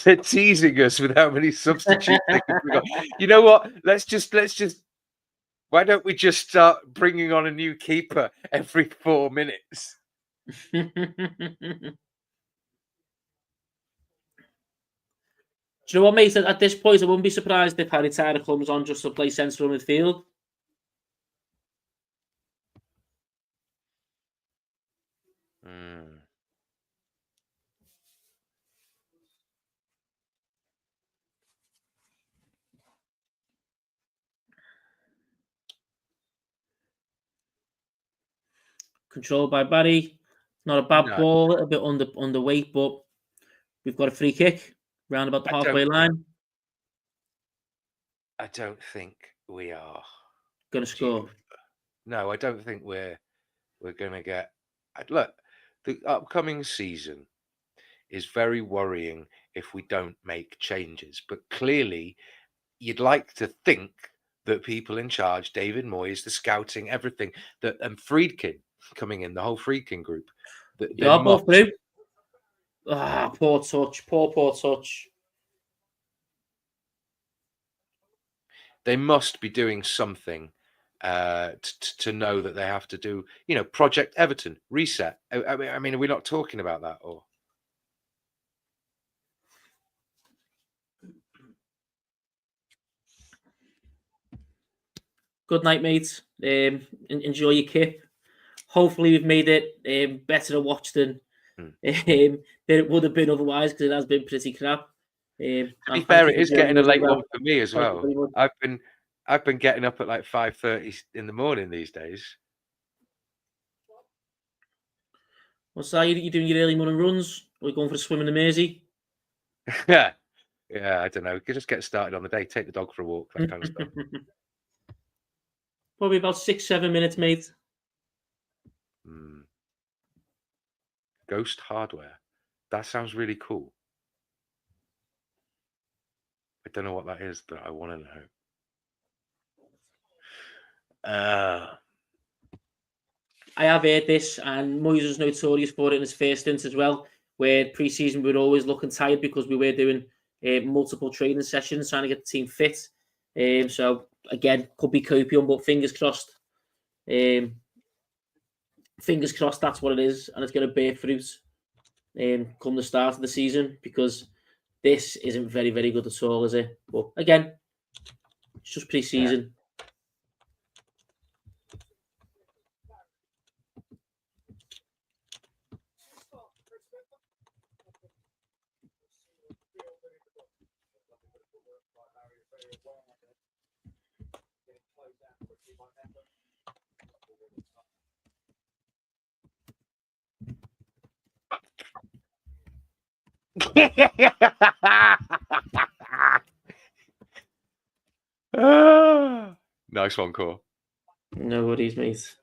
They're teasing us with how many substitutes they could bring on. You know what? Let's just. Why don't we just start bringing on a new keeper every 4 minutes? Do you know what, mate? At this point, I wouldn't be surprised if Harry Tyler comes on just to play central midfield. Controlled by Barry. Not a bad No. ball, a bit underweight, but we've got a free kick round about the halfway line. I don't think we are Going to score. No, I don't think we're going to get. Look, the upcoming season is very worrying if we don't make changes. But clearly, you'd like to think that people in charge, David Moyes, the scouting, everything, and Friedkin coming in, the whole Friedkin group, that You're both through. Poor touch. Poor touch. They must be doing something to know that they have to do, Project Everton, reset. I mean, are we not talking about that? Or Good night, mates. Enjoy your kip. Hopefully, we've made it better to watch than it would have been otherwise, because it has been pretty crap. To be fair, it is getting a late one for me as well. I've been getting up at like 5:30 in the morning these days. What's that? You doing your early morning runs? Or you going for a swim in the Mersey? Yeah, I don't know. You could just get started on the day, take the dog for a walk, that kind of stuff. Probably about 6-7 minutes, mate. Ghost Hardware. That sounds really cool. I don't know what that is, but I want to know. I have heard this, and Moyes is notorious for it in his first stint as well, where pre-season we were always looking tired because we were doing multiple training sessions trying to get the team fit. So again, could be copium, but fingers crossed. Fingers crossed that's what it is, and it's going to bear fruit come the start of the season, because this isn't very, very good at all, is it? But again, it's just pre-season. Nice one, Core. No worries, mate.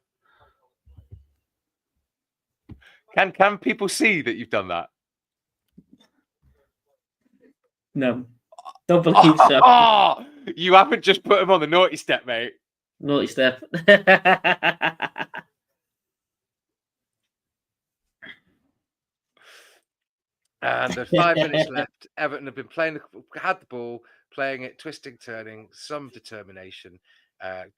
Can people see that you've done that? No, don't believe so. Oh, you haven't just put him on the naughty step, mate. Naughty step. And there's 5 minutes left. Everton have been had the ball, playing it, twisting, turning, some determination.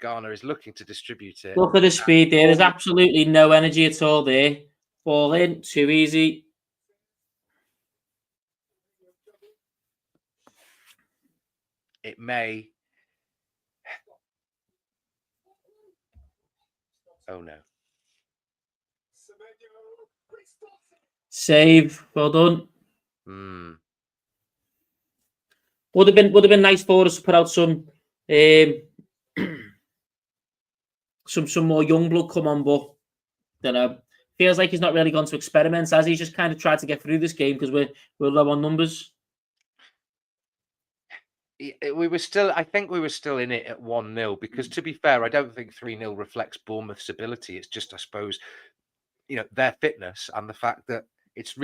Garner is looking to distribute it. Look at the speed there. There's absolutely no energy at all there. Ball in, too easy. It may. Oh no. Save. Well done. Would have been nice for us to put out some some more young blood come on, but don't know. Feels like he's not really gone to experiments, as he's just kind of tried to get through this game because we're low on numbers. I think we were still in it at 1-0, because to be fair, I don't think 3-0 reflects Bournemouth's ability. It's just, I suppose, their fitness and the fact that it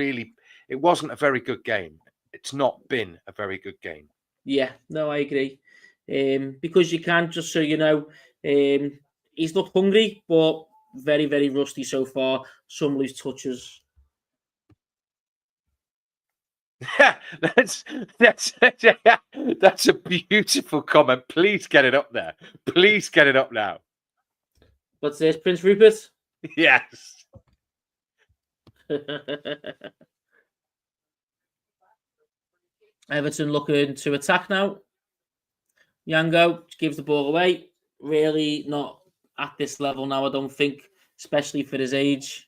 wasn't a very good game. It's not been a very good game. Yeah, no, I agree. Because you can't just, so you know, he's looked hungry, but very, very rusty so far. Some loose touches. Yeah, that's a beautiful comment. Please get it up there. Please get it up now. What's this, Prince Rupert? Yes. Everton looking to attack now. Yango gives the ball away. Really not at this level now, I don't think, especially for his age.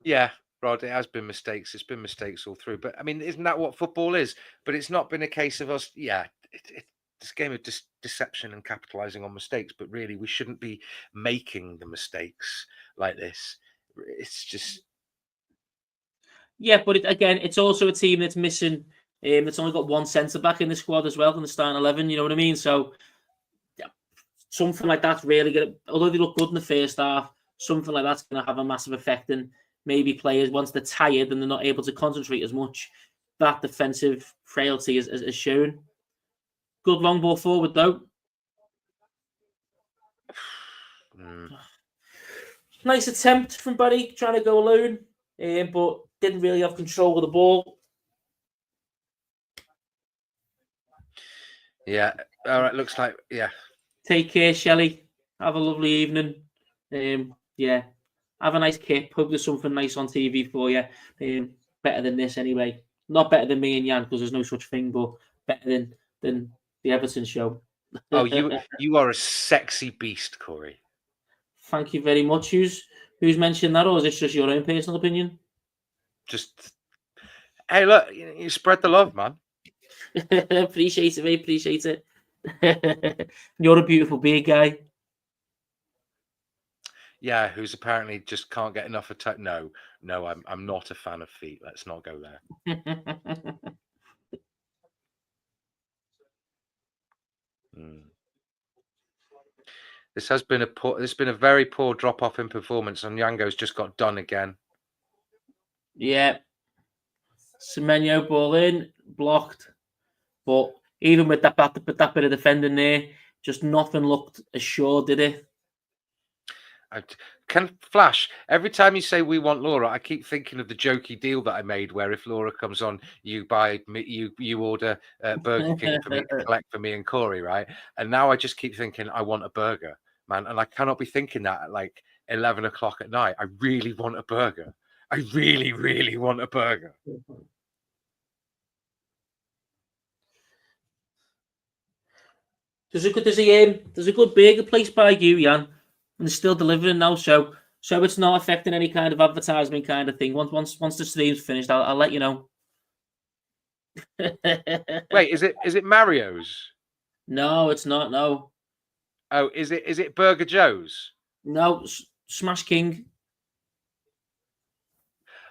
Yeah, Rod, it has been mistakes. It's been mistakes all through. But I mean, isn't that what football is? But it's not been a case of us. Yeah, this game of deception and capitalizing on mistakes. But really, we shouldn't be making the mistakes like this. It's just. Yeah, but again, it's also a team that's missing. It's only got one centre back in the squad as well in the starting 11. You know what I mean? So yeah, something like that's really going to. Although they look good in the first half, something like that's going to have a massive effect. And maybe players, once they're tired and they're not able to concentrate as much, that defensive frailty is shown. Good long ball forward though. Nice attempt from Barry trying to go alone, but didn't really have control of the ball. Yeah. All right. Looks like, yeah. Take care, Shelley. Have a lovely evening. Yeah. Have a nice kip. Hope there's something nice on TV for you. Better than this anyway. Not better than me and Jan, because there's no such thing, but better than the Everton show. Oh, you are a sexy beast, Corey. Thank you very much. Who's mentioned that, or is this just your own personal opinion? Just, hey, look, you spread the love, man. Appreciate it, mate. Appreciate it. You're a beautiful big guy. Yeah, who's apparently just can't get enough of No, I'm not a fan of feet. Let's not go there. This has been a very poor drop off in performance, and Yango's just got done again. Yeah, Semenyo ball in, blocked, but even with that bit of defending there, just nothing looked assured, did it? Can Flash, every time you say we want Laura, I keep thinking of the jokey deal that I made where if Laura comes on, you buy me, you order Burger King for me to collect for me and Corey, right? And now I just keep thinking I want a burger, man, and I cannot be thinking that at like 11 o'clock at night. I really want a burger. I really, really want a burger. There's a good burger place by you, Jan, and they're still delivering now, so it's not affecting any kind of advertisement kind of thing. Once the stream's finished, I'll let you know. Wait, is it Mario's? No, it's not. No. Oh, is it Burger Joe's? No, Smash King.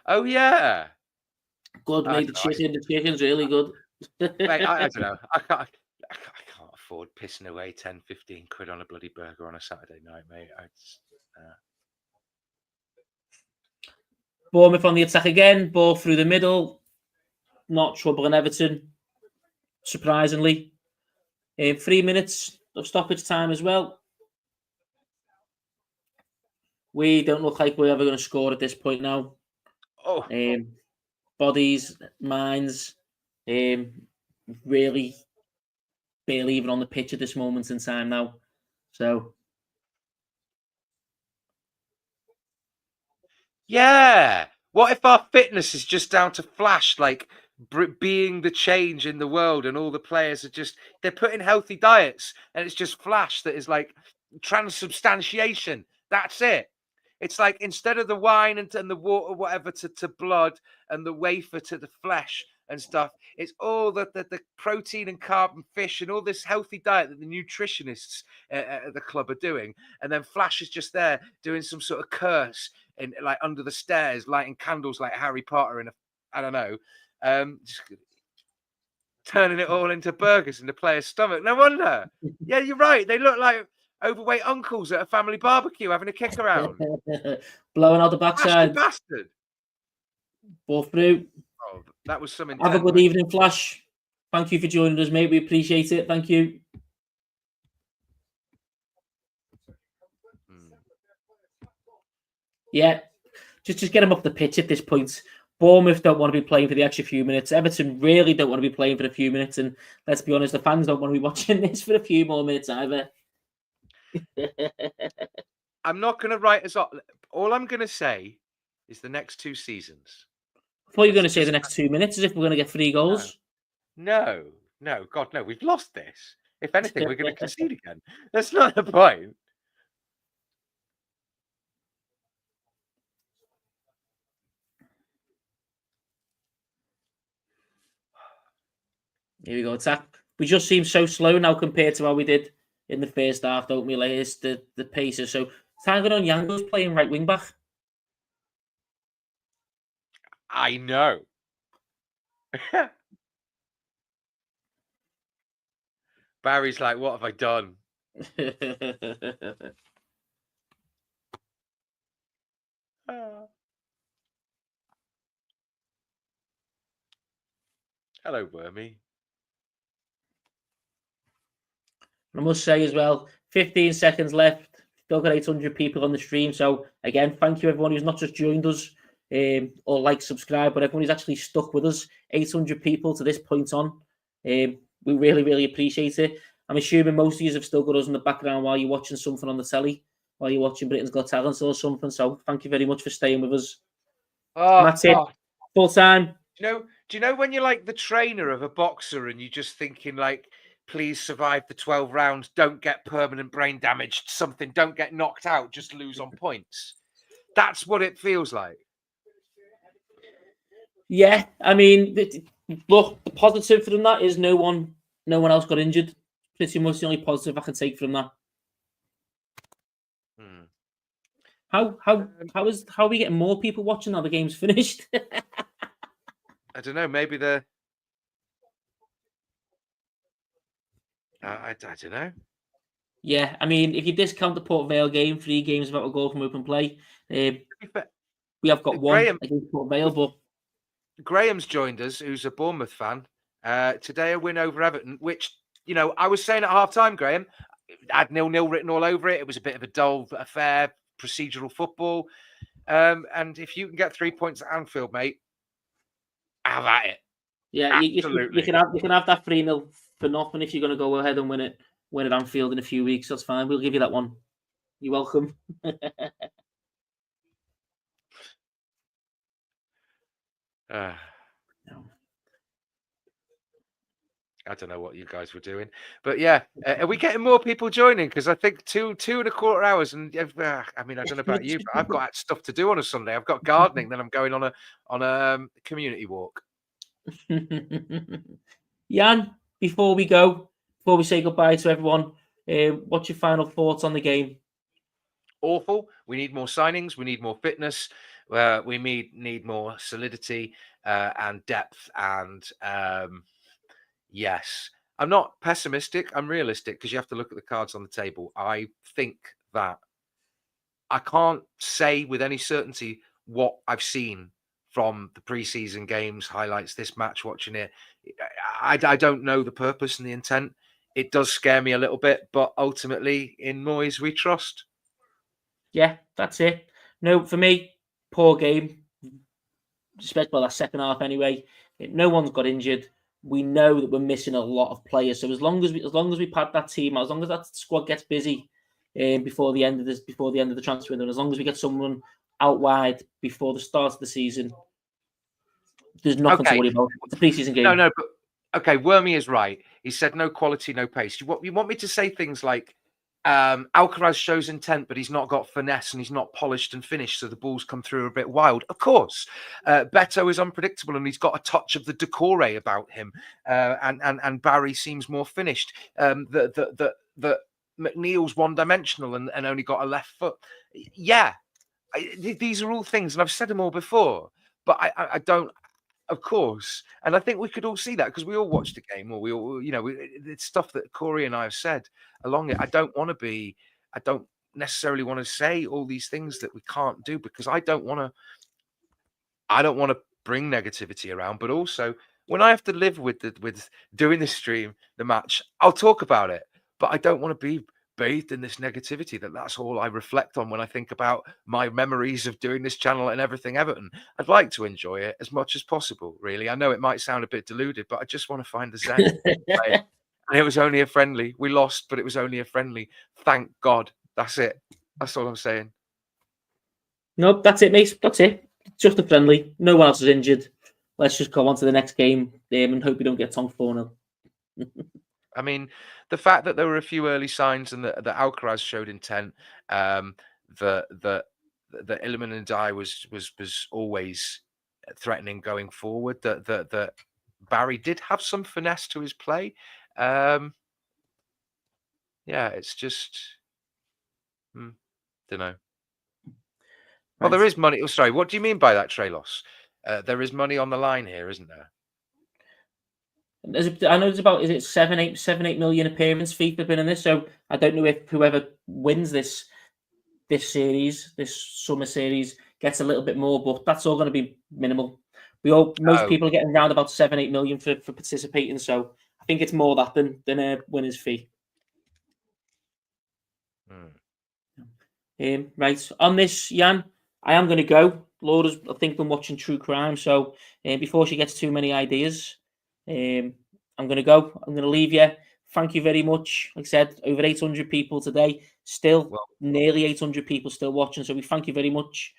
Oh yeah. Good, mate. The chicken's really good. Mate, I don't know. I can't afford pissing away 10, 15 quid on a bloody burger on a Saturday night, mate. Bournemouth on the attack again. Ball through the middle. Not troubling Everton, surprisingly. 3 minutes of stoppage time as well. We don't look like we're ever going to score at this point now. Oh. Bodies, minds, really barely even on the pitch at this moment in time now. So, yeah. What if our fitness is just down to Flash, like being the change in the world, and all the players are they're putting healthy diets, and it's just Flash that is like transubstantiation. That's it. It's like instead of the wine and the water, whatever, to blood, and the wafer to the flesh and stuff, it's all the protein and carb and fish and all this healthy diet that the nutritionists at the club are doing. And then Flash is just there doing some sort of curse in like under the stairs, lighting candles like Harry Potter in I don't know, just turning it all into burgers in the player's stomach. No wonder. Yeah, you're right. They look like overweight uncles at a family barbecue having a kick around. Blowing out the backside. Bastard. Ball through. Oh, that was some Have a good evening, Flash. Thank you for joining us, mate. We appreciate it. Thank you. Yeah. Just get him off the pitch at this point. Bournemouth don't want to be playing for the extra few minutes. Everton really don't want to be playing for a few minutes. And let's be honest, the fans don't want to be watching this for a few more minutes either. I'm not going to write us off. All I'm going to say is the next 2 seasons. I thought you were going to say the next 2 minutes as if we're going to get 3 goals. No, God, no. We've lost this. If anything, we're going to concede again. That's not the point. Here we go, attack. We just seem so slow now compared to how we did in the first half, don't we? Like, it's the pacer. So Tangan Yango's playing right wing back. I know. Barry's like, what have I done? Hello, Wormy. I must say as well, 15 seconds left. Still got 800 people on the stream. So again, thank you everyone who's not just joined us or like, subscribe, but everyone who's actually stuck with us. 800 people to this point on. We really, really appreciate it. I'm assuming most of you have still got us in the background while you're watching something on the telly, while you're watching Britain's Got Talent or something. So thank you very much for staying with us. And that's it. Full time. Do you know when you're like the trainer of a boxer and you're just thinking like, please survive the 12 rounds, don't get permanent brain damage, something, don't get knocked out, just lose on points. That's what it feels like. Yeah, I mean, look, the positive from that is no one else got injured. Pretty much the only positive I can take from that. How are we getting more people watching now the game's finished? I don't know. Maybe the I don't know. Yeah, I mean, if you discount the Port Vale game, 3 games without a goal from open play, we have got one against Port Vale. But Graham's joined us, who's a Bournemouth fan. Today, a win over Everton, which, you know, I was saying at half-time, Graham, had 0-0 written all over it. It was a bit of a dull affair, procedural football. And if you can get 3 points at Anfield, mate, have at it. Yeah, you can have that 3-0 for nothing if you're going to go ahead and win at Anfield in a few weeks. That's fine. We'll give you that one. You're welcome. I don't know what you guys were doing, but yeah, are we getting more people joining? Because I think 2.25 hours, and I mean, I don't know about you, but I've got stuff to do on a Sunday. I've got gardening, then I'm going on a community walk. Jan, before we say goodbye to everyone, what's your final thoughts on the game? Awful. We need more signings. We need more fitness. We need more solidity and depth. And yes, I'm not pessimistic. I'm realistic because you have to look at the cards on the table. I think that I can't say with any certainty what I've seen from the preseason games, highlights, this match, watching it. I don't know the purpose and the intent. It does scare me a little bit, but ultimately in Moyes we trust. Yeah, that's it. No, for me, poor game. Especially that second half anyway. No one's got injured. We know that we're missing a lot of players. So as long as we pad that team, as long as that squad gets busy before the end of the transfer window, and as long as we get someone out wide before the start of the season, there's nothing to worry about. It's a preseason game. No, but okay, Wormy is right. He said no quality, no pace. You want me to say things like Alcaraz shows intent, but he's not got finesse and he's not polished and finished, so the balls come through a bit wild. Of course, Beto is unpredictable and he's got a touch of the decore about him, and Barry seems more finished. That McNeil's one-dimensional and only got a left foot. Yeah, these are all things, and I've said them all before, but I don't. Of course, and I think we could all see that because we all watched the game, or we all, it's stuff that Corey and I have said along it. I don't necessarily want to say all these things that we can't do because I don't want to bring negativity around. But also, when I have to live with doing this stream, the match, I'll talk about it. But I don't want to be bathed in this negativity that's all I reflect on when I think about my memories of doing this channel and everything Everton. I'd like to enjoy it as much as possible, really. I know it might sound a bit deluded, but I just want to find the zen. Right? And it was only a friendly. We lost, but it was only a friendly. Thank God. That's it. That's all I'm saying. Nope, that's it, mate. That's it. Just a friendly. No one else is injured. Let's just go on to the next game and hope we don't get tongue 4-0. I mean, the fact that there were a few early signs and that Alcaraz showed intent, that Illiman and Dye was always threatening going forward. That Barry did have some finesse to his play. Yeah, it's just, don't know. Well, there is money. Oh, sorry, what do you mean by that, Trelos? There is money on the line here, isn't there? I know it's about, is it 7-8 million appearance fee for being in this? So I don't know if whoever wins this series, this summer series, gets a little bit more, but that's all going to be minimal. Most people are getting around about 7-8 million for participating, so I think it's more that than a winner's fee. Right on this, Jan, I am going to go. Laura's, I think, been watching true crime, so before she gets too many ideas, I'm going to go. I'm going to leave you. Thank you very much. Like I said, over 800 people today. Still, nearly 800 people still watching. So we thank you very much.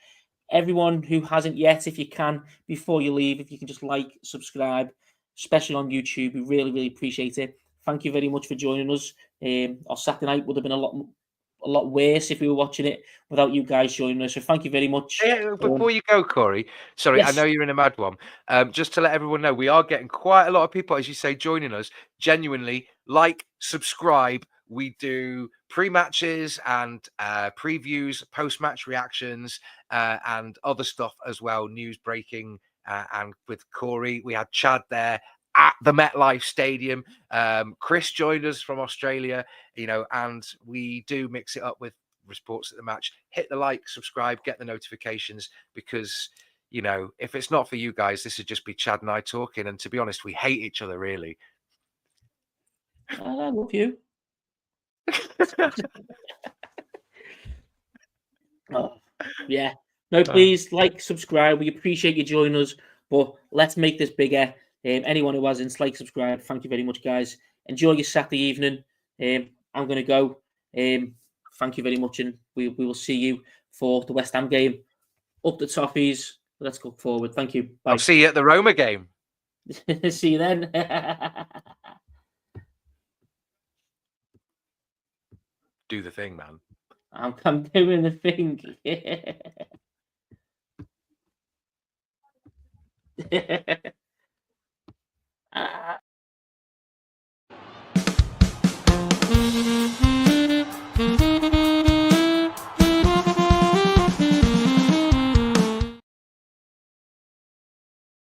Everyone who hasn't yet, if you can, before you leave, if you can just like, subscribe, especially on YouTube, we really, really appreciate it. Thank you very much for joining us. Our Saturday night would have been a lot worse if we were watching it without you guys joining us. So thank you very much. Before you go, Corey, sorry, yes. I know you're in a mad one. Just to let everyone know, we are getting quite a lot of people, as you say, joining us. Genuinely, like, subscribe. We do pre-matches and previews, post-match reactions, and other stuff as well, news breaking. And with Corey, we had Chad there at the MetLife Stadium. Chris joined us from Australia, and we do mix it up with reports at the match. Hit the like, subscribe, get the notifications, because if it's not for you guys, this would just be Chad and I talking, and to be honest, we hate each other, really. I love you. Yeah, no, please like, subscribe. We appreciate you joining us, but let's make this bigger. Anyone who hasn't, like, subscribe. Thank you very much, guys. Enjoy your Saturday evening. I'm going to go. Thank you very much, and we will see you for the West Ham game. Up the toffees. Let's go forward. Thank you. Bye. I'll see you at the Roma game. See you then. Do the thing, man. I'm doing the thing.